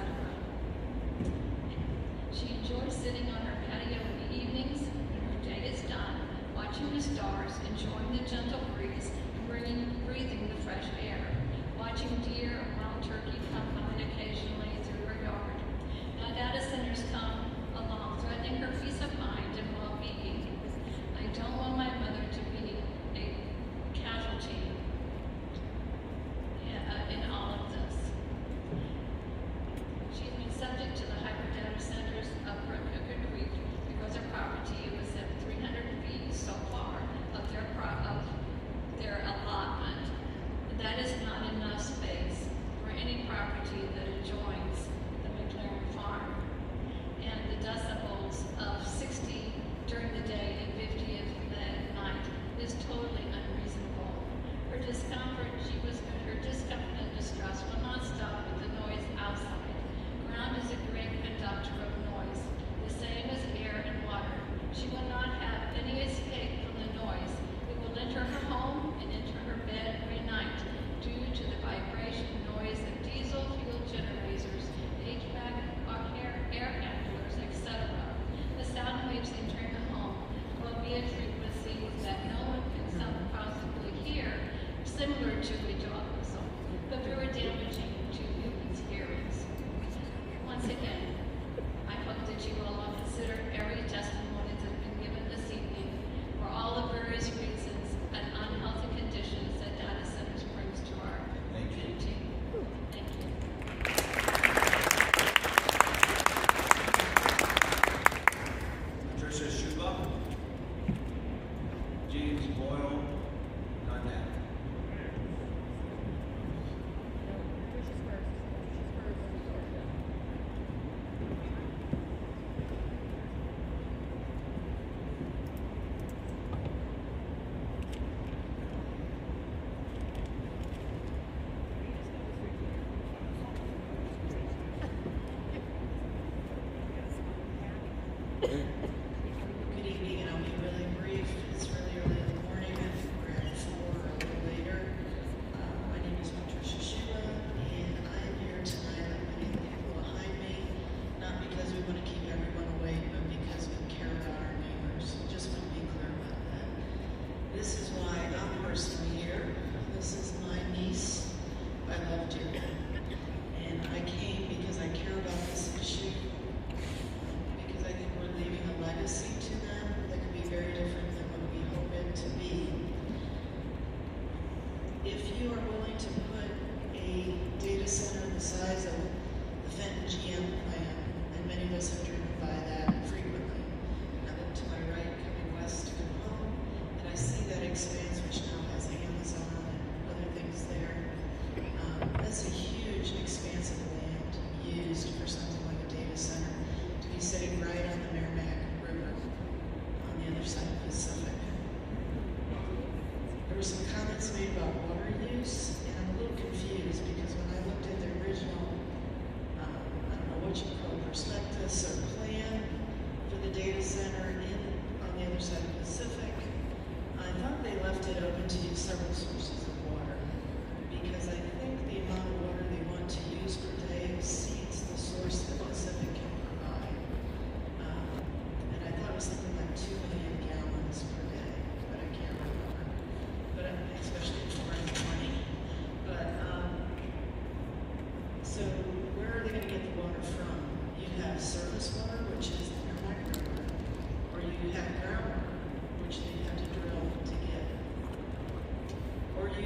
She enjoys sitting on her patio in the evenings when her day is done, watching the stars, enjoying the gentle breeze, and breathing the fresh air, watching deer and wild turkey come by occasionally through her yard. Now data centers come along, threatening her peace of mind and well-being. I don't want my mother to be a casualty in all of this. She's been subject to the hyper data centers of Crooked Creek because her property was at 300 feet so far of their allotment. That is not enough space for any property that adjoins the McLaren farm. And the decibels of 60 during the day and 50 at night is totally unreasonable. Her discomfort and distress will not stop with the noise outside. Ground is a great conductor of noise, the same as air and water. She will not have any escape from the noise. It will enter her home and enter her bed every night due to the vibration noise of diesel fuel generators, HVAC, air handlers, etc. The sound waves entering the home will be at frequencies that no one can possibly hear, similar to a dog whistle, but very damaging to humans' hearings. Once again, I hope that you will all consider every testimony that's been given this evening for all the various reasons and unhealthy conditions that data centers brings to our community. Thank you. Patricia Schuba, James Boyle, Nunette. Good evening, and I'll be really brief. It's really early in the morning. I think we're at 4 or a little later. My name is Patricia Schuba, and I'm here tonight, like many of the people behind me, not because we want to keep everyone awake, but because we care about our neighbors. Just want to be clear about that. This is why I'm personally here. This is my niece. I love dearly. And I came because I care about this issue. Because I think we're leaving a legacy to them that could be very different than what we hope it to be. If you are willing to put a data center the size of the Fenton GM plant, and many of us have driven by that frequently. I look to my right coming west to come home, and I see that expanse which now has Amazon and other things there. That's a huge expanse of land used for something like a data center to be sitting right on the Merrimack River on the other side of the Pacific. There were some comments made about water use, and I'm a little confused because when I looked at the original, I don't know what you call it, prospectus or plan for the data center on the other side of the Pacific, I thought they left it open to use several sources of water because I think the amount of water they want to use per day exceeds the source the Pacific can provide. And I thought it was something like 2 million gallons per day, but I can't remember. But especially at 4 in the morning. But so where are they going to get the water from? You have surface water, which is the Merrimack River, or you have groundwater, which they have to drill to get, or you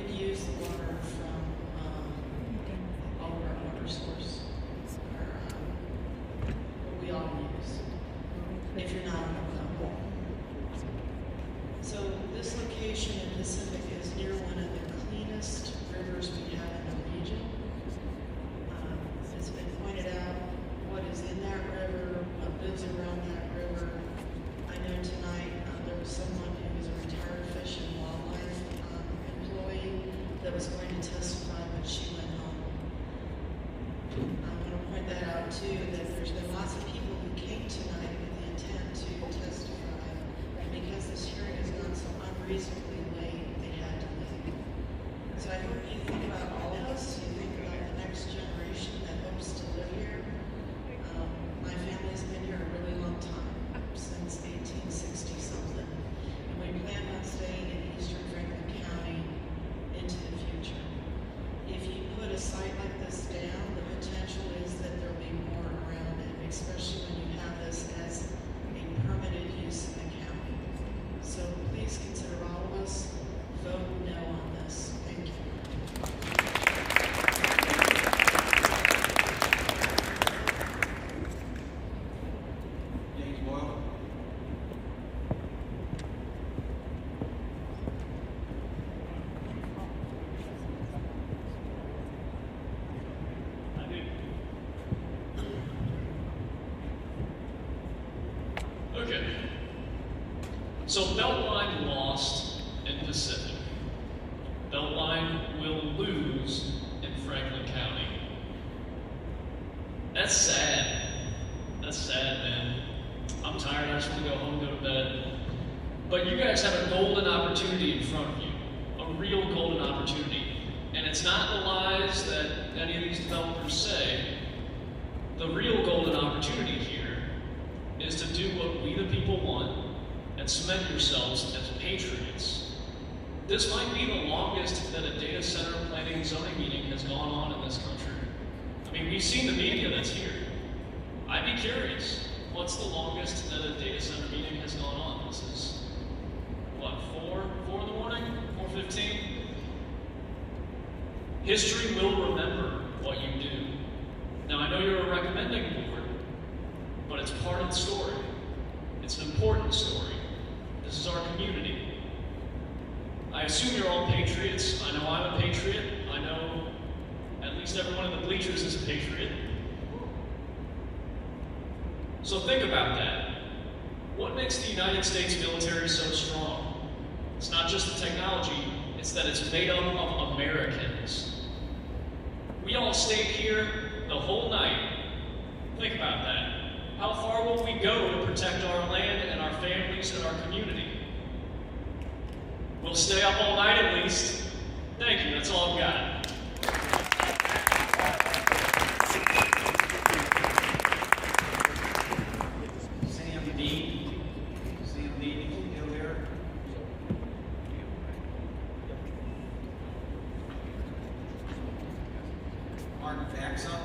Pacific is near one of the cleanest rivers we have in the region. It's been pointed out what is in that river, what lives around that river. I know tonight there was someone who was a retired fish and wildlife employee that was going to testify, but she went home. I want to point that out too, that there's been lots of people who came tonight with the intent to testify, and because this hearing has gone so unreasonably late, they had to leave. So I hope you think about all of us, you think about the next generation that hopes to live here. My family's been here a really long time, since 1860 something, and we plan on staying in eastern Franklin County into the future. If you put a site like this down, the potential is that there'll be more around it, especially when you have this as a permitted use in the county. So please consider all of us vote no on this. Thank you. James Boyle. Okay. So Beltline lost in Pacific. Beltline will lose in Franklin County. That's sad. That's sad, man. I'm tired. I just want to go home, go to bed. But you guys have a golden opportunity in front of you. A real golden opportunity. And it's not the lies that any of these developers say. The real golden opportunity here is to do what we the people want and cement yourselves as patriots. This might be the longest that a data center planning and zoning meeting has gone on in this country. I mean, we've seen the media that's here. I'd be curious, what's the longest that a data center meeting has gone on? This is, what, 4 in the morning? 4:15? History will remember what you do. Now, I know you're a recommending board, but it's part of the story. It's an important story. This is our community. I assume you're all patriots. I know I'm a patriot. I know at least everyone in the bleachers is a patriot. So think about that. What makes the United States military so strong? It's not just the technology, it's that it's made up of Americans. We all stayed here the whole night. Think about that. How far will we go to protect our land and our families and our community? We'll stay up all night at least. Thank you, that's all I've got. Sam Dean. Sam Dean, you still there? Martin Faxa.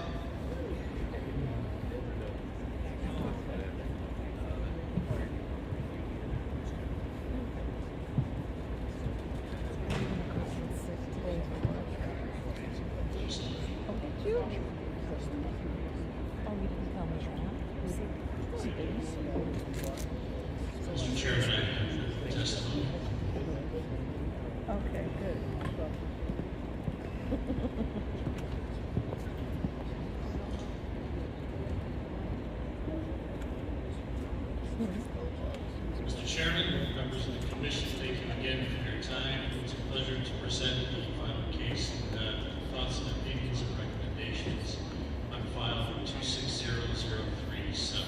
Mr. Chairman, I have testimony. Okay, good. Mr. Chairman, members of the commission, thank you again for your time. It's a pleasure to present the final case and thoughts and opinions and recommendations on file 260037.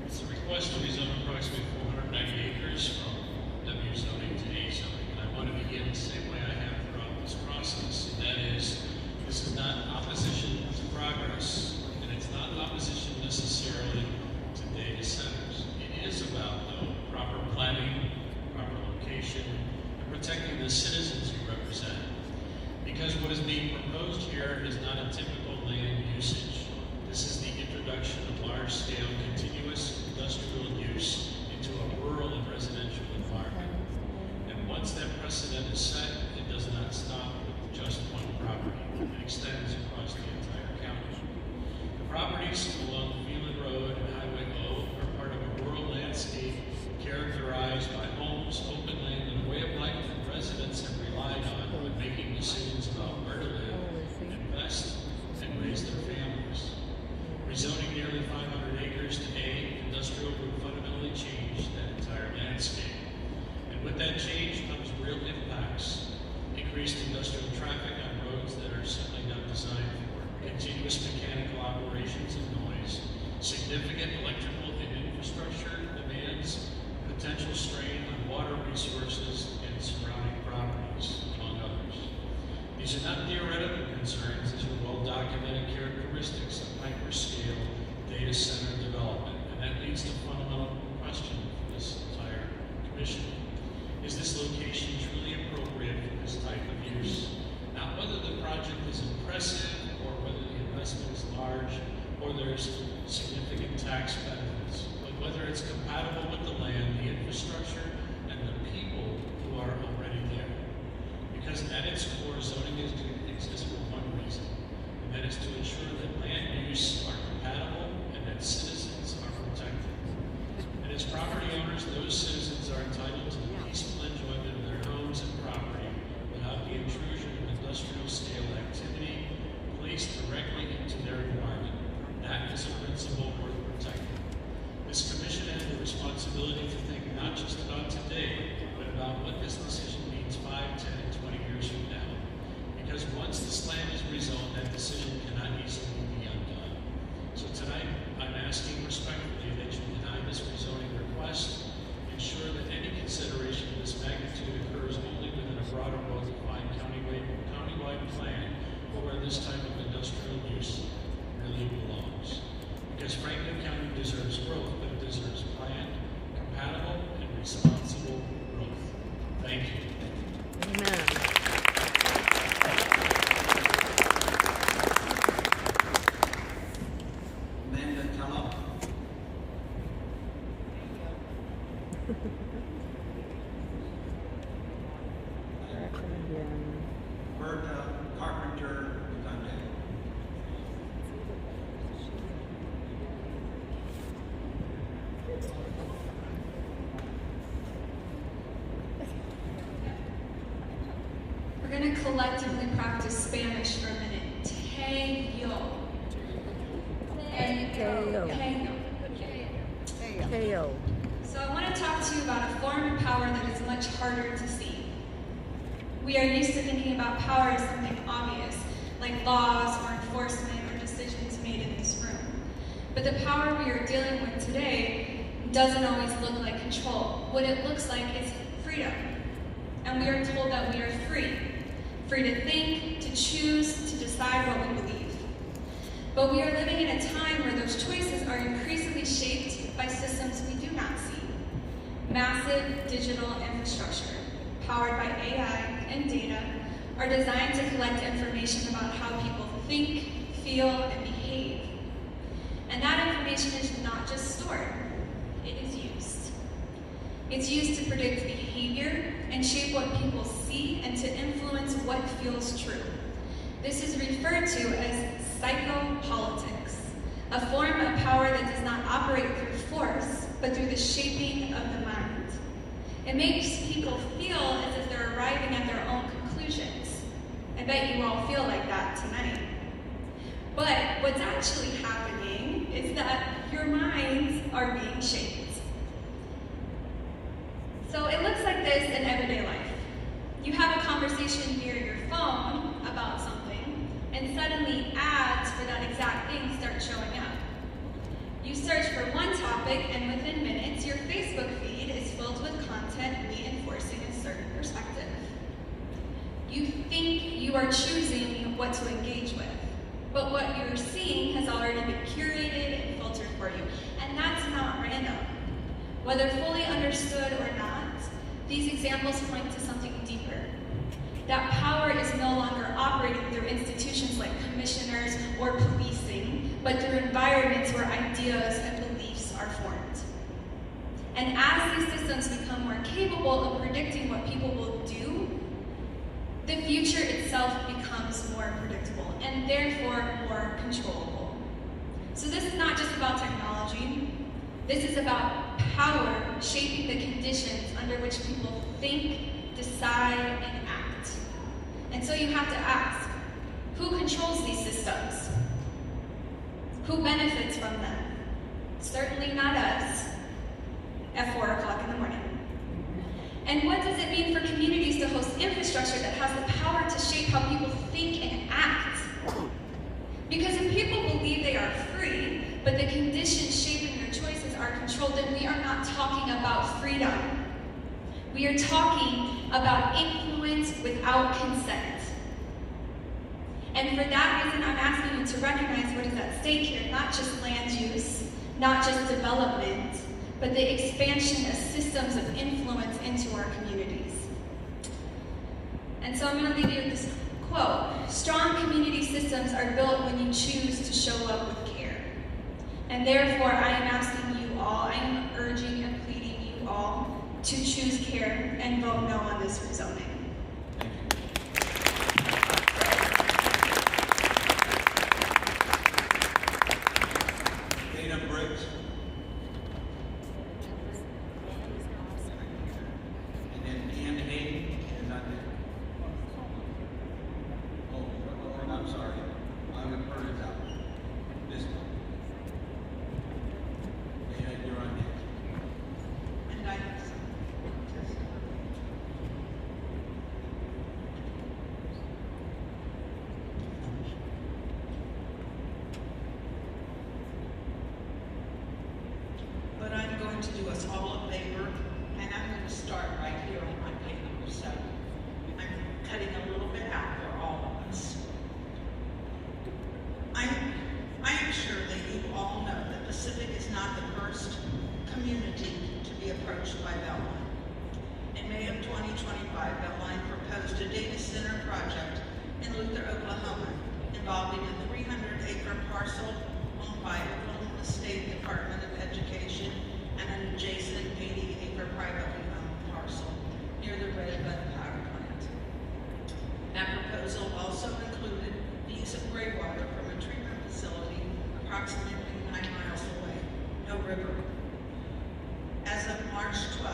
It's a request to rezone approximately 490 acres from W zoning to A zoning. And I want to begin the same way I have throughout this process, and that is, this is not opposition to progress, and it's not opposition necessarily to data centers. It is about, though, proper planning, proper location, and protecting the citizens you represent. Because what is being proposed here is not a typical land usage. This is the introduction of large-scale continuous industrial use into a rural and residential environment. And once that precedent is set, it does not stop with just one property. It extends across the entire county. The properties along Wheelan Road and Highway O are part of a rural landscape characterized by homes, open land, and a way of life for residents traffic on roads that are simply not designed for, continuous mechanical operations and noise, significant electrical and infrastructure demands, potential strain on water resources and surrounding properties, among others. These are not theoretical concerns, these are well-documented characteristics of hyperscale data center development, and that leads to a fundamental question for this entire commission. Is this location truly appropriate for this type of use? Not whether the project is impressive or whether the investment is large or there's significant tax benefits, but whether it's compatible with the land, the infrastructure, and the people who are already there. Because at its core, zoning exists for one reason, and that is to ensure that land use are compatible and that citizens are protected. And as property owners, those citizens are entitled to the peaceful enjoyment of their homes and property without the intrusion of industrial scale activity placed directly into their environment. That is a principle worth protecting. This commission has the responsibility to think not just about today, but about what this decision means 5, 10, and 20 years from now. Because once this land is rezoned, that decision cannot easily be undone. So tonight, I'm asking respectfully that you deny this rezoning request, ensure that any consideration of this magnitude occurs only within a broader, well-defined countywide plan for where this type of industrial use really belongs. Because Franklin County deserves growth, but it deserves planned, compatible, and responsible growth. Thank you. Amen. Amanda Kellogg. Berta Carpenter Dundee. We're going to collectively practice Spanish for a minute. Teyo. KO. So I want to talk to you about a form of power that is much harder to see. We are used to thinking about power as something obvious, like laws or enforcement or decisions made in this room. But the power we are dealing with today doesn't always look like control. What it looks like is freedom. And we are told that we are free. Free to think, to choose, to decide what we believe. But we are living in a time where those choices are increasingly shaped by systems we do not see. Massive digital infrastructure, powered by AI and data, are designed to collect information about how people think, feel, and behave. And that information is not just stored, it is used. It's used to predict behavior and shape what people see and to influence what feels true. This is referred to as psychopolitics, a form of power that does not operate through force, but through the shaping of the mind. It makes people feel as if they're arriving at their own conclusions. I bet you all feel like that tonight. But what's actually happening is that your minds are being shaped. So it looks like this in everyday life. You have a conversation via your phone about something, and suddenly ads for that exact thing start showing up. You search for one topic, and within minutes, your Facebook feed is filled with content reinforcing a certain perspective. You think you are choosing what to engage with, but what you're seeing has already been curated and filtered for you, and that's not random. Whether fully understood or not, these examples point to something deeper. That power is no longer operating through institutions like commissioners or policing, but through environments where ideas and beliefs are formed. And as these systems become more capable of predicting what people will do, the future itself becomes more predictable and therefore more controllable. So this is not just about technology. This is about power shaping the conditions under which people think, decide, and act. And so you have to ask, who controls these systems? Who benefits from them? Certainly not us at 4 o'clock in the morning. And what does it mean for communities to host infrastructure that has the power to shape how people think and act. Because if people believe they are free, but the conditions shaping their choices are controlled, then we are not talking about freedom. We are talking about influence without consent. And for that reason, I'm asking you to recognize what is at stake here, not just land use, not just development, but the expansion of systems of influence into our communities. And so I'm going to leave you with this quote. Strong community systems are built when you choose to show up with care. And therefore, I am asking you all, I am urging and pleading you all to choose care and vote no on this rezoning. Dana Briggs. And then Ann Hayden, and not there. Oh, I'm sorry. I'm going to burn it out. This one. Dana, you're on next. And I have some testimony. But I'm going to do us all a favor, and I'm going to start right here on my page number 7. I'm cutting a little bit out for all of us. I am sure that you all know that Pacific is not the first community to be approached by Beltline. In May of 2025, Beltline proposed a data center project in Luther, Oklahoma, involving a 300-acre parcel owned by Oklahoma State Department of Education and an adjacent 80-acre privately owned parcel near the Red Bud Power Plant. That proposal also included the use of gray water from a treatment facility approximately 9 miles away, no river. As of March 12,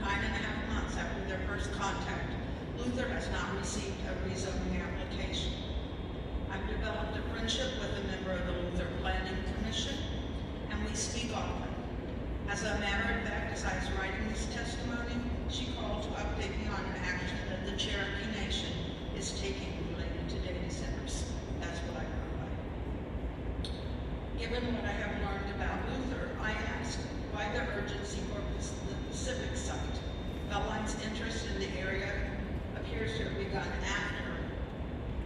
9.5 months after their first contact, Luther has not received a rezoning application. I've developed a friendship with a member of the Luther Planning Commission, and we speak often. As a matter of fact, as I was writing this testimony, she called to update me on an action that the Cherokee Nation is taking related to data centers. That's what I wrote about. Given what I have learned about Luther, I ask why the urgency for the Pacific site. Beltline's interest in the area appears to have begun after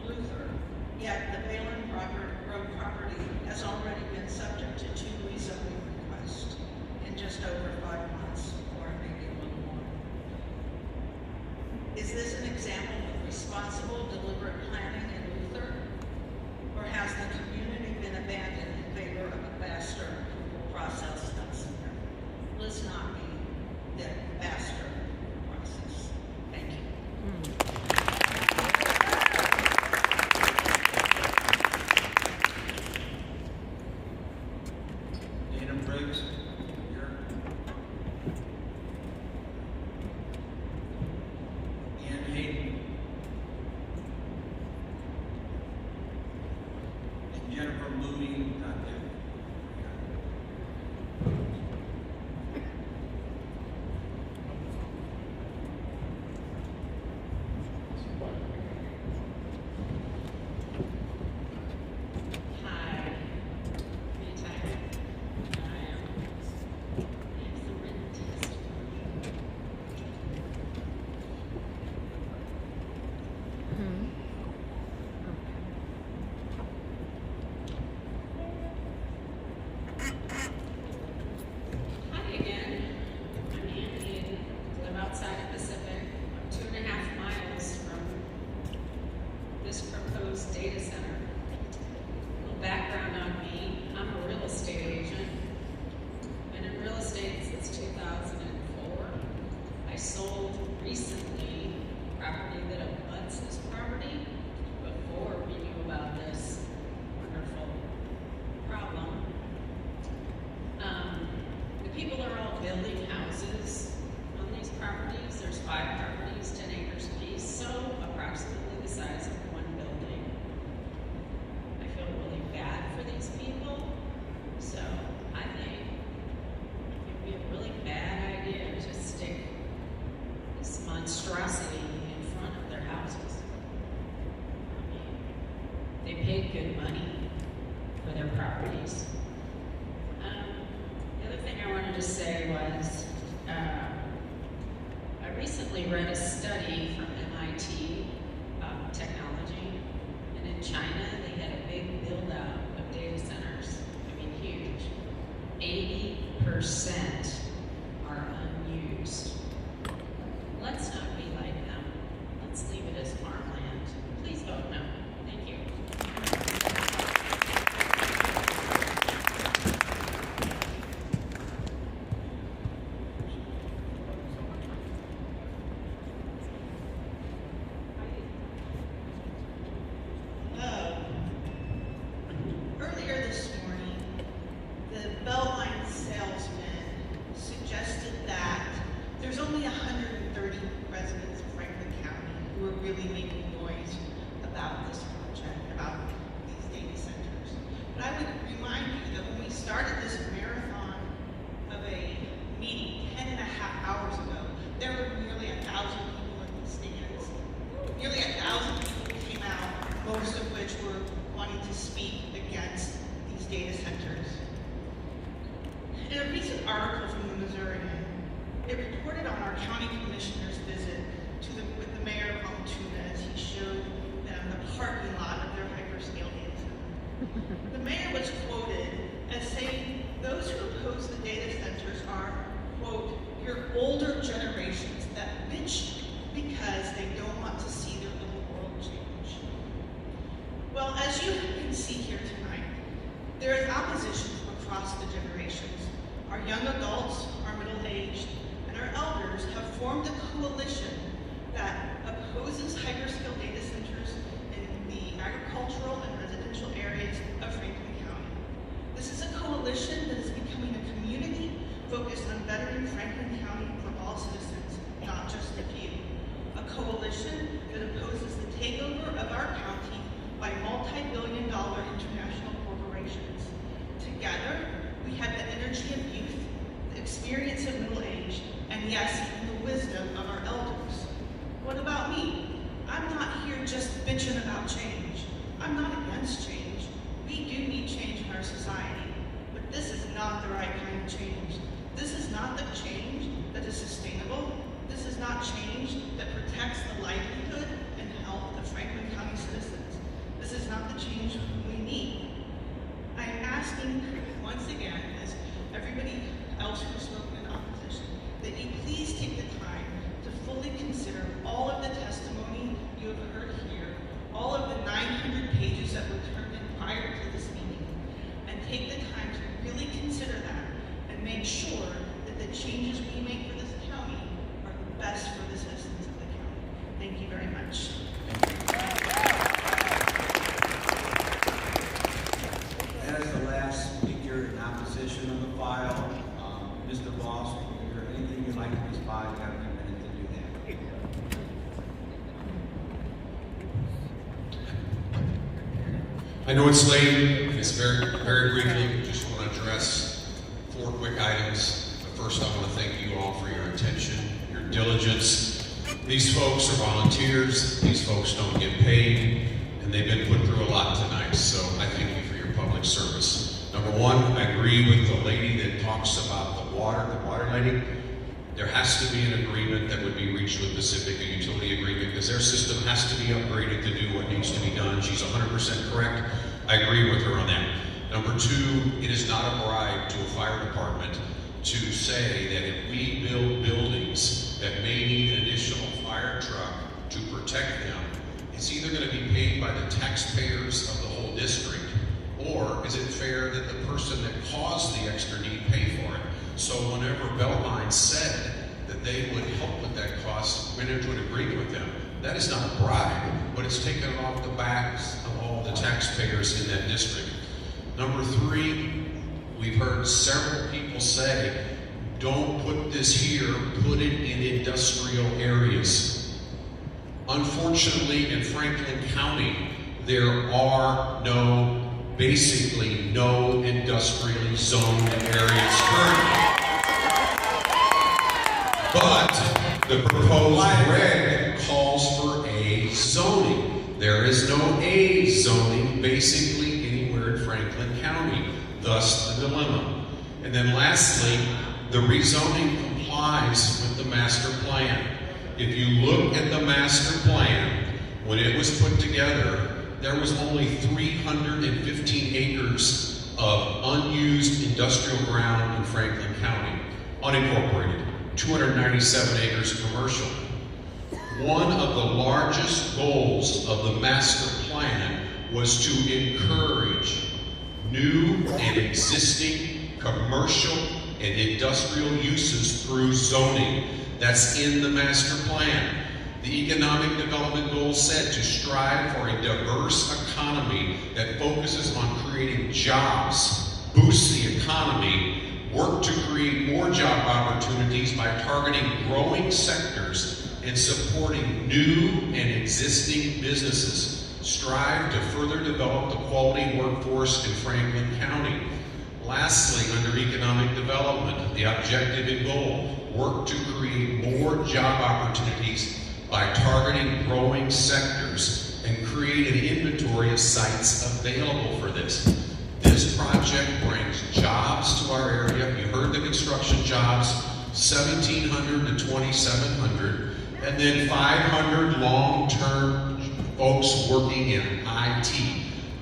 Luther, yet the Balin Road property has already been subject to 2 rezoning requests in just over 5 months, or maybe a little more. Is this an example of responsible, deliberate planning in Luther? Or has the community been abandoned in favor of a faster process elsewhere? Let's not be the faster process. Thank you. Dana Briggs, here. Ann Hayden. And Jennifer Mooney, not there. Hi. Anytime. I am. It's a written testimony. Hi again. I'm Annie and live outside of Pacific. I'm 2.5 miles from this proposed data center. A little background on me. I'm a real estate agent. Been in real estate since 2004. I sold recently property that abuts this property before we knew about this wonderful problem. The people are all building houses on these properties. There's 5 properties, 10 acres apiece, so approximately the size of one building. I feel really bad for these people, so I think it would be a really bad idea to stick this monstrosity in front recently read a study from MIT technology, and in China they had a big build out of data centers. I mean, huge. 80% are unused. Let's not be like them. Let's leave it as farmland. Please vote no. Thank you. Earlier this morning, the Beltline salesman suggested that there's only 130 residents of Franklin County who are really making noise about this project, about these data centers. But I would remind you that when we started this marathon of a meeting 10 and a half hours ago, there were nearly 1,000 people in the stands. Nearly 1,000 people came out, most of which were wanting to speak against these data centers. In a recent article from the Missourian, it reported on our county commissioner's visit with the mayor of Altoona as he showed them the parking lot of their hyperscale data center. The mayor was quoted as saying, "Those who oppose the data centers are, quote, your older generations that bitch because they don't want to see their little world change." Well, as you can see here tonight, there is opposition from across the generations. Our young adults, our middle-aged, and our elders have formed a coalition that opposes hyperscale data centers in the agricultural and residential areas of Franklin County. This is a coalition that is becoming a community focused on bettering Franklin County for all citizens, not just a few. A coalition that opposes the takeover of our county by multi-billion-dollar international corporations. Together, we have the energy of youth, the experience of middle age, and yes, even the wisdom of our elders. What about me? I'm not here just bitching about change. I'm not against change. We do need change in our society, but this is not the right kind of change. This is not the change that is sustainable. This is not change that protects the livelihood and health of Franklin County citizens. This is not the change we need. I am asking once again, as everybody else who has spoken in opposition, that you please take the time to fully consider all of the testimony you have heard here, all of the 900 pages that were turned in prior to this meeting, and take the time to really consider that and make sure that the changes we make for this county are the best for the citizens of the county. Thank you very much. As the last speaker in opposition of the file, Mr. Voss, is there anything you'd like to respond? You have a minute to do that. I know it's late. It's very briefly, just want to address 4 quick items. But first, I want to thank you all for your attention, your diligence. These folks are volunteers. These folks don't get paid, and they've been put through a lot tonight. So I thank you for your public service. Number 1, I agree with the lady that talks about the water lady. There has to be an agreement that would be reached with Pacific, a utility agreement, because their system has to be upgraded to do what needs to be done. She's 100% correct. I agree with her on that. Number 2, it is not a bribe to a fire department to say that if we build buildings that may need an additional fire truck to protect them, it's either going to be paid by the taxpayers of the whole district, or is it fair that the person that caused the extra need pay for it? So whenever Beltline said that they would help with that cost, we went into an agreement with them. That is not a bribe, but it's taken off the backs of all the taxpayers in that district. Number 3, we've heard several people say, don't put this here, put it in industrial areas. Unfortunately, in Franklin County, there are basically no industrially zoned areas currently. But the proposed reg calls for A zoning. There is no A zoning basically anywhere in Franklin County, thus the dilemma. And then lastly, the rezoning complies with the master plan. if you look at the master plan, when it was put together, there was only 315 acres of unused industrial ground in Franklin County, unincorporated, 297 acres commercial. One of the largest goals of the master plan was to encourage new and existing commercial and industrial uses through zoning. That's in the master plan. The economic development goal said to strive for a diverse economy that focuses on creating jobs, boosts the economy, work to create more job opportunities by targeting growing sectors and supporting new and existing businesses, strive to further develop the quality workforce in Franklin County. Lastly, under economic development, the objective and goal, work to create more job opportunities by targeting growing sectors and create an inventory of sites available for this. This project brings jobs to our area. You heard the construction jobs, 1,700 to 2,700, and then 500 long-term folks working in IT.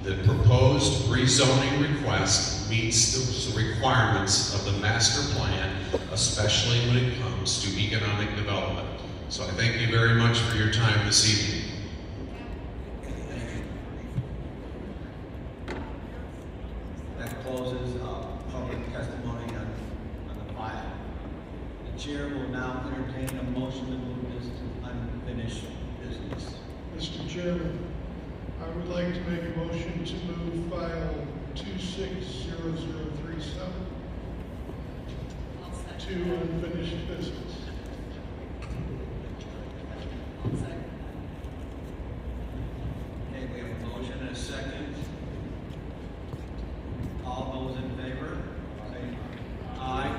The proposed rezoning request meets the requirements of the master plan, especially when it comes to economic development. So I thank you very much for your time this evening. That closes public testimony on the file. The chair will now entertain a motion to move this to unfinished business. Mr. Chairman, I would like to make a motion to move file 260037 to unfinished business. Okay, we have a motion and a second. All those in favor, say aye.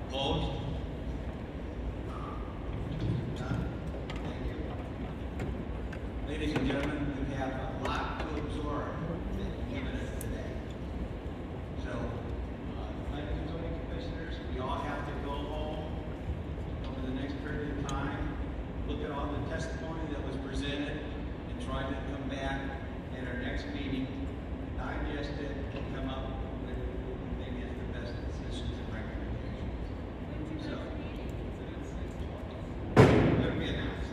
Opposed? None. Thank you. Ladies and gentlemen, we have a lot to absorb in us today. So, ladies and zoning commissioners, we all have to go home over the next period of time, look at all the testimony that was presented, and try to come back at our next meeting, digest it, and come up with what we think is the best decisions and recommendations. So, let me announce.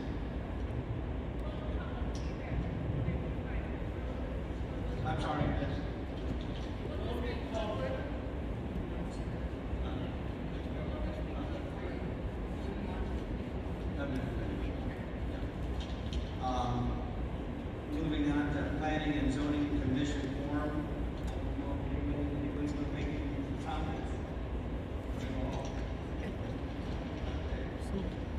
I'm sorry, yes. Moving on to planning and zoning commission forum. Anyone's going to make any comments?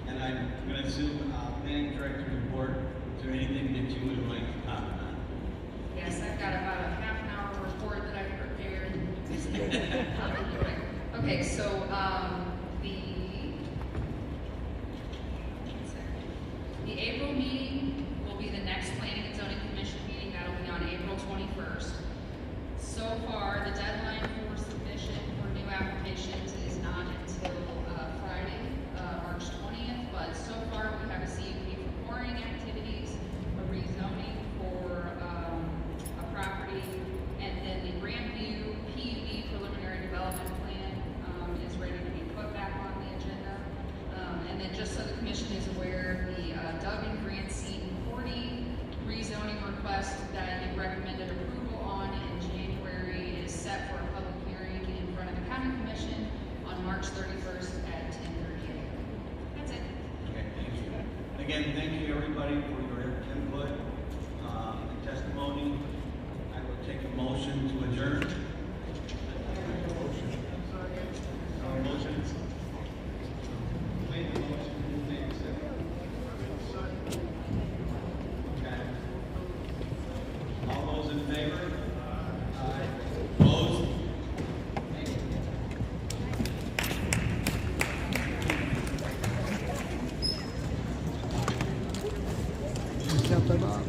And I'm going to assume planning director's report. Is there anything that you would like to comment on? Yes, I've got about a half an hour report that I prepared. Okay, so the April meeting will be the next Planning and Zoning Commission meeting. That'll be on April 21st. So far, the deadline for submission for new applications is not until Friday, March 20th. But so far, we have a CUP for pouring activities, a rezoning for a property, and then the Grandview PUD preliminary development plan is ready to be put back on the agenda. And then just so the commission is aware, the Doug and Grant Seaton 40 rezoning request that you recommended approval on in January is set for a public hearing in front of the county commission on March 31st at 10:30 a.m. That's it. Okay, thank you. Again, thank you everybody for your input and testimony. I will take a motion to adjourn. Motion. Made the motion, who made the second? Okay. All those in favor? Aye. Opposed? Thank you. Jump them up.